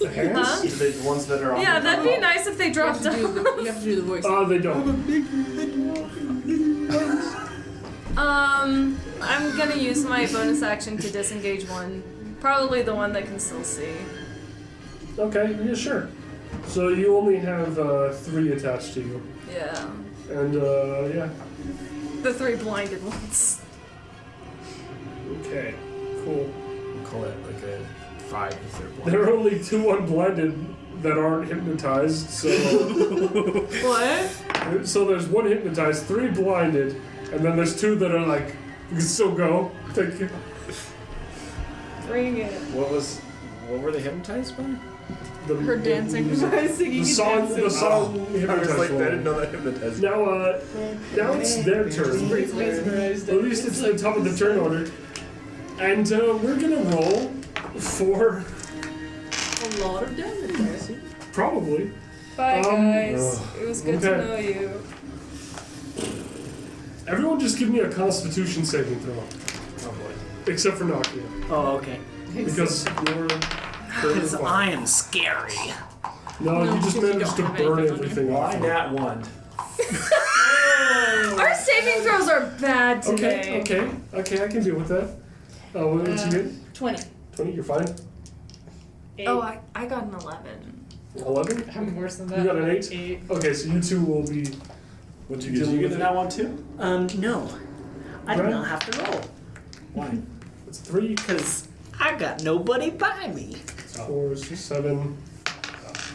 The hands? Huh? Do they, the ones that are on Yeah, the that'd be nice if they You dropped have, to do down. the, you have to do the voice. They don't. I'm gonna use my bonus action to disengage one. Probably the one that can still see. Okay, yeah, sure. So you only have 3 attached to you. Yeah. And, yeah. The 3 blinded ones. Okay, cool. we'll call it like a 5 if they're blind. There are only 2 unblinded that aren't hypnotized, so. What? So there's 1 hypnotized, 3 blinded, and then there's 2 that are like, you can still go. Thank you. Bring it. What were they hypnotized by? Her dancing. The song I hypnotized was like, I one. didn't know that hypnotized. Now it's their turn. It's mesmerized. At least it's the top of the turn order. And we're gonna roll for A lot of damage. probably. Bye, guys. ugh. It was good Okay. to know you. Everyone just give me a constitution saving throw. Oh boy. Except for Nakia. Oh, okay. Because you're Because I am scary. No, you just because you managed to don't have burn anything on everything Well, off. I nat 1. Our saving throws are bad today. Okay, I can deal with that. What did you get? 20. 20, you're fine. Oh, I got an 11. 11? I'm worse than that. You got an 8? 8. Okay, so you 2 will be. What'd you get? Did you get the nat 1 too? No. I did Right. not have to roll. Why? It's 3, Because I got nobody by me. 4, 7,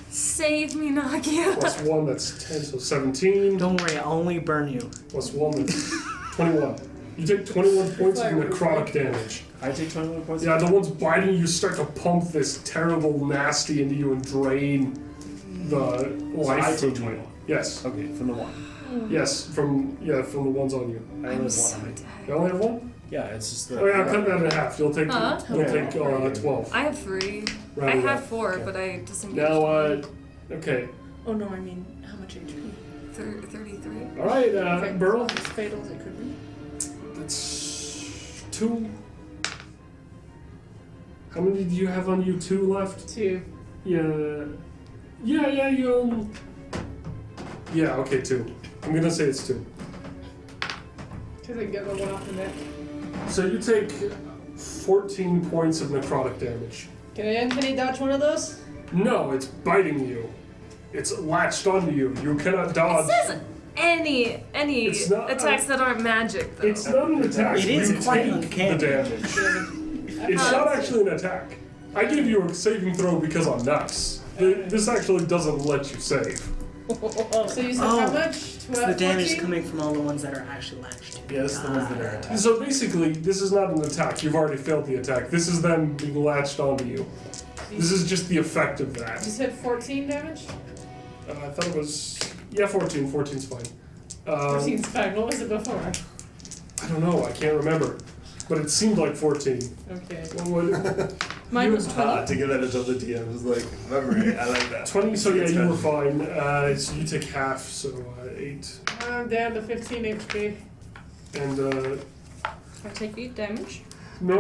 Save me, Nagia. plus 1, that's 10, so 17. Don't worry, I'll only burn you. Plus 1, that's 21. You take 21 points of necrotic damage. I take 21 points. Yeah, the ones biting you start to pump this terrible nasty into you and drain the life. I from take you. 21. Yes. Okay, from the 1. Yes, from the ones on you. I only have 1 on me. You only have 1? Yeah, it's just the. Oh yeah, cut that in half. You'll take Huh? you'll take 12. I have 3. Round I it had up. 4, Okay. but I disengaged. Now Okay. Oh no, I mean, how much HP? 33. All right, Okay, Burl. As fatal as it could be. That's 2. How many do you have on you? 2 left? 2. Yeah. You. Yeah. Okay, 2. I'm gonna say it's 2. Because I get the one off the net. So you take 14 points of necrotic damage. Can I infinity dodge one of those? No, it's biting you. It's latched onto you. You cannot dodge. It says any It's not attacks that aren't magic, though. It's not an attack. It is you quite take uncanny. the damage. It's not actually an attack. I gave you a saving throw because I'm nice. This actually doesn't let you save. So you said how much? So the damage is coming from all the ones that are actually latched. Yeah, this is the ones that are attacked. So basically, this is not an attack. You've already failed the attack. This is them being latched onto you. This is just the effect of that. You said 14 damage? I thought it was... Yeah, 14. 14's fine. 14's fine. What was it before? I don't know. I can't remember. But it seemed like 14. Okay. Mine was 20. To give that to the DM was like, memory. I like that. 20, so yeah, It's you fine. were fine. So you take half, so 8. I'm down to 15 HP. And, I take 8 damage. no,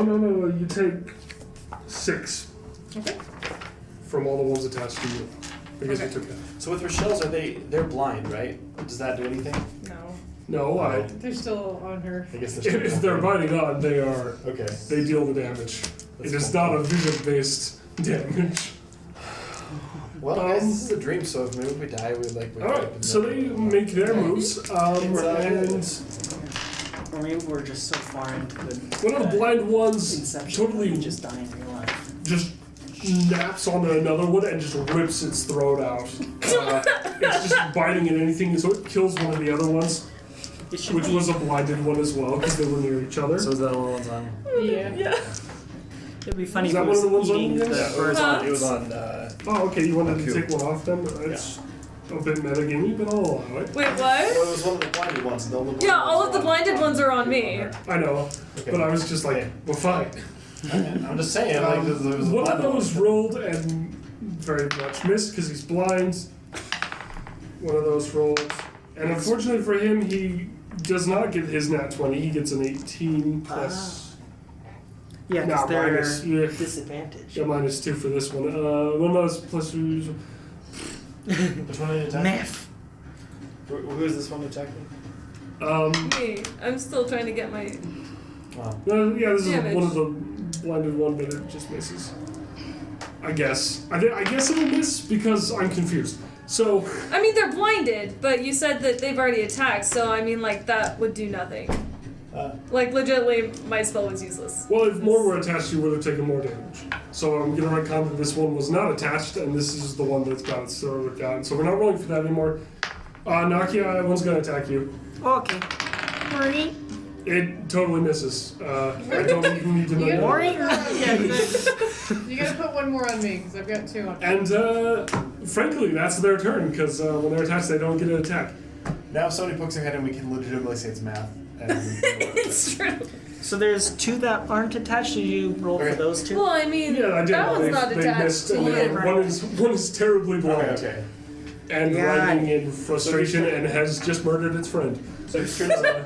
you take 6. Okay. From all the ones attached to you. Because Okay. you took half. So with Rochelle's, they're blind, right? Does that do anything? No. No, They're still on her. I guess they're if they're biting on, they are. Okay. They deal the damage. That's It is cool. not a vision-based damage. Well, I guess this is a dream, so if maybe we die, we wake up. Alright, and so know- they make their moves, and Or maybe we're just so far into the one of the blind ones inception totally that we just die in real life. just naps onto another one and just rips its throat out. It's just biting at anything, so it kills one of the other ones, It should which be. was a blinded one as well, because they were near each other. So is that the only one's on? Yeah. It'd be funny Is if that it one of was the ones on eating you the guys? birds. It was on. Oh, okay, you wanted to Cool. take one off then? It's a bit metagamey, but I'll allow it. Wait, what? Well, it was one of the blinded ones. The only Yeah, all of the blinded ones are on me. I know, Okay. but I was just like, well, fine. I'm just saying, like, there was a One of blind one. those rolled and very much missed because he's blind. One of those rolled. And unfortunately for him, he does not get his nat 20. He gets an 18 plus. Yeah, No, because they're minus, yeah. disadvantaged. Yeah, -2 for this one. One of those plus. Which one are you attacking? Math. Who is this one attacking? Me. I'm still trying to get my. Wow. No, yeah, this is Damage. one of the blinded one, but it just misses. I guess. I guess it'll miss because I'm confused. So, I mean, they're blinded, but you said that they've already attacked, so I mean, like, that would do nothing. Like, legitimately, my spell was useless. well, if more were attached, you would have taken more damage. So I'm gonna recount that this one was not attached, and this is the one that's got its throat down. So we're not rolling for that anymore. Nakia, one's gonna attack you. Okay. It totally misses. I don't even need to know. You that. gotta, you gotta put one more on me, because I've got 2 on. And frankly, that's their turn, because when they're attached, they don't get an attack. Now, if somebody pokes their head in, we can legitimately say it's math. And It's true. So there's 2 that aren't attached. Did you roll Okay. for those 2? Well, I mean, Yeah, I did. that one's not they attached. missed, and Yeah, then right. one is terribly blind okay. and Yeah. writhing in frustration and has just murdered its friend. So whose turn is it?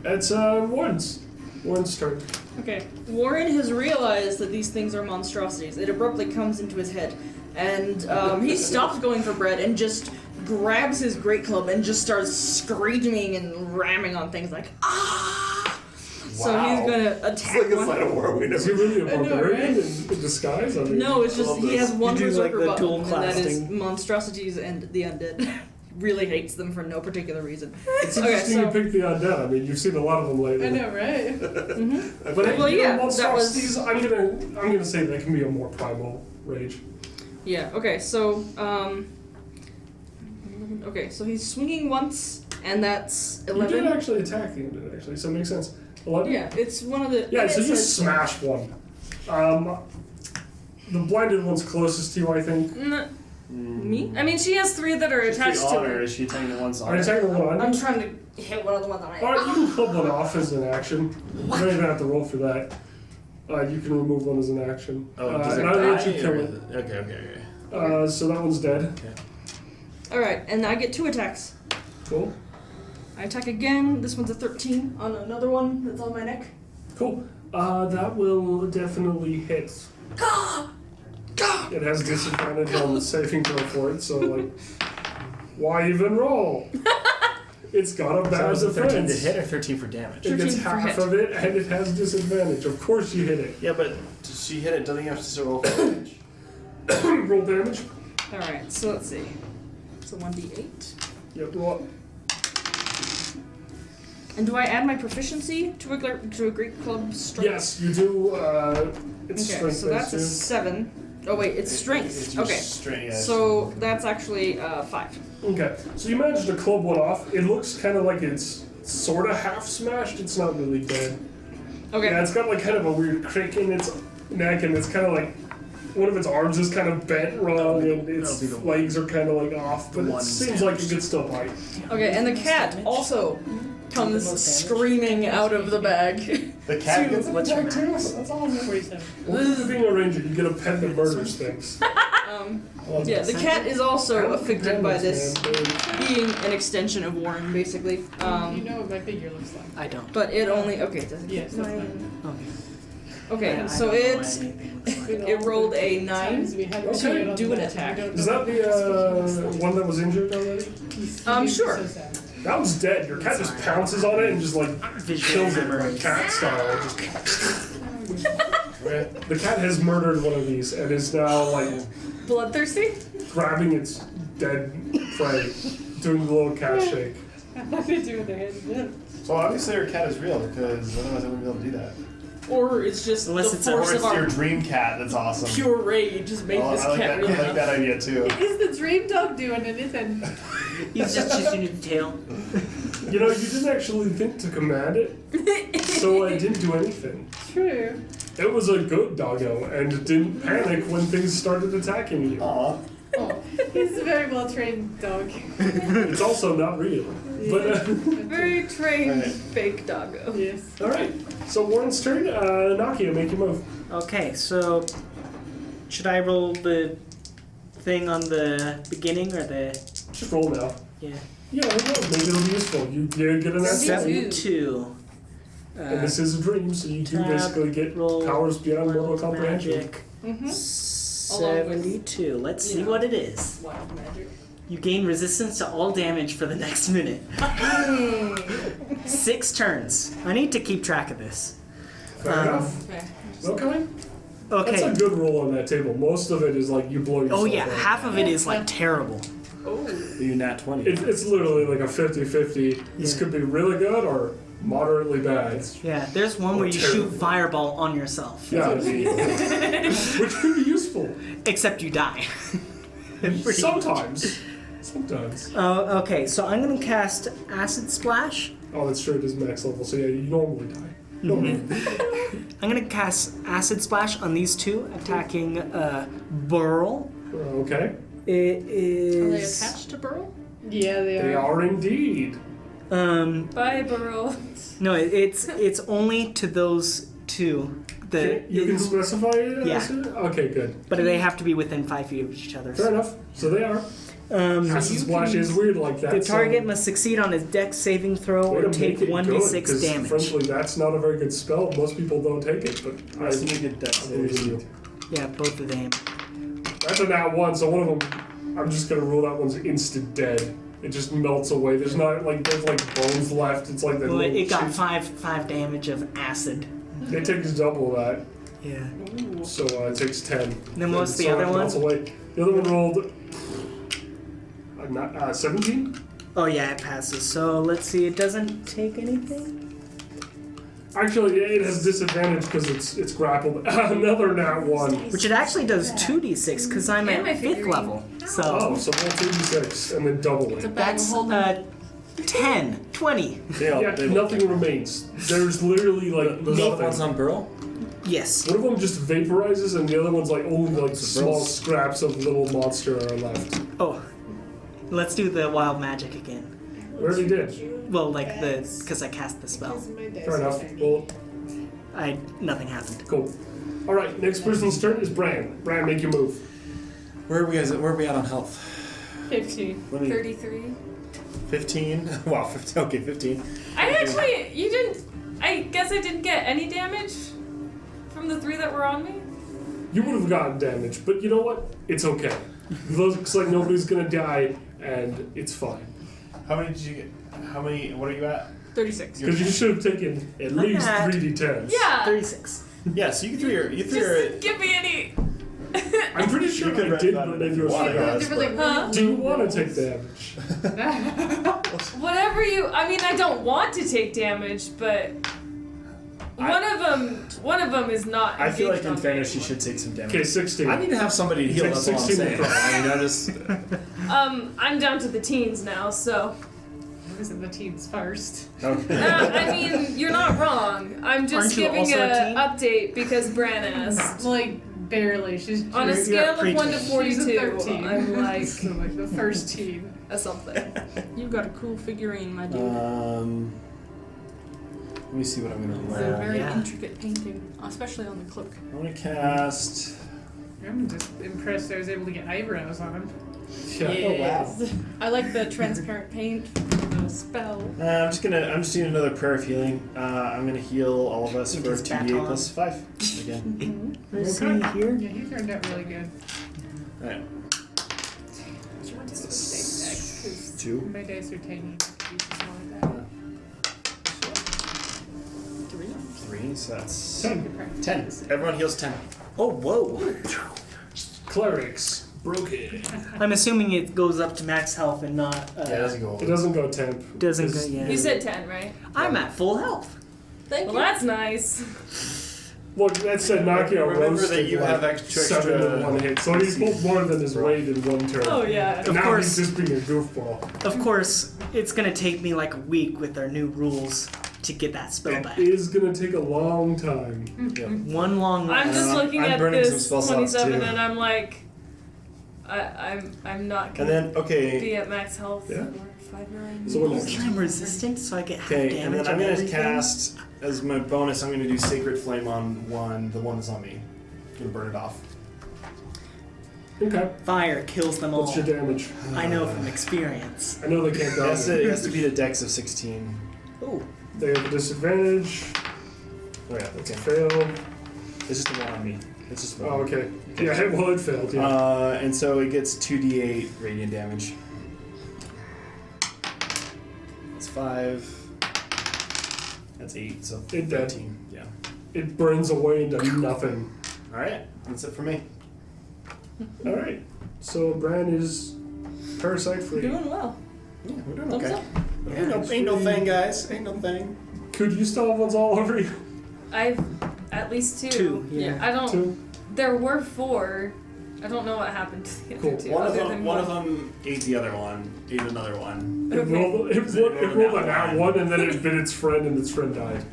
It's Warren's turn. Okay. Warren has realized that these things are monstrosities. It abruptly comes into his head. And he stops going for bread and just grabs his great club and just starts screaming and ramming on things like, ah! So he's gonna It's attack like a one. sleight of war. We Is he never. really a I know, barbarian right? in disguise? I mean, No, it's just love he this. has one You do, berserker like, the button, dual and that is classing. monstrosities and the undead. Really hates them for no particular reason. it's Okay, interesting so- you picked the undead. I mean, you've seen a lot of them lately. I know, right? But Well, you know, yeah, that monstrosities, was- I'm gonna say that can be a more primal rage. Yeah, okay, so, okay, so he's swinging once, and that's You 11. did actually attack the undead, actually, so it makes sense. 11? Yeah, it's one of the. Yeah, and so it you says- smash one. The blinded one's closest to you, I think. Me? I mean, she has 3 that are attached to Or her. is she attacking the ones on Are you attacking the one on I'm you? trying to hit one of the ones on my Alright, you can club one off as an action. You don't even have to roll for that. You can remove one as an action. Oh, does it and I'll let die, you kill or it. is it? Okay. So that one's dead. Alright, and I get 2 attacks. Cool. I attack again. This one's a 13 on another one that's on my neck. Cool. That will definitely hit. It has disadvantage on the saving throw for it, so like, why even roll? It's got a So bad was it 13 to defense. hit or 13 for damage? It gets 13 for half hit. of it, and it has disadvantage. Of course you hit it. Yeah, but does she hit it? Doesn't you have to still roll for damage? Roll damage. Alright, so let's see. It's a 1d8. Yep. Roll. And do I add my proficiency to a Greek club strength? Yes, you do. It's Okay, strength so that's a based 7. Oh wait, it's strength. It's your Okay. strength, yeah, So that's actually 5. too. Okay, so you managed to club one off. It looks kind of like it's sort of half smashed. It's not really dead. Okay. Yeah, it's got like kind of a weird crick in its neck, and it's kind of like one of its arms is kind of bent wrong, and its that'll be the legs are kind of like off. But it one seems like it could still bite. Okay, and the cat also comes screaming out of the bag. The cat gets What's your Too. max? That's awesome. 47. Well, this is being a ranger. You get a pet that murders things. Yeah, the cat is also affected by this Man, being an extension of Warren, basically. You know what my figure looks like. I don't. But it only does it Yes, that's Okay, I so don't know it what anything looks like. it rolled a 9 Times we had Okay. to do an attack. Is that the one that was injured already? Sure. So sad. That one's dead. Your cat just pounces on it and just like Visual kills it memory. like cat style. Just the cat has murdered one of these and is now like Bloodthirsty? grabbing its dead prey, doing the little cat shake. What do they do with their hands? So obviously your cat is real because otherwise I wouldn't be able to do that. Or it's just Unless the it's a force Or it's of your our dream cat that's awesome. pure rage has made Oh, this I like cat that. real I like that idea too. Is the dream dog doing anything? He's just choosing the tail. You know, you didn't actually think to command it, so it didn't do anything. True. It was a good doggo and it didn't panic when things started attacking you. Aw. Oh, he's a very well trained dog. It's also not real. But Very trained Right. fake doggo. Yes. all right. So Warren's turn. Nakia, make your move. Okay, so should I roll the thing on the beginning or the Just roll now. yeah? Yeah, who knows? Maybe it'll be useful. You get an asset. 72. And this is a dream, so you do tab, basically get roll powers beyond mortal wild comprehension. magic. Mm-hmm. 72. Let's see what it is. Wild magic. You gain resistance to all damage for the next minute. 6 turns. I need to keep track of this. Fair enough. Okay. Okay. Okay. That's a good roll on that table. Most of it is like you blow yourself Oh yeah, up. half of it is like terrible. You nat 20. It's literally like a 50-50. This Yeah. could be really good or moderately bad. Yeah, there's one where you shoot fireball on yourself. Yeah. Which could be useful. Except you die. Pretty Sometimes. Sometimes. Okay, so I'm gonna cast Acid Splash. Oh, that's true. It is max level. So yeah, you normally die. Normally. I'm gonna cast Acid Splash on these two, attacking Burl. Okay. It Are they is. attached to Burl? Yeah, they They are indeed. Bye, Burl. No, it's only to those two. You can specify it? Yeah. Okay, good. But they have to be within 5 feet of each other. Fair enough. So they are. Acid Splash is weird like that. The target so must succeed on his dex saving throw way or to take make it 1d6 good, 'cause damage. Frankly, that's not a very good spell. Most people don't take it, but I That's a good dex I believe in save. you. Yeah, both of them. That's a nat 1, so one of them, I'm just gonna rule that one's instant dead. It just melts away. There's not like bones left. It's like the Well, little it got chip. 5 damage of acid. It takes double that, Yeah. so it takes 10. Then what's the So other it melts one? away. The other one rolled 17. Oh yeah, it passes. So let's see. It doesn't take anything. Actually, it has disadvantage because it's grappled. Another nat 1. Which it actually does 2d6 because I'm And at my 5th figurine. level. Oh, So so roll 2d6 and then double it. that's 10, 20. Yeah, nothing remains. There's literally like Those other ones nothing. on Burl? Yes. One of them just vaporizes, and the other one's like only like So small Burl's- scraps of little monster are left. Oh, let's do the wild magic again. We already did. Well, like because I cast the spell. Fair enough. Well, Nothing happened. cool. All right, next person's turn is Bran. Bran, make your move. Where are we at on health? 15. 33. 15. Wow, 15. Okay, 15. I guess I didn't get any damage from the 3 that were on me. You would have gotten damage, but you know what? It's okay. Looks like nobody's gonna die, and it's fine. How many did you get? What are you at? 36. Because you should have taken at least at 3d10s. Yeah. 36. Yeah, so you threw your. Just give me any. I'm pretty sure could I write did, that but in maybe if it you was wanted. forgot. They were like, Huh? Do you want to take damage? Whatever you. I mean, I don't want to take damage, but one of them is not. I feel like engaged in on me fairness, you anymore. should take some damage. Okay, 16. I need to have somebody to heal. Take That's all I'm 16 saying. across. I mean, I just. I'm down to the teens now, so. Isn't the teens first? Okay. I mean, you're not wrong. I'm just Aren't you giving also a an teen? update because Bran asked. Like, barely. She's On a You're scale of preteen. 1 to 42, She's a 13. I'm like So, like the first teen. a something. You've got a cool figurine, my dude. Let me see what I'm gonna It's a roll. very yeah. intricate painting, especially on the cloak. I'm gonna cast. I'm just impressed I was able to get eyebrows on him. Yeah. Oh wow. I like the transparent paint for the spell. I'm just doing another prayer of healing. I'm gonna heal all of us With for his 2d8 baton. plus 5 again. Let's see here. Yeah, he turned out really good. Alright. Which one is this next? 'Cause 2. my dice are tiny. Use some like that. 3, so that's 10. 10. Everyone heals 10. Oh, whoa. Clerics. Broken. I'm assuming it goes up to max health and not. Yeah, it doesn't go It over. doesn't go temp. Doesn't It's- go, yeah. You said 10, right? I'm at full health. Thank Well, that's nice. Look, that said, Nakia Remember roasted that you like have extra 7 in one hit, so he pulled more than his weight in one turn. Oh yeah. Of now course. he's just being a goofball. Of course, it's gonna take me like a week with our new rules to get that spell back. It is gonna take a long time. One long I'm just I'm looking at burning some this spell slots, 27 too. and I'm like, I'm not And gonna then, okay. be at max health Yeah. for 5 rounds. So what Hold is time resistant, so I get half Okay, damage. and then I'm on gonna everything. cast, as my bonus, I'm gonna do Sacred Flame on the one that's on me. Gonna burn it off. Okay. Fire kills them all. What's your damage? I know from experience. I know they can't dodge it. It has to beat a dex of 16. Oh, They have a disadvantage. Oh yeah, That's okay. a fail. It's just the one on me. It's just one. Oh, okay. Yeah, well, it failed, yeah. And so it gets 2d8 radiant damage. That's 5. That's 8, so It 13. Yeah. It burns away into nothing. Alright, that's it for me. Alright. So Bran is parasite free. Doing well. Yeah, we're doing Thumbs okay. up. Ain't no thing, guys. Ain't no thing. Could you still have ones all over you? I've at least 2. two. Yeah. I don't. Two? There were 4. I don't know what happened to the other Cool. 2. One of other them, than one of them ate the other one. Ate another one. It Okay. rolled, it rolled an at one, and then it bit its friend, and its friend died.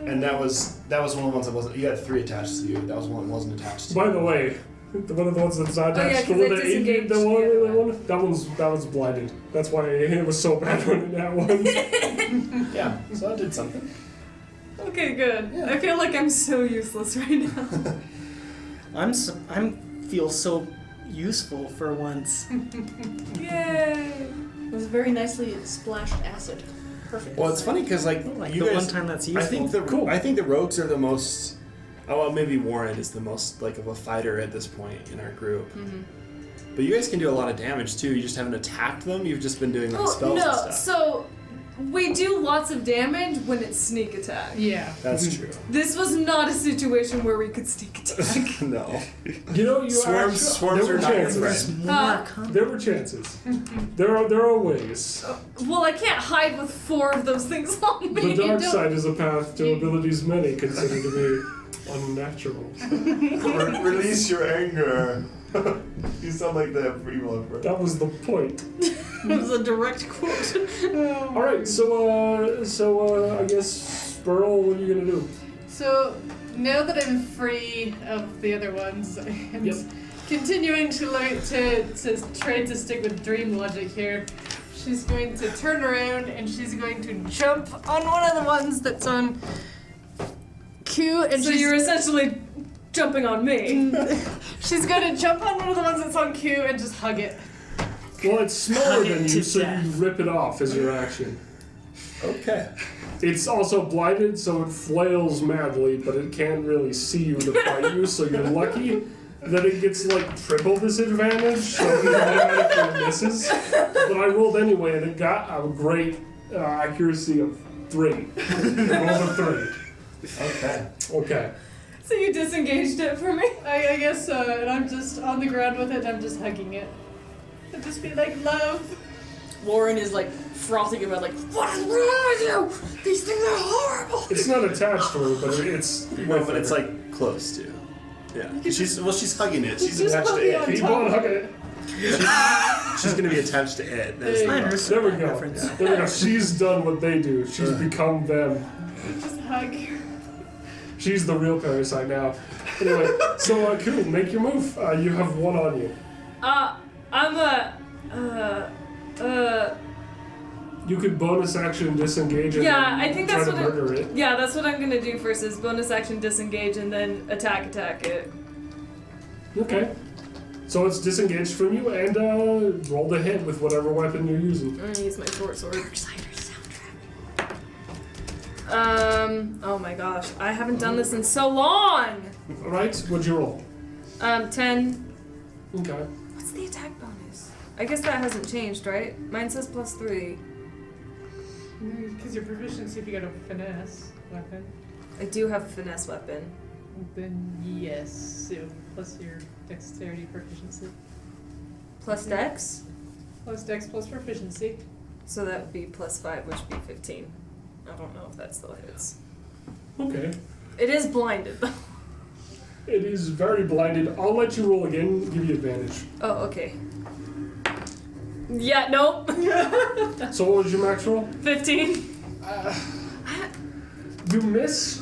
And that was one of the ones that wasn't. You had 3 attached to you. That was one that wasn't attached. By the way, one of the ones that's not Oh, yeah, attached to 'cause one it that ate disengaged the one, the other that was blinded. That's why it was so bad when it that one. Yeah, so I did something. Okay, good. Yeah. I feel like I'm so useless right now. I'm feel so useful for once. Yay! It was very nicely splashed acid. Perfect. Well, it's funny because like Like you the guys, one time that's I useful. think I think the rogues are the most. Oh, well, maybe Warren is the most like of a fighter at this point in our group. Mm-hmm. But you guys can do a lot of damage too. You just haven't attacked them. You've just been doing like Oh spells and no! stuff. So we do lots of damage when it's sneak attack. Yeah. That's true. This was not a situation where we could sneak attack. No. You know, you Swarms there are were not your chances. friend. More Huh? coming. There were chances. There are ways. Well, I can't hide with 4 of those things on me. The dark don't- side is a path to abilities many consider to be unnatural. Release your anger. You sound like the evil emperor. That was the point. It was a direct quote. All right, so I guess Burl, what are you gonna do? So now that I'm free of the other ones, I'm Yep. continuing to learn to try to stick with dream logic here. She's going to turn around and she's going to jump on one of the ones that's on Q, and So she's you're essentially jumping on me. She's gonna jump on one of the ones that's on Q and just hug it. Well, it's smaller Hug it than to you, so death. you rip it off as your action. Okay. It's also blinded, so it flails madly, but it can't really see you to fight you, so you're lucky that it gets like triple disadvantage, so it automatically misses. But I rolled anyway, and it got a great accuracy of 3. It rolled a 3. Okay. Okay. So you disengaged it from me? I guess so, and I'm just on the ground with it and I'm just hugging it. And just be like, love. Lauren is like frothing about like, what is wrong with you? These things are horrible. It's not attached to her, but it's No, but it's like close to. Yeah. She's hugging it. She's Just attached put to me it. on keep top. on hugging it. She's gonna be attached to it. That's There you the go. There we go. Reference. There we go. She's done what they do. She's become them. Just hug. She's the real parasite now. Anyway, so cool. Make your move. You have 1 on you. I'm You could bonus action disengage and Yeah, then I think try that's to what murder it. yeah, that's what I'm gonna do first is bonus action disengage and then attack it. Okay. So it's disengaged from you and roll the hit with whatever weapon you're using. I'm gonna use my short sword. Oh my gosh, I haven't done this in so long! Alright, what'd you roll? 10. Okay. What's the attack bonus? I guess that hasn't changed, right? Mine says +3. Because your proficiency, if you got a finesse weapon, I do have a finesse weapon. then yes, so plus your dexterity proficiency. Plus dex? Plus dex plus proficiency. So that would be +5, which would be 15. I don't know if that still hits. Okay. It is blinded though. It is very blinded. I'll let you roll again, give you advantage. Oh, okay. Yeah, nope. So what was your max roll? 15. You miss,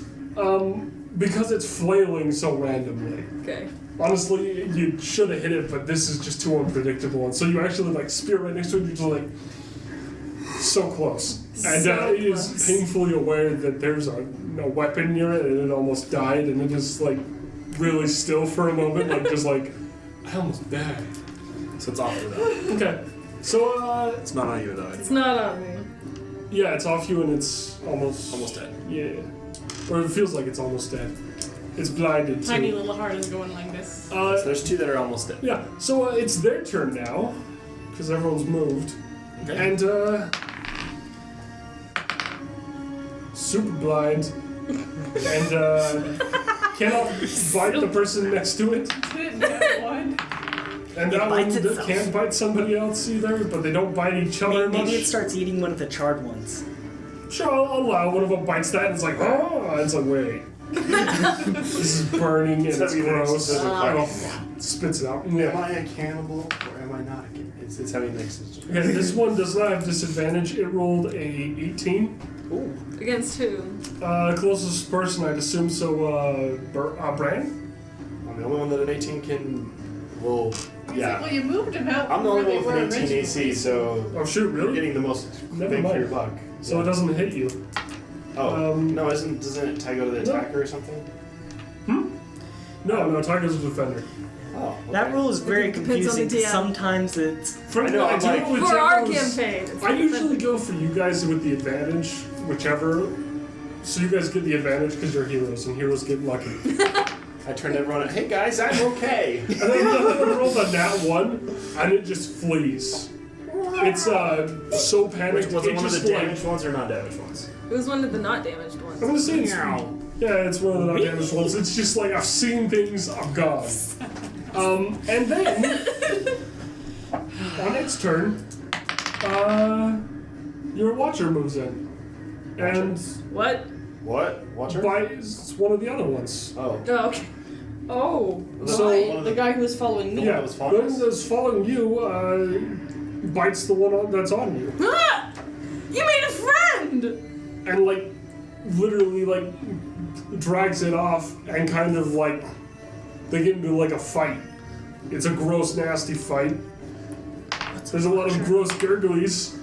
because it's flailing so randomly. Okay. Honestly, you should have hit it, but this is just too unpredictable. And so you actually like spear right next to it, and you're just like so close. And So it is close. painfully aware that there's a weapon near it, and it almost died, and it is like really still for a moment, like just like I almost died. So it's off of that. Okay, so It's not on you though. It's not on me. yeah, it's off you, and it's almost dead. Yeah, or it feels like it's almost dead. It's blinded too. Tiny little heart is going like this. So there's 2 that are almost dead. Yeah, so it's their turn now, because everyone's moved. Okay. And, super blind. And, cannot bite the person next to it. Didn't get one. And It that one bites itself. can't bite somebody else either, but they don't bite each other Maybe it much. starts eating one of the charred ones. Sure, I'll allow one of them bites that, and it's like, oh, and it's like, wait. This is burning and it's heavy gross. mix. Spits it out. Am Yeah. I a cannibal or am I not a cannibal? It's heavy mixes. Okay, this one does not have disadvantage. It rolled a 18. Ooh. Against who? Closest person, I'd assume, so, Bran? I'm the only one that an 18 can roll. Yeah. Well, you moved him out. I'm the from only where one they with an were 18 originally. AC, so Oh, shoot, you're really? getting the most Never bang for mind. your buck. So it doesn't hit you. Oh, Um, no, doesn't it tie go to the no. attacker or something? No, Tiger's a defender. Oh, okay. That rule is very Depends on the confusing. 'Cause DM. sometimes it's For, I know, I'm do like- whichever For our was- campaign. it's I the usually go for you guys with the advantage, whichever. So you guys get the advantage because you're heroes, and heroes get lucky. I turned to everyone. Hey guys, I'm okay. And then I rolled a nat 1, and it just flees. It's so panicked. Was it one of just the like- damaged ones or not damaged ones? It was one of the not damaged ones. I'm gonna say it's yeah, it's one of the not damaged ones. It's just like I've seen things, I'm gone. And then on its turn, your watcher moves in and What? What? Watcher? bites one of the other ones. Oh. Oh, okay. Oh. So Right, the guy who was following me. one yeah, that was the following one us. that's following you bites the one that's on you, Ah! You made a friend! and like literally like drags it off and kind of like they get into like a fight. It's a gross, nasty fight. There's a lot of gross gurglies.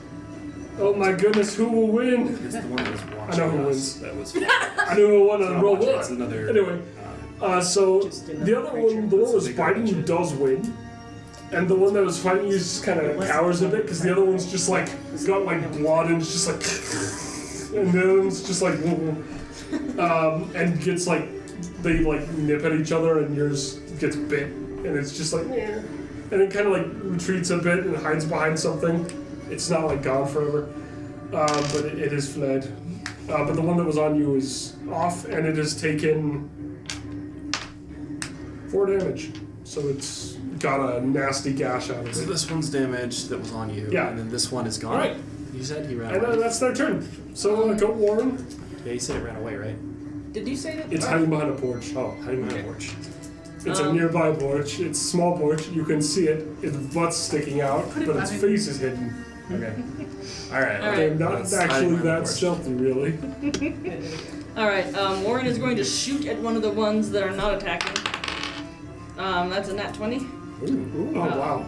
Oh my goodness, who will win? It's the one that was watching I know who us. wins. That was. I know who won on roll It's one. another. Anyway, So Just enough the other creature. one, the one that was That's a big biting you creature. does win. And the one that was fighting you just kind of cowers a bit because the other one's just like, it's got like blood and it's just like, and the other one's just like, and gets like, they like nip at each other and yours gets bit and it's just like, and it kind of like retreats a bit and hides behind something. It's not like gone forever, but it is fled. But the one that was on you is off and it has taken 4 damage. So it's got a nasty gash out of So it. this one's damage that was on you, Yeah. and then this one is gone. Alright. You said he ran And away. that's their turn. So go Warren. Yeah, you said it ran away, right? Did you say that? It's hiding behind a porch. Oh, how do you mind porch? It's a nearby porch. It's a small porch. You can see it. Its butt's sticking out, Put it but its behind- face is hidden. Okay. Alright. Alright. They're not That's actually hiding behind the that porch. stealthy, really. Alright, Warren is going to shoot at one of the ones that are not attacking. That's a nat 20. Oh, wow.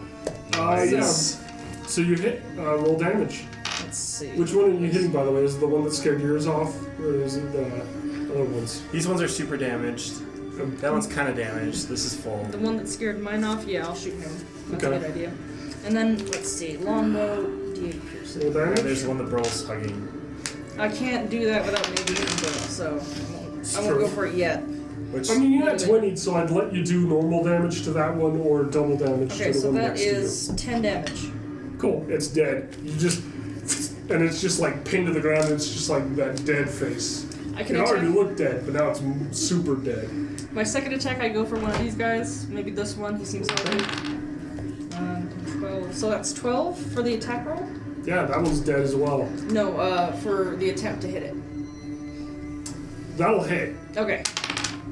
Nice. Yeah. So you hit. Roll damage. Let's see. Which one are you hitting, by the way? Is it the one that scared yours off? Or is it the other ones? These ones are super damaged. That one's kind of damaged. This is full. The one that scared mine off? Yeah, I'll shoot him. That's Okay. a good idea. And then, let's see, longbow, D8 piercing. Roll damage? And there's the one that Burl's hugging. I can't do that without maybe hitting Bill, so I won't go for it yet. Which I mean, you had 20, so I'd let you do normal damage to that one or double damage Okay, to the so one that next is 10 damage. to you. Cool, it's dead. You just, and it's just like pinned to the ground. And it's just like that dead face. I can It already attack. looked dead, but now it's super dead. My second attack, I go for one of these guys. Maybe this one, he seems healthy. 12. So that's 12 for the attack roll? Yeah, that one's dead as well. No, for the attempt to hit it. That'll hit. Okay.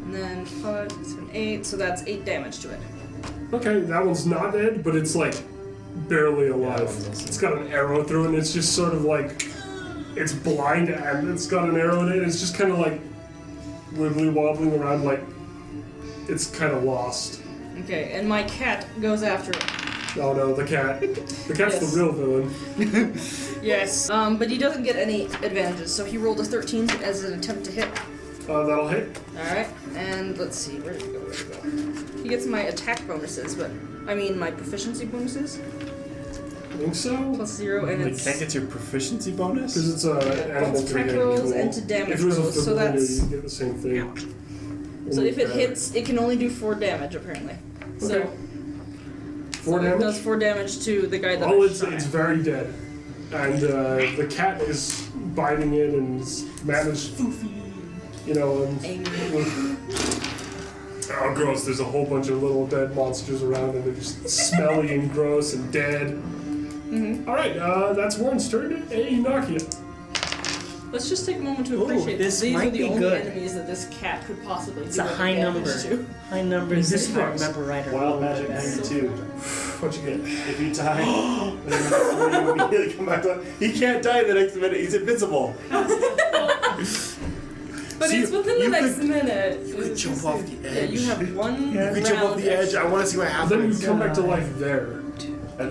And then 5, 7, 8, so that's 8 damage to it. Okay, that one's not dead, but it's like barely alive. that one's also- It's got an arrow through it, and it's just sort of like, it's blind and it's got an arrow in it. It's just kind of like wibbly wobbling around, like it's kind of lost. Okay, and my cat goes after it. Oh no, the cat. The cat's Yes. the real villain. Yes. But he doesn't get any advantages, so he rolled a 13 as an attempt to hit. That'll hit. Alright, and let's see, where did it go? Where did it go? He gets my attack bonuses, but I mean my proficiency bonuses. I think so. Plus 0, and Like, it's. can't get your proficiency bonus? Because it's a animal It's attack created rolls tool. and to damage If it was rolls, a so familiar, that's- you get the same thing. So if it Only hits, it can only do 4 damage apparently. So, Okay. 4 so damage. it does 4 damage to the guy that Oh, I it's shot. very dead, and the cat is biting it and is managed, you know, and Angry. oh, gross! There's a whole bunch of little dead monsters around, and they're just smelly and gross and dead. Mhm. All right, that's Warren's turn. Hey, Nakia. Let's just take a moment to Ooh, appreciate this these might are the be only good. enemies that this cat could possibly It's do a any high damage number. to. High numbers, You'd be if I surprised. remember right. Or Wild a little magic bit better. 92. What you get? If you die, then you immediately come back to life. He can't die the next minute. He's invincible. But See, it's within the you next could- minute. You could jump off the Yeah, edge. you have one You round. could jump off the edge. I want to see what Then happens. you come back to life there.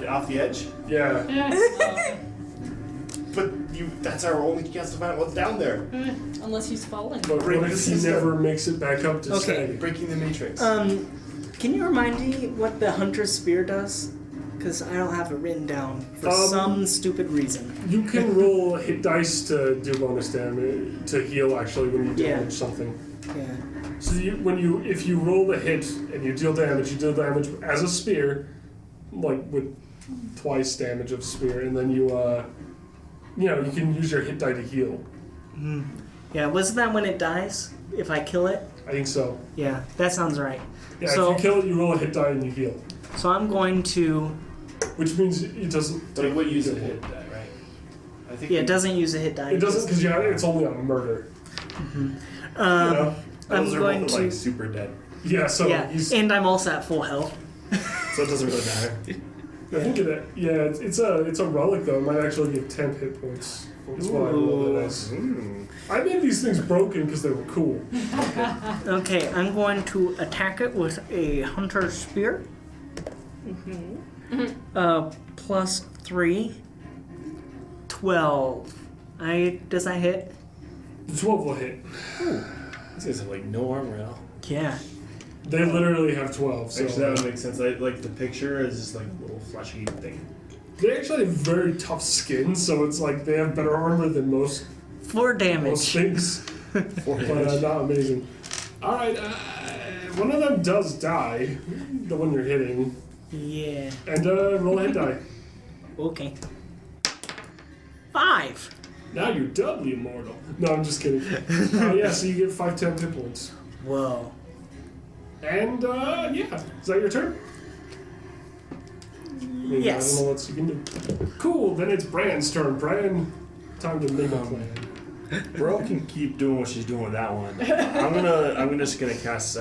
Off the edge? Yeah. But that's our only chance to find out what's down there. Unless he's falling. But Break what the if he system. never makes it back up to Okay. sanity? Breaking the matrix. Can you remind me what the hunter's spear does? Because I don't have it written down for some stupid reason. You can roll hit dice to do bonus damage to heal. Actually, when you Yeah. damage something. Yeah. So if you roll the hit and you deal damage as a spear, like with twice damage of spear, and then you can use your hit die to heal. Yeah, wasn't that when it dies? If I kill it? I think so. Yeah, that sounds right. Yeah, So- if you kill it, you roll a hit die and you heal, So I'm going to. which means it doesn't. But it would use a hit die, right? I think Yeah, it doesn't use a hit die. It doesn't because it's only on murder. You Um, know? I'm Those are going both, to. like super dead. Yeah. So Yeah, he's. and I'm also at full health. So it doesn't really matter. I think it's a relic though. It might actually give 10 hit points. That's why I rolled it as. I made these things broken because they were cool. Okay, I'm going to attack it with a hunter's spear. Plus 3. 12. Does that hit? The 12 will hit. These guys have like no armor at all. Yeah. They literally have 12. So Actually, that would make sense. Like the picture is just like a little fleshy thing. they actually have very tough skin, so it's like they have better armor than most 4 damage. things. But not amazing. Alright, one of them does die, the one you're hitting. Yeah. And roll a hit die. Okay. 5. Now you're doubly immortal. No, I'm just kidding. Yeah, so you get 5 temp hit points. Whoa. And yeah, is that your turn? Yes. I don't know what else you can do. Cool, then it's Bran's turn. Bran, time to make a plan. Bro can keep doing what she's doing with that one. I'm just gonna cast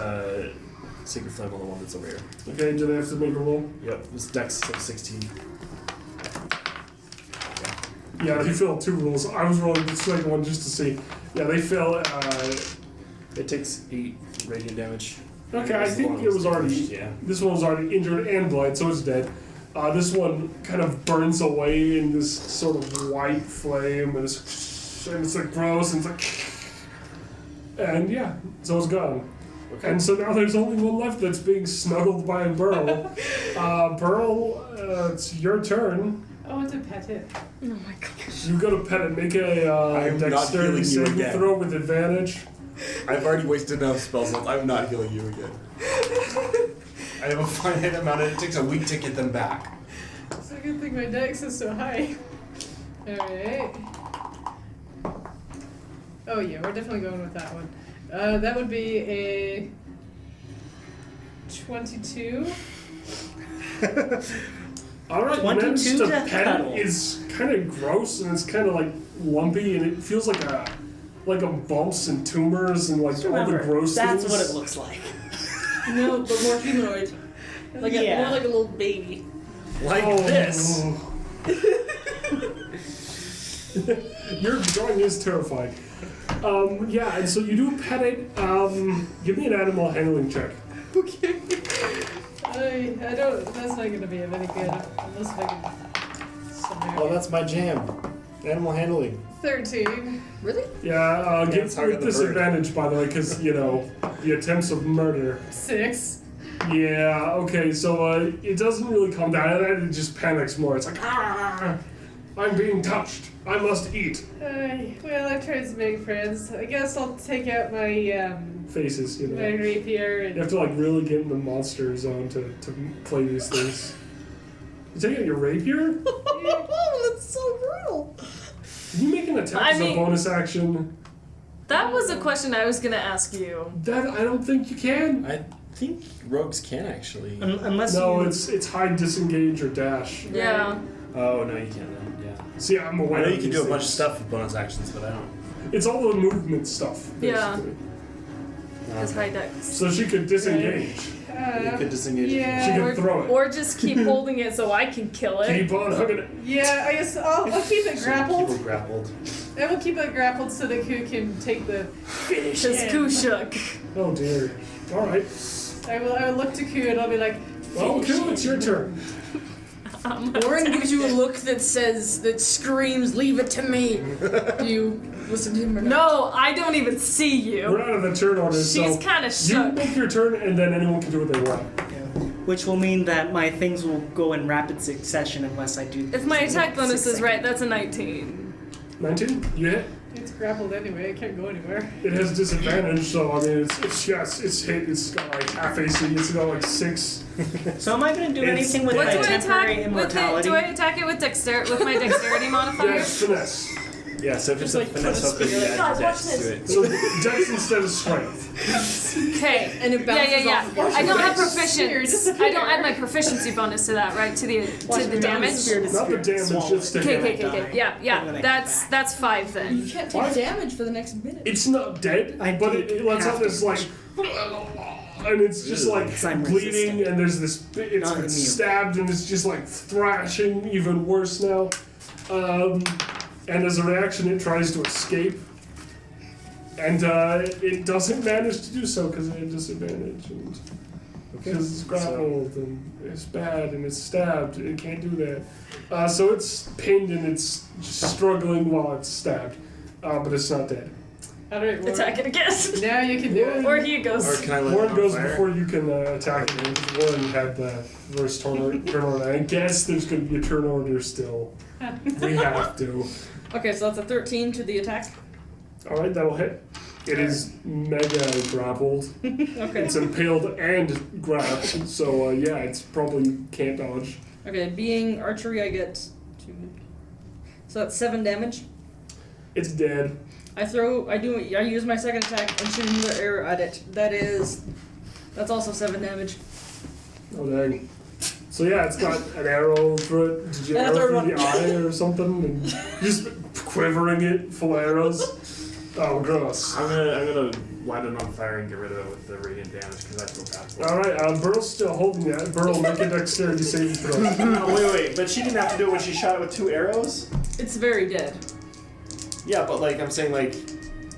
Sacred Flame on the one that's over here. Okay, do they have to make a roll? Yep, this Dex of 16. Yeah, they failed 2 rolls. I was rolling the second one just to see. Yeah, they fail. It takes 8 radiant damage. Okay, I That's the think one it was that's already. yeah. This one was already injured and blind, so it's dead. This one kind of burns away in this sort of white flame, and it's like gross, and it's like. And yeah, so it's gone. Okay. And so now there's only one left that's being snuggled by Burl. Burl, it's your turn. I want to pet it. Oh my gosh. You go to pet it, make a I'm not dexterity healing you saving again. throw with advantage. I've already wasted enough spell slots. I'm not healing you again. I have a finite amount of it takes a week to get them back. It's a good thing my dex is so high. Alright. Oh yeah, we're definitely going with that one. That would be a 22. Alright, 22 to to pet cuddle. it is kind of gross and it's kind of like lumpy and it feels like a bumps and tumors and like all the Remember, gross that's things. what it looks like. No, but more humanoid. Like Yeah. more like a little baby. Like Oh. this. Your drawing is terrifying. Yeah, and so you do pet it. Give me an animal handling check. Okay. I don't. That's not going to be of any good unless I can. Somehow. Oh, that's my jam. Animal handling. 13. Really? Yeah, give it's hard with on the bird. disadvantage, by the way, because, the attempts of murder. 6. Yeah, okay, so it doesn't really calm down, it just panics more. It's like, ah, I'm being touched. I must eat. Well, I've tried to make friends. I guess I'll take out my Faces, my rapier You and have to, really get in the monster zone to play these things. You take out your rapier? Oh, that's so brutal. Can you make an attack I as a mean- bonus action? That was a question I was gonna ask you. That, I don't think you can. I think rogues can actually. Unless No, you... it's hide, disengage, or dash. Yeah. Oh no, you can't then. Yeah. See, I'm I aware know of you can these do a bunch of things. stuff with bonus actions, but I don't. It's all the movement stuff, Yeah. basically. His high dex. So she could disengage. You could disengage. She yeah, could throw it. Or just keep holding it so I can kill it. Keep on hooking it. yeah. I guess I'll keep it grappled. Keep it grappled. I will keep it grappled so that Ku can take the finish. His him. coup shook. Oh dear. Alright. I will look to Ku and I'll be like, Well, finish Ku, it's your turn. Warren gives you a look that screams, "Leave it to me." Do you listen to him or not? No, I don't even see We're you. out of the turn order, She's so kind of you shook. make your turn and then anyone can do what they want. Which will mean that my things will go in rapid succession unless I do... If my attack bonus is 6 right, seconds. that's a 19. 19? You hit? it's grappled anyway. It can't go anywhere. It has disadvantage, so I mean, it's hit. It's got like half AC. It's got 6. So am I going to do It's- anything with What my do I temporary attack? immortality? Do I attack it with my dexterity modifier? Yes, finesse. Yeah, so if it's Just a like finesse put a up, then you spear. add Guys, dex watch to it. So dex instead of strength. Okay. And it bounces Yeah. off. I don't have Spear, proficiency. disappear. I don't add my proficiency bonus to that, right? To the damage. Not the damage, just the Okay. hit. Yeah. That's 5 You then. can't take damage for the next minute. It's not dead, I but take it lets half out this like, and it's just like Because I'm bleeding, resistant. and there's this. It's Not been immune. stabbed, and it's just like thrashing, even worse now. And as a reaction, it tries to escape, and it doesn't manage to do so because it had disadvantage, and because it's grappled, and it's bad, and it's stabbed. It can't do that. So it's pinned and it's just struggling while it's stabbed, but it's not dead. Alright, Warren. attack it again. Now you can do it. Or he goes. Or can I light Warren it on goes fire? before you can attack it. Because Warren had the first turn order. I guess there's going to be a turn order still. We have to. Okay, so that's a 13 to the attack. Alright, that'll hit. It is mega grappled. Okay. It's impaled and grabbed. So, yeah, it's probably can't dodge. Okay, being archery, I get 2. So that's 7 damage. It's dead. I use my second attack and shoot another arrow at it. That's also 7 damage. Oh, dang. So, yeah, it's got an arrow through it. Did you And a arrow third through one. the eye or something? And just quivering it full of arrows? Oh, gross. I'm gonna light it on fire and get rid of it with the radiant damage because I feel bad for it. Alright, Burl's still holding that. Burl, make a dexterity saving throw. No, wait, but she didn't have to do it when she shot it with 2 arrows? It's very dead. Yeah, but like, I'm saying like,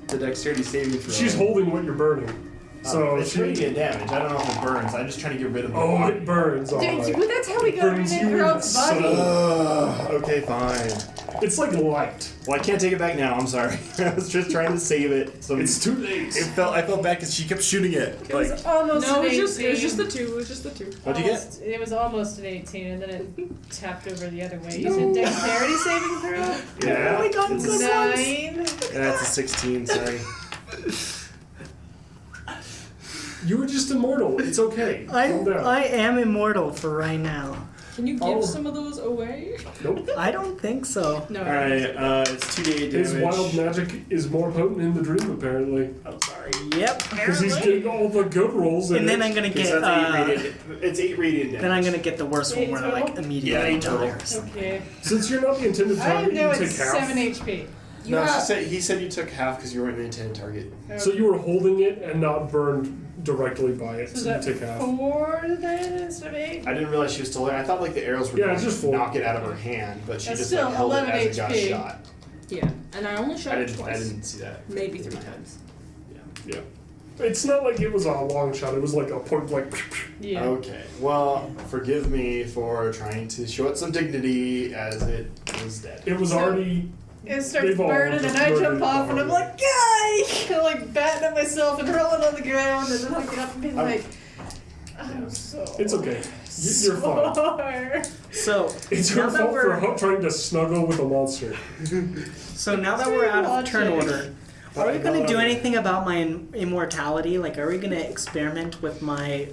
the dexterity saving throw. She's holding what you're burning. So it's radiant damage. I don't know if it burns. I'm just trying to get rid of the Oh, body. it burns, Dude, alright. but that's how we got Burns rid you of in Grout's the body. soul. Okay, fine. It's like light. Well, I can't take it back now. I'm sorry. I was just trying to save it. So It's too late. I felt bad because she kept shooting it. It was almost No, an it was 18. just the 2. It was just the 2. What'd you get? It was almost an 18, and then it tapped over the other way. You said dexterity saving throw? Yeah. we got good ones. 9. Yeah, it's a 16, sorry. You were just immortal. It's okay. Calm down. I am immortal for right now. Can you give Oh. some of those away? Nope. I don't think so. No. Alright, it's 2d8 damage. His wild magic is more potent in the dream, apparently. I'm sorry. Yep. Because he's getting all the good rolls in And then it. I'm gonna Okay, get. so that's 8 radiant. It's 8 radiant damage. Then I'm gonna get the worst one where I like immediately Yeah, eight die total. or something. Okay. Since you're not the intended I target, know you it's take half. 7 HP. You No, have- he said you took half because you weren't the intended target. So you were holding it and not burned directly by it, So so you is take that half. 4 then instead of 8? I didn't realize she was still there. I thought like the arrows were Yeah, going it's just to full. knock it out of her hand, but she That's just still like held it 11 as it got HP. shot. Yeah, and I only shot I it didn't. twice. I didn't see that. Maybe 3 times. Yeah. It's not like it was a long shot, it was like a point blank. Yeah. Okay. Well, forgive me for trying to show it some dignity as it was dead. It was already. It starts They've all burning, just and I murdered jump off, and I'm the like, "Guy!" I'm like batting at myself and rolling on the ground, and then I get up and be like, "I'm so." It's okay. You're fine. sore." So It's now your that fault for we're trying to snuggle with a monster. now that we're out of turn Logic. order, are we gonna do anything about my immortality? Like, are we gonna experiment with my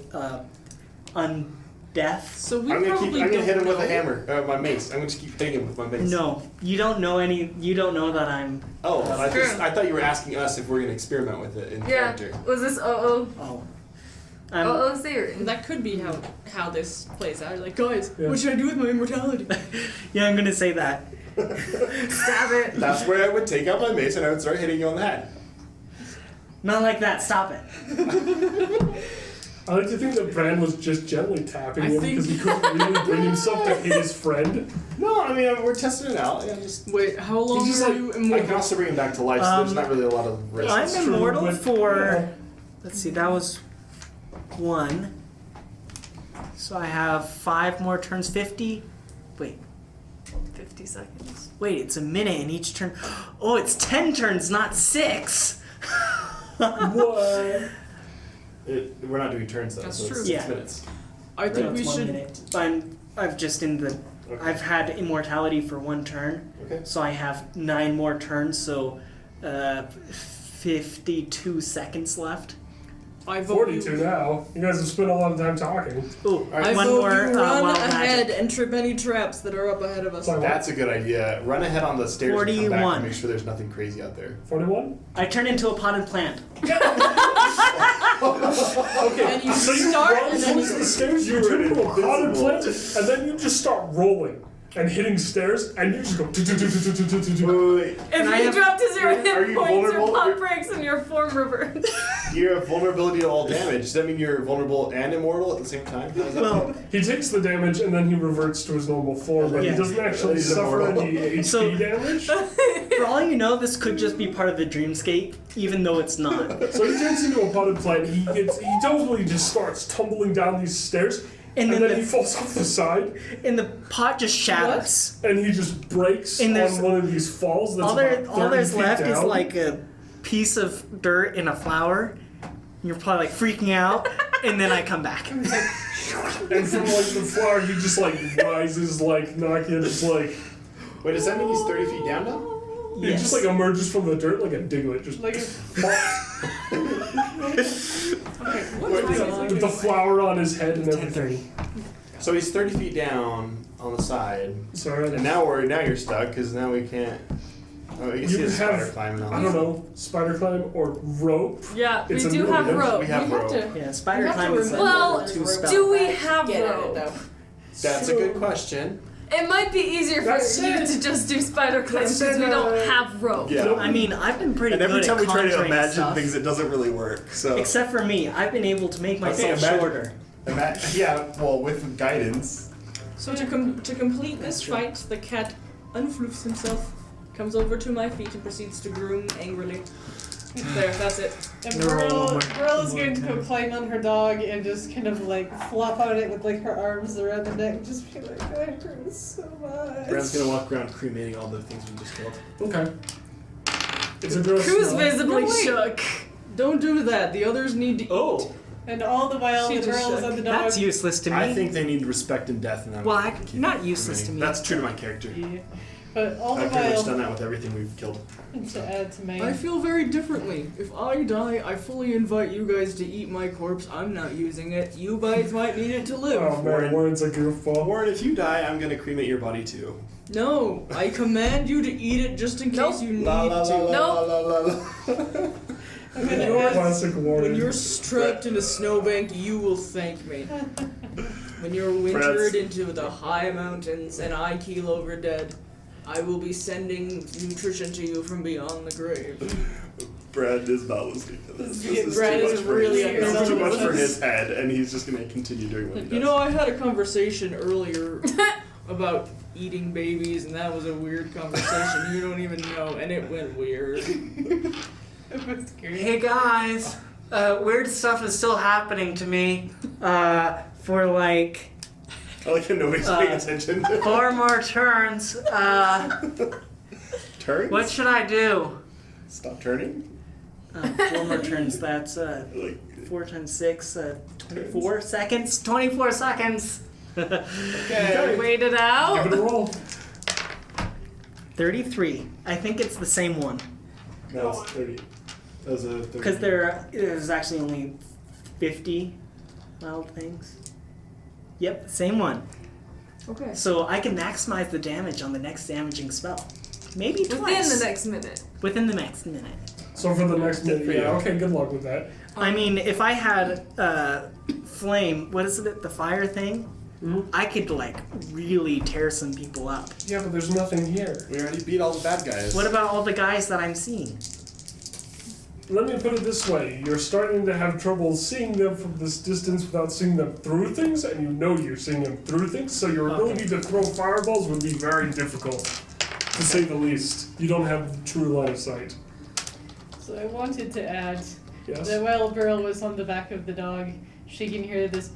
undeath? So we I'm probably gonna hit him don't with a know. hammer, my mace. I'm gonna just keep hitting him with my mace. No, you don't know any. You don't know that I'm. Oh, True. I thought you were asking us if we're gonna experiment with it in Yeah. character. Was this Oh. theory? That could be how this plays out. Like, guys, Yeah. what should I do with my immortality? Yeah, I'm gonna say that. Stab it. That's where I would take out my mace and I would start hitting you on the head. Not like that. Stop it. I like to think that Bran was just gently tapping I him think- because he couldn't really bring himself to hit his friend. No, I mean we're testing it out. Yeah, just Wait, how long just are like- you I can immortal? also bring him back to life, so there's not really a lot of risk. I'm It's true, immortal but- for. Let's see. That was 1. So I have 5 more turns. 50. Wait. 50 seconds. Wait. It's a minute in each turn. Oh, it's 10 turns, not 6. What? We're not doing turns though. That's so true. It's Yeah. 6 minutes. I think No, we it's 1 should. minute. I've just in the. Okay. I've had immortality for 1 turn, Okay. so I have 9 more turns. So, 52 seconds left. I vote you. 42 now. You guys have spent a lot of time talking. Ooh, I one vote more you run wild ahead magic. and trip any traps that are up ahead of us. Sorry, what? That's a good idea. Run ahead on the stairs and come back 41. and make sure there's nothing crazy out there. 41? I turn into a potted plant. Okay, And you so you start run and then towards you- the stairs, you You're turn into a invisible. potted plant, and then you just start rolling and hitting stairs, and you just go. Wait. If And I you have- drop to 0 Are hit you points, your vulnerable? pop breaks and your form reverts. You have vulnerability to all damage. Does that mean you're vulnerable and immortal at the same time? How does that Well, work? He takes the damage and then he reverts to his normal form, but Yeah. he doesn't actually He's suffer immortal. any HP So- damage. for all you know, this could just be part of the dreamscape, even though it's not. So he turns into a potted plant. He totally just starts tumbling down these stairs, And and then then the- he falls off the side, And the pot just shatters. and he just breaks And on there's- one of these falls. That's All about 30 there's feet left is down. like a piece of dirt in a flower. You're probably like freaking out, and then I come back. And from like the flower, he just like rises like Nokia, just like Wait, does that mean he's 30 feet down now? he just like emerges from the dirt like a Diglett, just Like with the flower on his head and everything. 10:30. So he's 30 feet down on the side, Sorry, and now you're stuck because now we can't. Oh, I guess You he has have- spider climbing on. I don't know, spider climb or rope. Yeah, It's we a do new have one. rope. We have rope. Yeah, spider You have to climb is remember Well, there's two rope. spells. Do we have Get at it, rope? though. That's a good question. It might be easier for That's you it. to just do spider climb That's because we it, don't have rope. Yeah. I mean, I've been pretty And every good time at we try to conjuring imagine stuff. things, it doesn't really work. So Except for me, I've been able to make myself imagine- shorter. yeah, well, with guidance. So to complete this fight, the cat unfloofs himself, comes over to my feet, and proceeds to groom angrily. There, that's it. And No, one more- Pearl is one going to more go time. climb on her dog and just kind of like flop on it with like her arms around the neck and just be like, that hurts so much. Brand's gonna walk around cremating all the things we just killed. Okay. It's a gross Who's smell. visibly No, wait. shook? Don't do that. The others need to eat. Oh, And all the while She the just Pearl is shook. on the dog. That's useless to me. I think they need respect and death, and I'm Well, gonna keep not useless cremating. to me. That's true to my character. Yeah. But all the I've pretty much done while, that with everything we've killed. to add to I mine, feel very differently. If I die, I fully invite you guys to eat my corpse. I'm not using it. You guys might need it to live. Oh man, Warren's a goofball. Warren, if you die, I'm gonna cremate your body too. No, I command you to eat it just in case Nope. you need La la la to. la Nope. la la la. I'm gonna Your add, classic Warren. When you're strapped in a snowbank, you will thank me. When you're wintered into the high mountains and I keel over dead, I will be sending nutrition to you from beyond the grave. Brad is not listening to this. Yeah, This is Brad too is much for really his, this is too uncomfortable much for with his head, and he's just gonna continue doing what he does. You know, I had a conversation earlier about eating babies, and that was a weird conversation. You don't even know, and it went weird. it was great. Hey guys, weird stuff is still happening to me. For like I like how nobody's paying attention. 4 more turns. Turns? What should I do? Stop turning? 4 more turns. That's Like, 4 times 6, 24 seconds. 24 seconds. Okay. Wait it out. Give it a roll. 33. I think it's the same one No, it's 30. That was a 30. because there's actually only 50 wild things. Yep, same one. Okay. So I can maximize the damage on the next damaging spell. Maybe Within twice. the next minute. Within the next minute. So for the next minute, For you. yeah, okay, good luck with that. I mean, if I had flame, what is it, the fire thing? Mhm. I could like really tear some people up. Yeah, but there's nothing here. We already beat all the bad guys. What about all the guys that I'm seeing? Let me put it this way. You're starting to have trouble seeing them from this distance without seeing them through things, and you know you're seeing them through things, so your ability to throw fireballs would be very difficult, to say the least. You don't have true line of sight. So I wanted to add Yes? that while Pearl was on the back of the dog, she can hear this.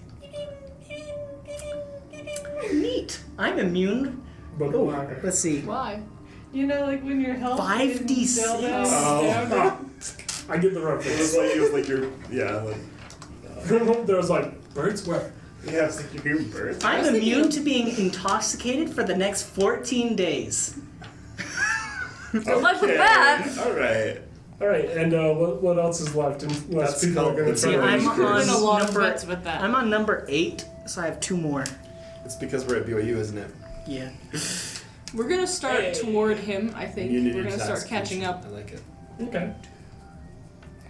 Neat. I'm immune. But Oh, why? let's see. Why? You know, like when your health 5d6. is down, Oh. I get the it was reference. like, you're, yeah, like, There's like, birds where? yeah, it's like you're hearing birds. I'm was thinking immune of- to being intoxicated for the next 14 days. Good luck with that. Alright. Alright, and what else is left? Unless That's people are called- going to let's try see, to I'm use on curse. a lot of number- bets with that. I'm on number 8, so I have 2 more. It's because we're at BYU, isn't it? Yeah. We're gonna start toward him, I think. Immunity We're gonna to start catching up. I like it. Okay.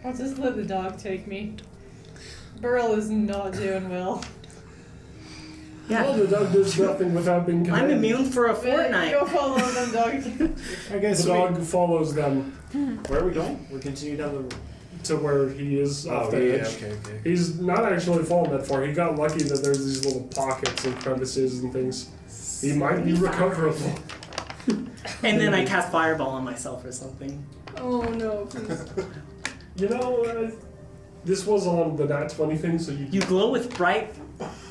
I'll just let the dog take me. Burl is not doing well. Yeah. Well, the dog does nothing without being I'm commanded. immune for a fortnight. Go follow them, dog. Alright guys, The so dog follows them where are we going? We're continuing down the... to where he is off the edge. okay. He's not actually fallen that far. He got lucky that there's these little pockets and crevices and things. He might be recoverable. And then I cast Fireball on myself or something. Oh no, please. You know, This was on the nat 20 thing, so you You glow with bright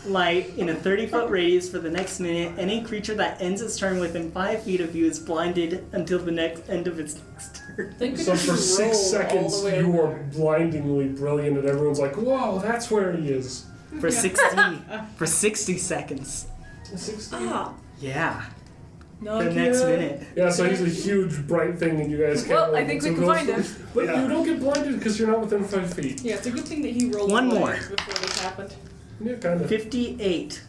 light in a 30-foot radius for the next minute. Any creature that ends its turn within 5 feet of you is blinded until the next end of its next turn. Think So for 6 all seconds, the way you over are blindingly brilliant, and everyone's like, "Whoa, that's where he is." For 60 seconds. 60. Ah, Yeah. no, The next minute. Yeah, so he's a huge bright thing, and you guys can't. Well, I really think we do can those find him. things. But Yeah. you don't get blinded because you're not within 5 feet. Yeah, it's a good thing that he rolled One away more. before this happened. Yeah, kind of. 58.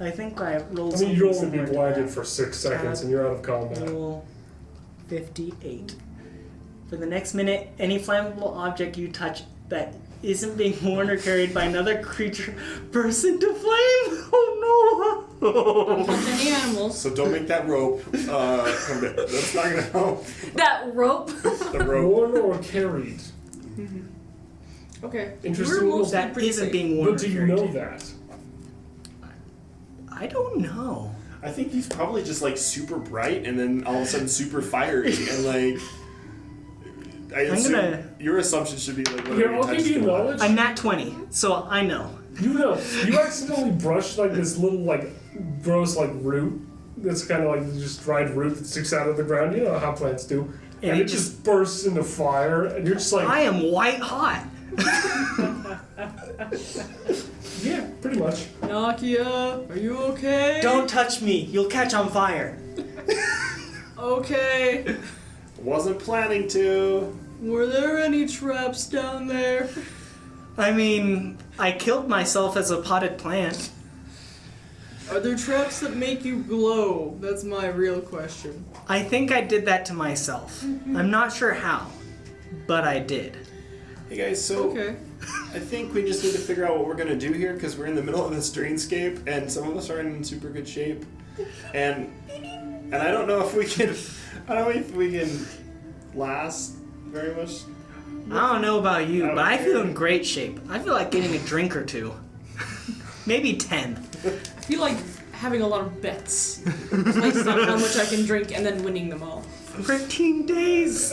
I think I rolled I mean, you something only be similar to blinded that. for 6 seconds, and you're out of combat. Roll 58. For the next minute, any flammable object you touch that isn't being worn or carried by another creature bursts into flame. Oh no! Touch any animals. So don't make that rope come down. That's not gonna help. That rope. The rope. Worn or carried. Okay. Interesting We're little- mostly That pretty isn't safe. being worn. But or do you carried. know that? I don't know. I think he's probably just like super bright and then all of a sudden super fiery and like. I assume gonna- your assumption should be like whatever Here, you I'll touch give is you gonna knowledge. I'm nat 20, so I know. You know, you accidentally brushed like this little like gross like root that's kind of like just dried root that sticks out of the ground. You know how plants do, and it just bursts into fire, and you're just like, I am white hot. yeah, pretty much. Nakia, are you okay? Don't touch me. You'll catch on fire. Okay. Wasn't planning to. Were there any traps down there? I mean, I killed myself as a potted plant. Are there traps that make you glow? That's my real question. I think I did that to myself. I'm not sure how, but I did. Hey guys, so Okay. I think we just need to figure out what we're gonna do here because we're in the middle of this dreamscape and some of us are in super good shape, and I don't know if we can. I don't know if we can last very much. I don't know about you, I but I don't feel care. in great shape. I feel like getting a drink or two. Maybe 10. I feel like having a lot of bets based on how much I can drink and then winning them all. 13 days.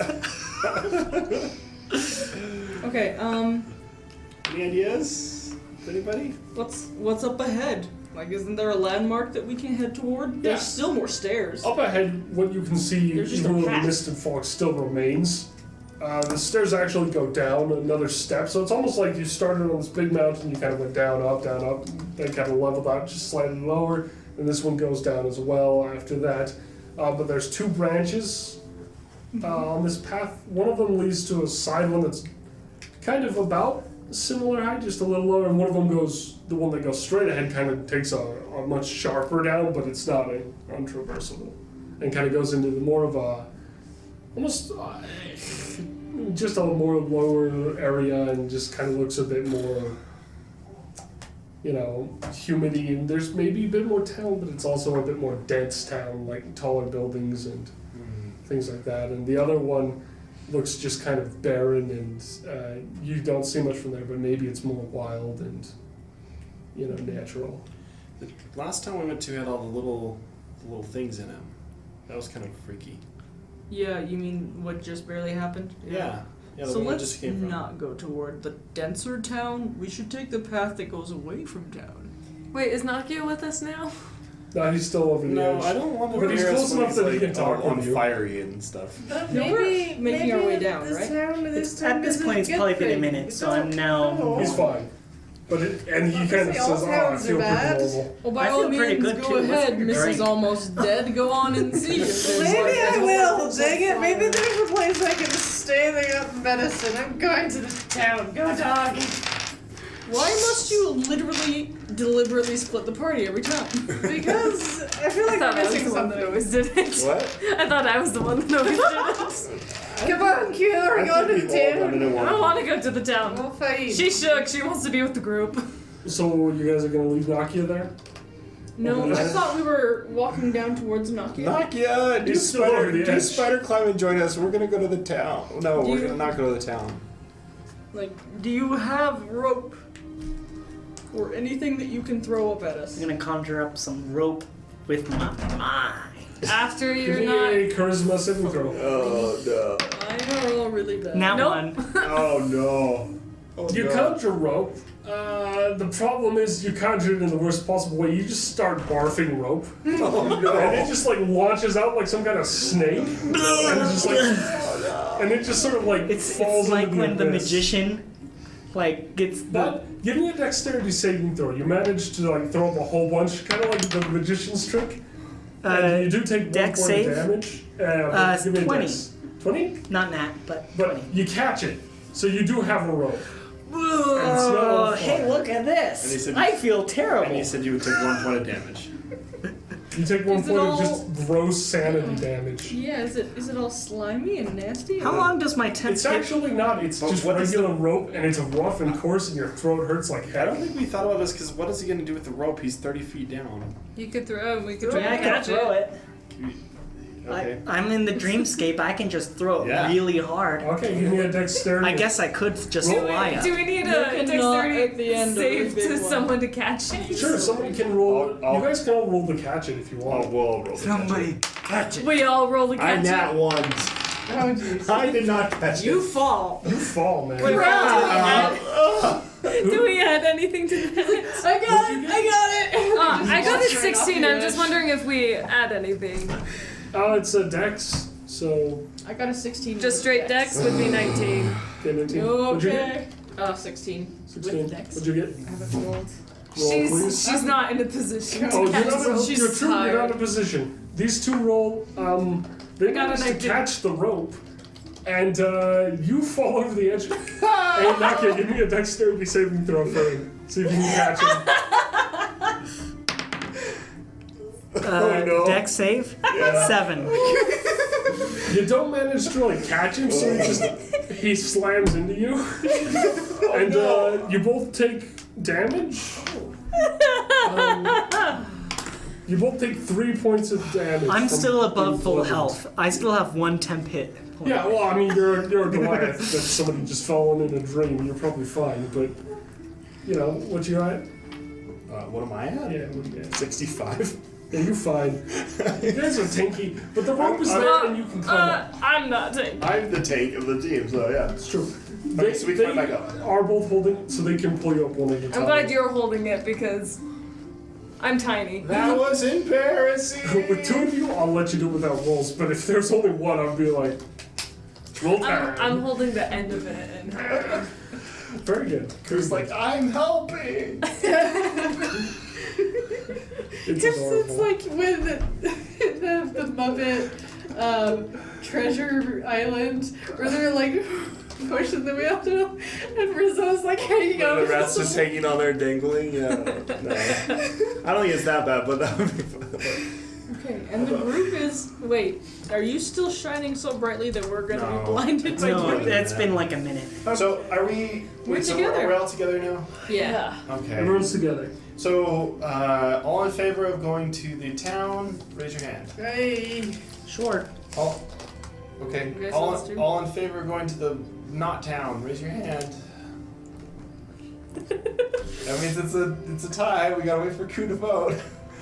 Okay, Any ideas? Anybody? what's up ahead? Like, isn't there a landmark that we can head toward? There's Yeah. still more stairs. Up ahead, what you can see, There's just even a though the path. misted fog still remains, the stairs actually go down another step. So it's almost like you started on this big mountain, you kind of went down, then kind of leveled out just slightly lower, and this one goes down as well after that. But there's 2 branches on this path. One of them leads to a side one that's kind of about similar height, just a little lower, and one of them goes, the one that goes straight ahead kind of takes a much sharper down, but it's not untraversable, and kind of goes into the more of a, almost just a more lower area, and just kind of looks a bit more, you know, humidity, and there's maybe a bit more town, but it's also a bit more dense town, like taller buildings and things like that, and the other one looks just kind of barren, and you don't see much from there, but maybe it's more wild and, you know, natural. The last time we went to had all the little things in him. That was kind of freaky. Yeah, you mean what just barely happened? Yeah. Yeah, the So one we let's just came from. not go toward the denser town. We should take the path that goes away from town. Wait, is Nakia with us now? No, he's still over the No, edge. I don't want to But he's hear us close when enough he's, that he like, can talk on with you. fiery and stuff. No, we're making our way down, right? At this point, it's probably been a minute, so I'm now. He's fine. But and he kind of say all says, "Oh, I towns feel are pretty bad." normal." Well, by I all feel pretty means, good, go too. Let's ahead, take a Mrs. drink. Almost Dead. Go on and see if there's Maybe like, I will, dang it. Maybe there's a place I can stay that got medicine. I'm going to the town. Go dog. Why must you literally deliberately split the party every time? Because I feel I like thought we're I was missing the one that something. always did it. What? I thought I was the one that always did it. Come on, Q, we're going to the town. I don't want to go to the town. We'll fight. She's shook. She wants to be with the group. So you guys are gonna leave Nakia there? No, I thought we were walking down towards Nakia. Nakia, do He's still over the edge. spider climb and join us. We're gonna go to the town. No, Do we're you- gonna not go to the town. Like, do you have rope? Or anything that you can throw up at us? I'm gonna conjure up some rope with my mind. After Give you're me not. a charisma saving throw. Oh no. Mine are all really bad. Now Nope. one. Oh no. You conjure rope. The problem is you conjure it in the worst possible way. You just start barfing rope. Oh no. And it just like launches out like some kind of snake. And it's just like, and it just sort of like It's falls like into when the abyss. magician like gets the. But give me a dexterity saving throw. You manage to like throw up a whole bunch, kind of like the magician's trick. And you do take 1 dex point save? of damage. It's Give me a 20. dex. 20? Not that, but But 20. you catch it, so you do have a rope. Oh, on hey, fire. look at And he this! said- I feel And terrible. you said you would take 1 point of damage. You take 1 Is it point of all- just gross sanity damage. Yeah, is it all slimy and nasty? How long does my 10th It's hit? actually not. It's But just what is regular rope, and it's rough and coarse, and your throat hurts like I heck. don't think we thought about this because what is he going to do with the rope? He's 30 feet down. You could throw it. We could Yeah, try I to can catch throw it. it. Okay. I'm in the dreamscape. I can just throw it Yeah. really hard. Okay, give me a dexterity. I guess I could just Roll fly up. Do we need You a cannot dexterity at the end of save the big to one. someone to catch it? Sure, somebody can roll. I'll- you guys can all roll to catch it if you want. We'll roll. Somebody catch it. We all roll to I catch nat it. one. Oh jeez. I did not catch You it. fall. You fall, man. Wait, do we add anything to that? I got it! I got it Straight off 16. the I'm just edge. wondering if we add anything. It's a dex, so I got a 16. Just straight dex would be 19. get into What'd you get? Okay. 16. 16. With dex. What'd you get? I haven't rolled. Roll, please. She's not in a position Oh, to catch you're rope. you're true. You're not in a position. These two roll. They got managed an to idea. catch the rope, and you fall over the edge. Hey, Nakia, give me a dexterity saving throw for him. See if you can catch him. Oh, no. Dex save? Yeah. 7. You don't manage to like catch him, so he slams into you, and you both take damage. You both take 3 points of damage. I'm from still above being full bludgeoned. health. I still have 1 temp hit. point. Yeah, well, I mean, you're a Goliath that somebody just fallen in a dream. You're probably fine, but you know what you at? What am I at? Yeah, what do you at? 65. Yeah, you're fine. You guys are tanky, but the rope is there and you can climb up. I'm not taking. I'm the tank of the team, so yeah. It's true. Okay, so we climb back up. are both holding it, so they can pull you up one at a time. I'm glad you're holding it because I'm tiny. That was embarrassing. With two of you, I'll let you do it without rolls, but if there's only one, I'll be like, roll time. I'm holding the end of it and Very good. Chris like, I'm helping. It's It's adorable. like when the Muppet Treasure Island, where they're like pushing the wheel through, and Rizzo's like hanging out. The rest is hanging on there dangling. Yeah. No. I don't think it's that bad, but that would be fun. Okay, and the group is. Wait, are you still shining so brightly that we're gonna No. be blinded by No, you? it's been like a minute. So are we? We're so together. Are we all together now? Yeah. Okay. Everyone's together. So all in favor of going to the town? Raise your hand. Hey, Sure. All. Okay. You guys want us to? All in favor of going to the not town? Raise your hand. That means it's a tie. We gotta wait for Ku to vote.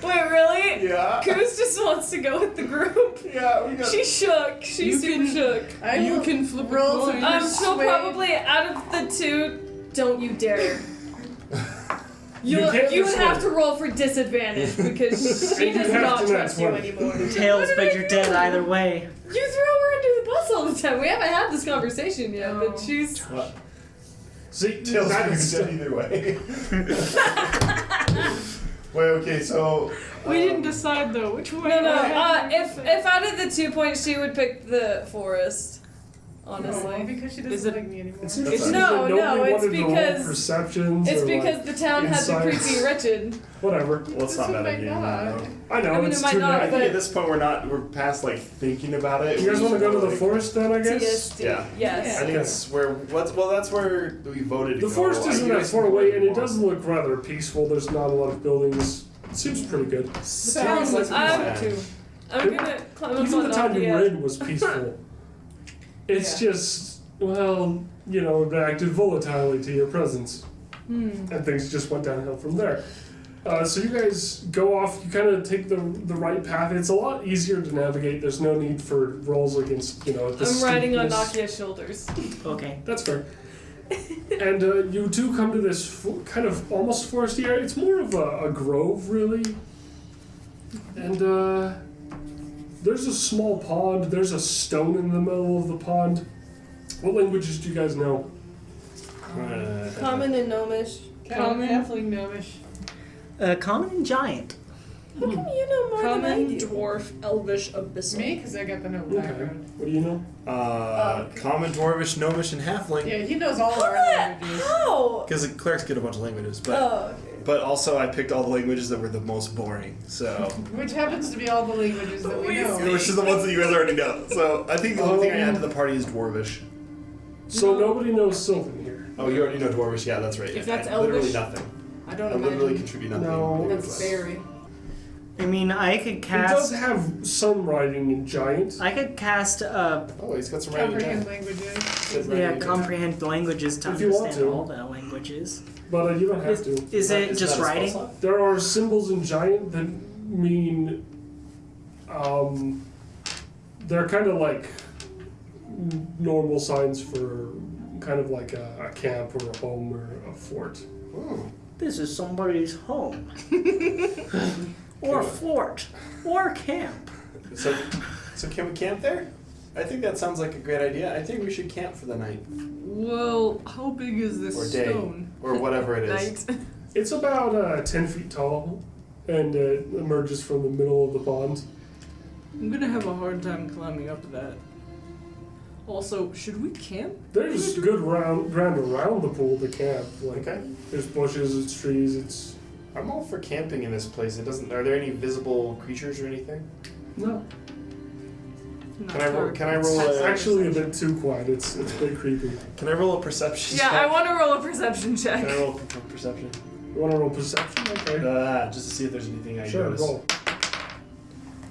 Wait, really? Yeah. Koos just wants to go with the group. Yeah, we got. She's shook. She's You super shook. You can flip a roll coin. to She'll sway. probably out of the two. Don't you dare. You You can't you would have persuade. to roll for disadvantage because she And you does have not to trust you nat 20. anymore. Tails, but you're dead either way. You throw her under the bus all the time. We haven't had this conversation yet, but No. she's. What? See, Tails that is is dead either way. Wait, okay, so we didn't decide though which way. No. If out of the 2 points, she would pick the forest. Honestly. because she Is doesn't it- like me anymore. It That's seems like fine. No, nobody no, it's wanted to roll because- perceptions. It's or, because the town had the insights. creepy wretched. Whatever. well, it's not This one that might again. not. I know I mean, it's it might too not, I late. think at this point we're past like thinking about it. You guys want to go to the Like, forest then? I guess. TSD. Yeah. Yes. I think that's where. That's where we voted. To The go. forest I isn't think that it's far away, and it more. does look rather peaceful. The's not a lot of buildings. It seems pretty good. Sounds like a plan. I'm gonna climb up Even on the time you the were in was peaceful. It's just, well, you know, it reacted volatilely to your presence. And things just went downhill from there. So you guys go off, you kind of take the right path. It's a lot easier to navigate. There's no need for rolls against, you know, the I'm riding on steepness. Nakia's shoulders. Okay. That's fair. And you do come to this kind of almost foresty area. It's more of a grove, really. And there's a small pond. There's a stone in the middle of the pond. What languages do you guys know? Common and Gnomish. Common, halfling, gnomish. Common and giant. How come you know more than I Common, do? dwarf, elvish, abyssal. Me, because I got the note Okay. background. What do you know? Common, Dwarvish, Gnomish, and Halfling. Yeah, he knows all our languages. How? Because the clerics get a bunch of languages, but Oh, okay. but also I picked all the languages that were the most boring. So Which happens to be all the languages that we know. which is the ones that you guys already know. So I think the only thing I add to the party is Dwarvish. So nobody knows Sylvan here. Oh, you already know Dwarvish? Yeah, that's right. If that's literally Elvish, nothing. I don't I literally imagine. contribute nothing. No. That's very. I mean, I could It does cast. have some writing in giant. I could cast. Oh, he's got some writing Comprehend down. languages. Yeah, comprehend languages to If you want understand to. all the languages. But you don't have to. Is it Is just that a spell writing? slot? There are symbols in giant that mean they're kind of like normal signs for kind of like a camp or a home or a fort. Ooh. This is somebody's home. Or fort. Or camp. So can we camp there? I think that sounds like a great idea. I think we should camp for the night. Well, how big is this Or day. stone? Or whatever it is. Night. It's about 10 feet tall and it emerges from the middle of the pond. I'm gonna have a hard time climbing up that. Also, should we camp? There's good ground around the pool to camp. Like Okay. there's bushes, it's trees, it's I'm all for camping in this place. It doesn't. Are there any visible creatures or anything? no. Can I roll It's a? actually a bit too quiet. It's a bit creepy. Can I roll a perception? Yeah, check? I want to roll a perception check. Can I roll a perception? You want to roll perception? Okay. Just to see if there's anything I Sure, notice. roll.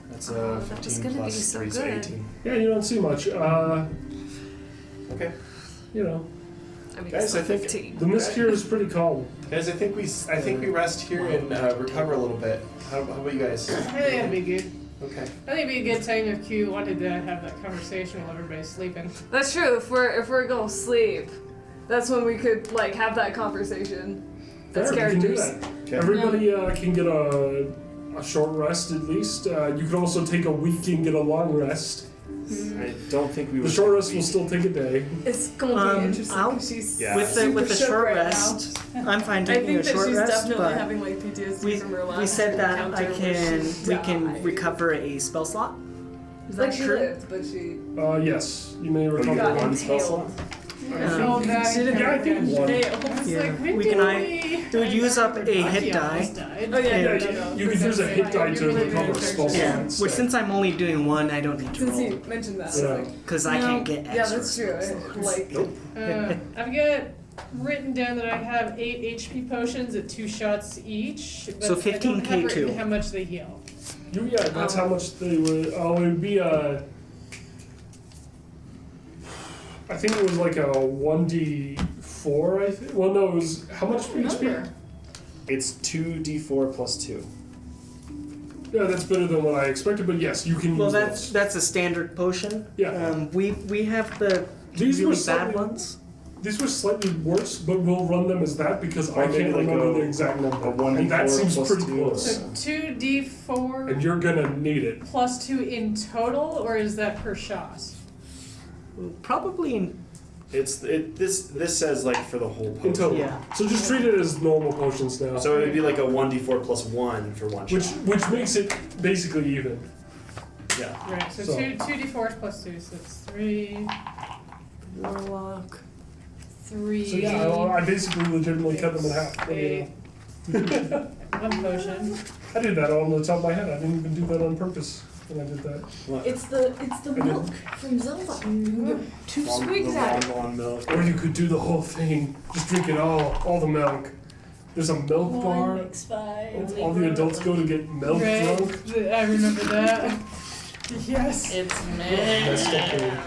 That's Oh, that 15 was gonna plus be so 3, so good. 18. Yeah, you don't see much. Okay. You know, I mean, Guys, it's still I think- 15. the mist here is pretty calm. Guys, I think we rest here and recover a little bit. How about you guys? I think that'd be good. Okay. I think it'd be a good time if Q wanted to have that conversation while everybody's sleeping. That's true. If we're gonna sleep, that's when we could like have that conversation. That's Fair, we can do characters. that. Okay. Everybody can get a short rest at least. You could also take a week and get a long rest. I don't think we The would. short rest will still take a day. It's going to be interesting I'll- because she's Yeah. With the super shook short right rest, I'm fine I taking think a that short she's rest, definitely but having like PTSD we, from her last we said that encounter I where can she we can died. recover a spell slot. Is that Like she true? lived, but she Yes, you may Oh, you recover got one. one spell slot? Oh, that Yeah, I think one. I was Yeah. like, when We did can we? it would use up a hit die. Almost died. Oh yeah, And- no, Yeah, no, no. you could use a hit die to You're recover a living spell in slot. Yeah, instead. which since I'm only doing one, I don't need to Since roll you mentioned that, Yeah. like, because I no, can't get yeah, extra. that's true. spell slots. Like, Nope. I've got written down that I have 8 HP potions at 2 shots each. But So I don't 15 have written K2. how much they heal. That's how much they would. Oh, it would be I think it was like a 1d4. I think. Well, no, it was how much HP? number. It's 2d4 plus 2. Yeah, that's better than what I expected. But yes, you can Well, use that's those. that's a standard potion. Yeah. We have the These were really bad slightly- ones. These were slightly worse, but we'll run them as that because I Or maybe can't like remember a- the exact number. a 1d4 and that seems plus pretty 2. close. So 2d4 And you're gonna need it. plus 2 in total, or is that per shot? Probably in This says like for the whole In potion. total. Yeah. So just treat it as normal potions now. So it would be like a 1d4 plus 1 for one shot. which makes it basically even. Yeah. Right, so, So- 2d4 plus 2, so it's 3. Warlock. 3. So yeah, I basically legitimately cut them in half. What do you know? 1 potion. I did that on the top of my head. I didn't even do that on purpose when I did that. It's the milk from Zelda. Two swigs at it. Long milk. Or you could do the whole thing. Just drink it all the milk. There's a milk bar. All the adults go to get milk Right, drunk. I remember that. Yes. It's Messed up there.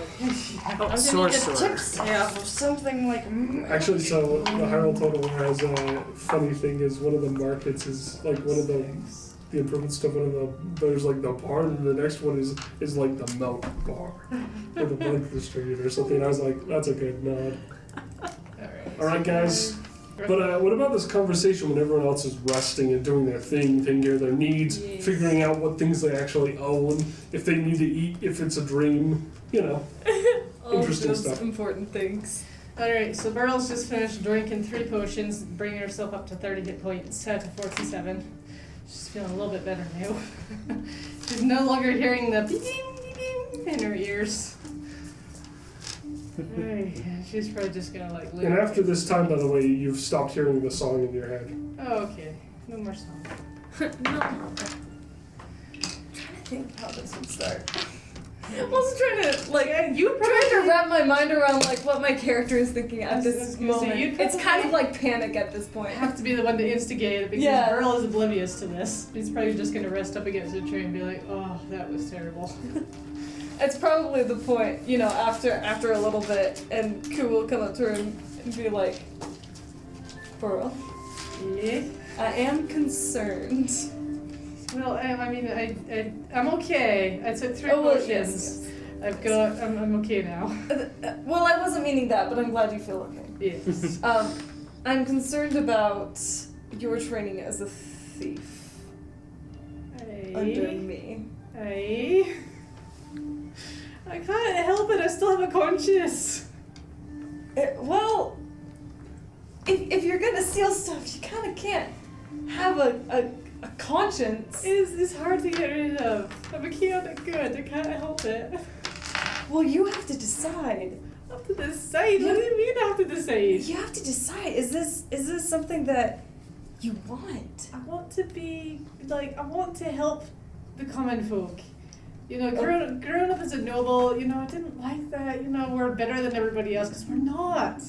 Oh, sorcerer. Yeah, for something like. Actually, so the Hyrule Total War has a funny thing is one of the markets is like one of the improvements to one of the, there's like the bar and the next one is like the milk bar or the milk distributor or something. And I was like, that's a good nod. Alright. All right, guys. But what about this conversation when everyone else is resting and doing their thing, taking care of their needs, Yes. figuring out what things they actually own, if they need to eat, if it's a dream, you know. All Interesting those stuff. important things. Alright, so Burl's just finished drinking 3 potions, bringing herself up to 30 hit points, to 47. She's feeling a little bit better now. She's no longer hearing the beep beep beep in her ears. Alright, she's probably just gonna like And after this time, by the way, you've stopped hearing the song in your head. Oh, okay. No more song. No. I'm trying to think how this would start. I wasn't trying to like You trying to wrap my mind around like what my character is thinking at I was this gonna say, moment. you'd It's kind of probably- like panic at this point. have to be the one to instigate it because Yeah. Burl is oblivious to this. He's probably just gonna rest up against a tree and be like, oh, that was terrible. It's probably the point, you know, after a little bit, and Ku will come up to her and be like, Burl, Yeah. I am concerned. Well, I'm okay. I took 3 Oh, well, potions. yes. I'm okay now. Well, I wasn't meaning that, but I'm glad you feel okay. Yes. I'm concerned about your training as a thief under me. I can't help it. I still have a conscience. Well, if you're gonna steal stuff, you kind of can't have a conscience. It's hard to get rid of. I'm a chaotic good. I can't help it. Well, you have to decide. I have to decide. What do you mean I have to decide? You have to decide. Is this something that you want? I want to be I want to help the common folk. You know, growing up as a noble, you know, I didn't like that. You know, we're better than everybody else because we're not.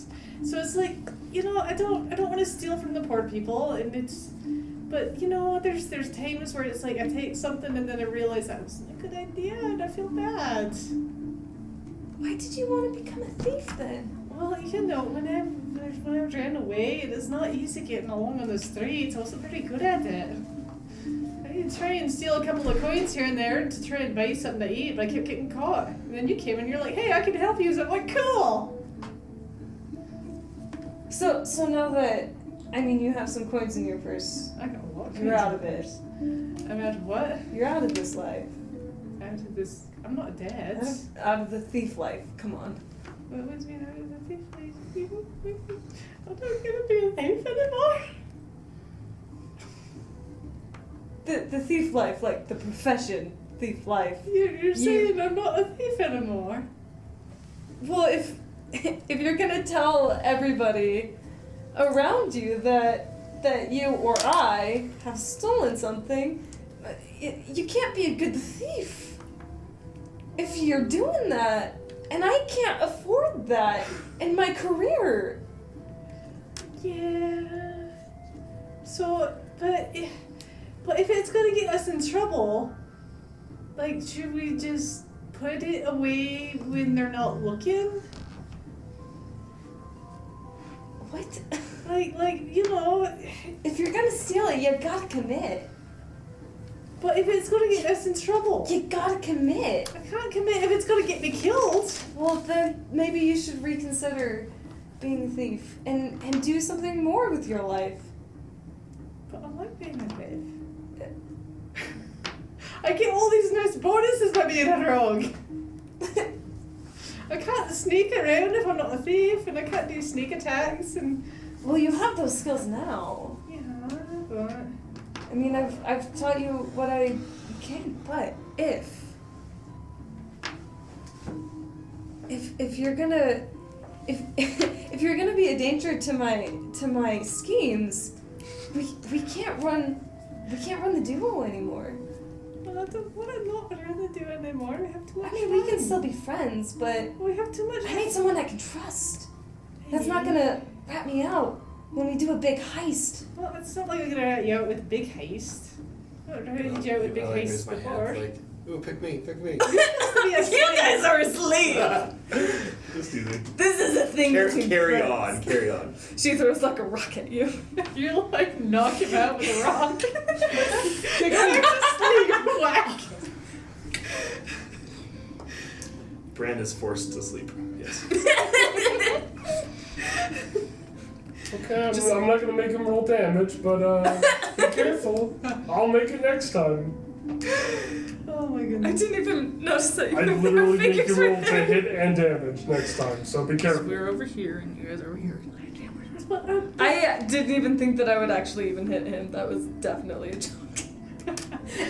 So it's like, you know, I don't want to steal from the poor people, and but you know, there's times where it's like I take something and then I realize that wasn't a good idea, and I feel bad. Why did you want to become a thief then? Well, you know, when I ran away, it's not easy getting along on the streets. I wasn't very good at it. I'd try and steal a couple of coins here and there to try and buy something to eat, but I kept getting caught. And then you came and you're like, hey, I can help you. So I'm like, cool. So now that, I mean, you have some coins in your purse, I got a lot of you're coins out in of it. purse. I'm out of what? You're out of this life. Out of this. I'm not dead. Out of the thief life. Come on. What was me out of the thief place? I'm not gonna be a thief anymore. The thief life, like the profession thief life. You're saying I'm not a thief anymore. Well, if you're gonna tell everybody around you that you or I have stolen something, you can't be a good thief. If you're doing that, and I can't afford that in my career. Yeah. So, but if it's gonna get us in trouble, like, should we just put it away when they're not looking? What? Like you know. If you're gonna steal it, you gotta commit. But if it's gonna get us in trouble, You gotta commit. I can't commit if it's gonna get me killed. Well, then maybe you should reconsider being a thief and do something more with your life. But I like being a thief. I get all these nice bonuses by being a rogue. I can't sneak around if I'm not a thief, and I can't do sneak attacks, and Well, you have those skills now. yeah, but I mean, I've taught you what I can, but if you're gonna if you're gonna be a danger to my schemes, we can't run the duo anymore. well, I don't want to not run the duo anymore. We have too much I mean, we can fun. still be friends, but We have too much. I need someone I can trust. That's not gonna rat me out when we do a big heist. Well, it's not like I'm gonna rat you out with a big heist. I've rated you out with big Well, I heists raise my before. hand, like, ooh, pick me. You guys are asleep. Just do it. This is a thing. between Carry friends. on. She throws like a rock at you. You like knock him out with a rock. Kick him to sleep. Whack. Brand is forced to sleep. Yes. Okay, I'm not gonna make him roll damage, but be careful. I'll make it next time. Oh my I goodness. didn't even notice that you I were literally make figures you roll were to there. hit and damage next time, so be careful. We're over here and you guys are over here. I didn't even think that I would actually even hit him. That was definitely a joke.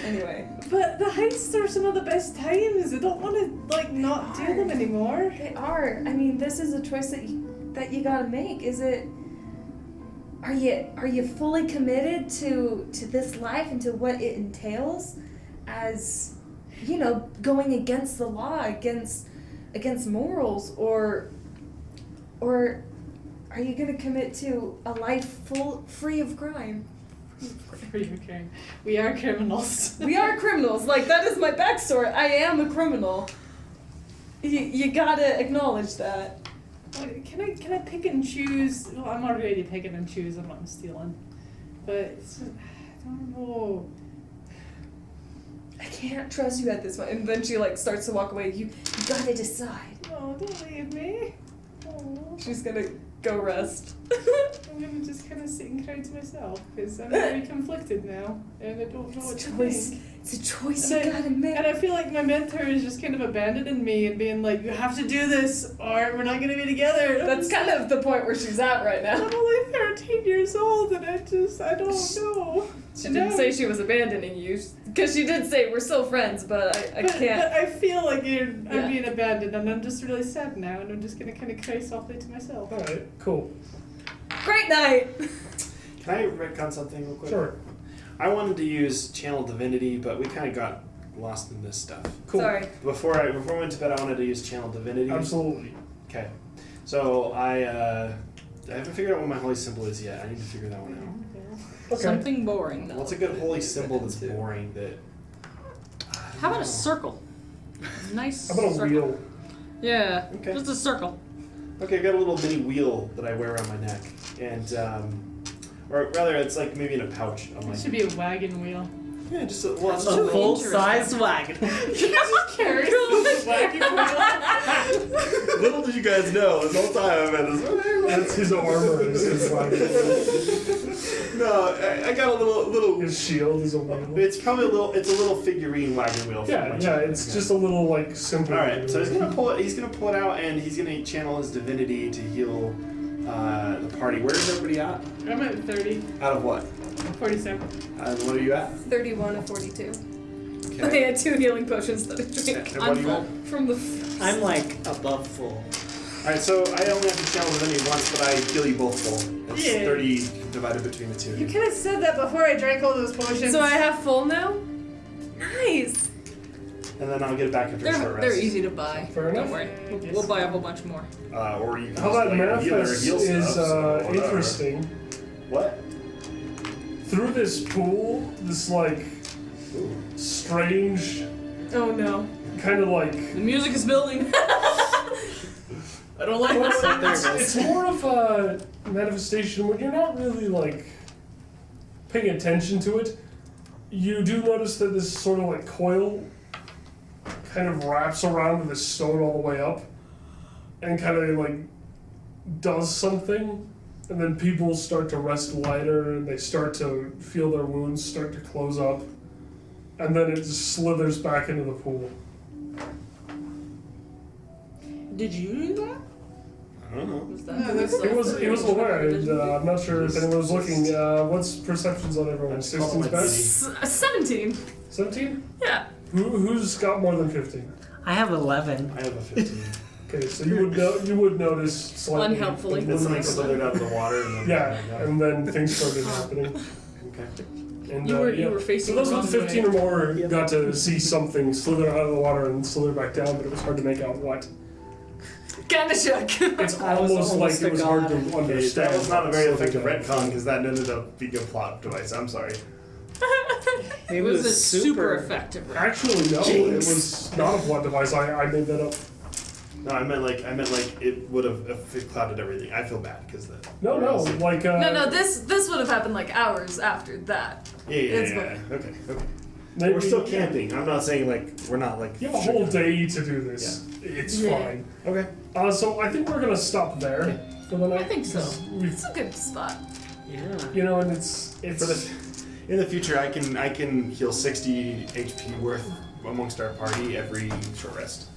Anyway. But the heists are some of the best times. I don't want to like not do them anymore. They are. I mean, this is a choice that you gotta make. Is it? Are you fully committed to this life and to what it entails, as you know, going against the law, against morals, or are you gonna commit to a life free of crime? We are criminals. We are criminals. Like, that is my backstory. I am a criminal. You gotta acknowledge that. Can I pick and choose? Well, I'm already picking and choosing what I'm stealing, but it's just, I don't know. I can't trust you at this point. And then she, like, starts to walk away. You gotta decide. No, don't leave me. Oh. She's gonna go rest. I'm gonna just kind of sit and cry to myself because I'm very conflicted now, and I don't know what to think. It's a choice And you gotta make. And I feel like my mentor is just kind of abandoning me and being like, you have to do this or we're not gonna be together. That's kind of the point where she's at right now. I'm only 13 years old and I don't know. She didn't say she was abandoning you, because she did say we're still friends, but I can't. But I feel like I'm Yeah. being abandoned and I'm just really sad now and I'm just gonna kind of cry softly to myself. Alright, cool. Great night! Can I retcon something real quick? Sure. I wanted to use Channel Divinity, but we kind of got lost in this stuff. Cool. Sorry. Before I went to bed, I wanted to use Channel Divinity. Absolutely. Okay. So I haven't figured out what my holy symbol is yet. I need to figure that one out. Okay. Something boring though. What's a good holy symbol that's boring that... How about a circle? Nice How about a circle. wheel? Yeah, Okay. just a circle. Okay, I got a little mini wheel that I wear around my neck. And, or rather, it's like maybe in a pouch. I'm It like, should be a wagon wheel. yeah, just a, well, it's That's just A a full-size wagon. Carry the wagon wheel. Little did you guys know, this whole time I've had this. That's his armor. Is his wagon. No, I got a little. His shield is a wheel. It's probably it's a little figurine wagon wheel. for Yeah, my yeah. child. It's Okay. just a little like simple. All right, so he's gonna pull it. He's gonna pull it out, and he's gonna channel his divinity to heal the party. Where is everybody at? I'm at 30. Out of what? 47. What are you at? 31 of 42. I Okay. had 2 healing potions that I And drank. what are you at? From the. I'm like above full. All right, so I only have to channel divinity once, but I heal you both full. It's Yeah. 30 divided between the two. You could have said that before I drank all those potions. So I have full now? Nice! And then I'll get it back after a short rest. They're easy to buy. Fair enough. Don't worry. We'll buy a whole bunch more. Or you can How just about like, heal or manifest heal is stuff, so whatever. interesting. What? Through this pool, this like strange Oh no. kind of like. The music is building. I don't like Well, this. it's more of a manifestation when you're not really like paying attention to it. You do notice that this sort of like coil kind of wraps around this stone all the way up and kind of like does something, and then people start to rest lighter and they start to feel their wounds start to close up, and then it just slithers back into the pool. Did you do that? I don't know. Was that No, that's- He was aware, and I'm not sure if anyone was looking. What's perceptions on everyone? That's 16's called best? 17. 17? Yeah. Who's got more than 15? I have 11. I have a 15. Okay, so you would notice slightly. Unhelpfully. It's like slithered out of the water and then Yeah, and then things started happening. Okay. And, You were yeah. facing So those the with the wrong 15 or more got to see something slither out of the water and slither back down, but it was hard to make out what. Kinda shook. It's I was almost like almost it a was hard to god. understand. That was not a very what effective slither down. retcon because that ended up being a plot device. I'm sorry. Maybe It was a super effective. Actually, no, it was not a plot device. I made that up. No, I meant like it would have if it clouded everything. I feel bad because that. No, like No, this would have happened like hours after that. It's Yeah. Okay. maybe, We're still camping. I'm not saying like we're not like. You have a whole day to do this. It's Yeah. fine. Okay. So I think we're gonna stop there. for the night? I think so. We've, It's a good spot. Yeah. you know, and it's For the, in the future, I can heal 60 HP worth amongst our party every short rest.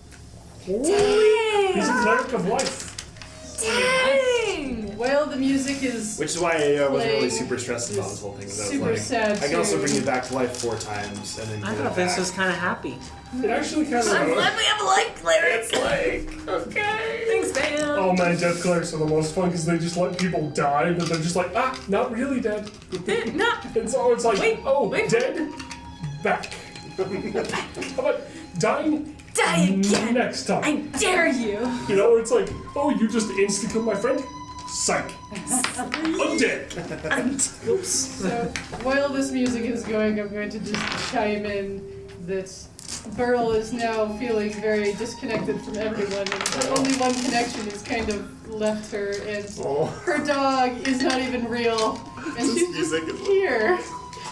he's a cleric of life. Dang! While the music is Which is why I wasn't really Playing super stressed about this whole thing. 'Cause I was super like, sad I can also tune. bring you back to life 4 times and then I get thought it Vince back. was kind of happy. It actually kind I'm of. glad we have a light cleric. It's like okay. Thanks, man. Oh man, death clerics are the most fun because they just let people die, but they're just like, not really dead. No. And so it's like, Wait. dead, back. How about dying Die again. next time? I dare you. You know, it's like, oh, you just insta-killed my friend? Psych. Undead. So while this music is going, I'm going to just chime in that Burl is now feeling very disconnected from everyone, and the only one connection is kind of left her, and Oh. her dog is not even real, and This she's music just is- here.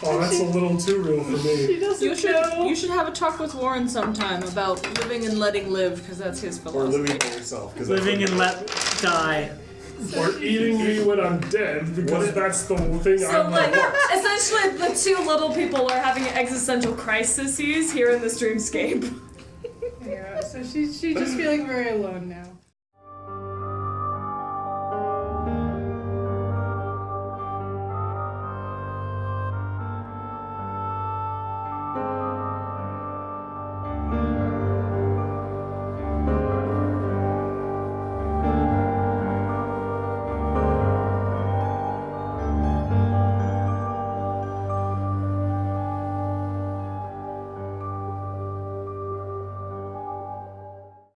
Oh, that's a little too real for She me. doesn't know. You should have a talk with Warren sometime about living and letting live, because that's his Or philosophy. living for yourself. 'Cause Living and let die. Or eating me when I'm dead, because that's the thing So, I'm like, not. essentially, the two little people are having existential crises here in this dreamscape. Yeah, so she's just feeling very alone now.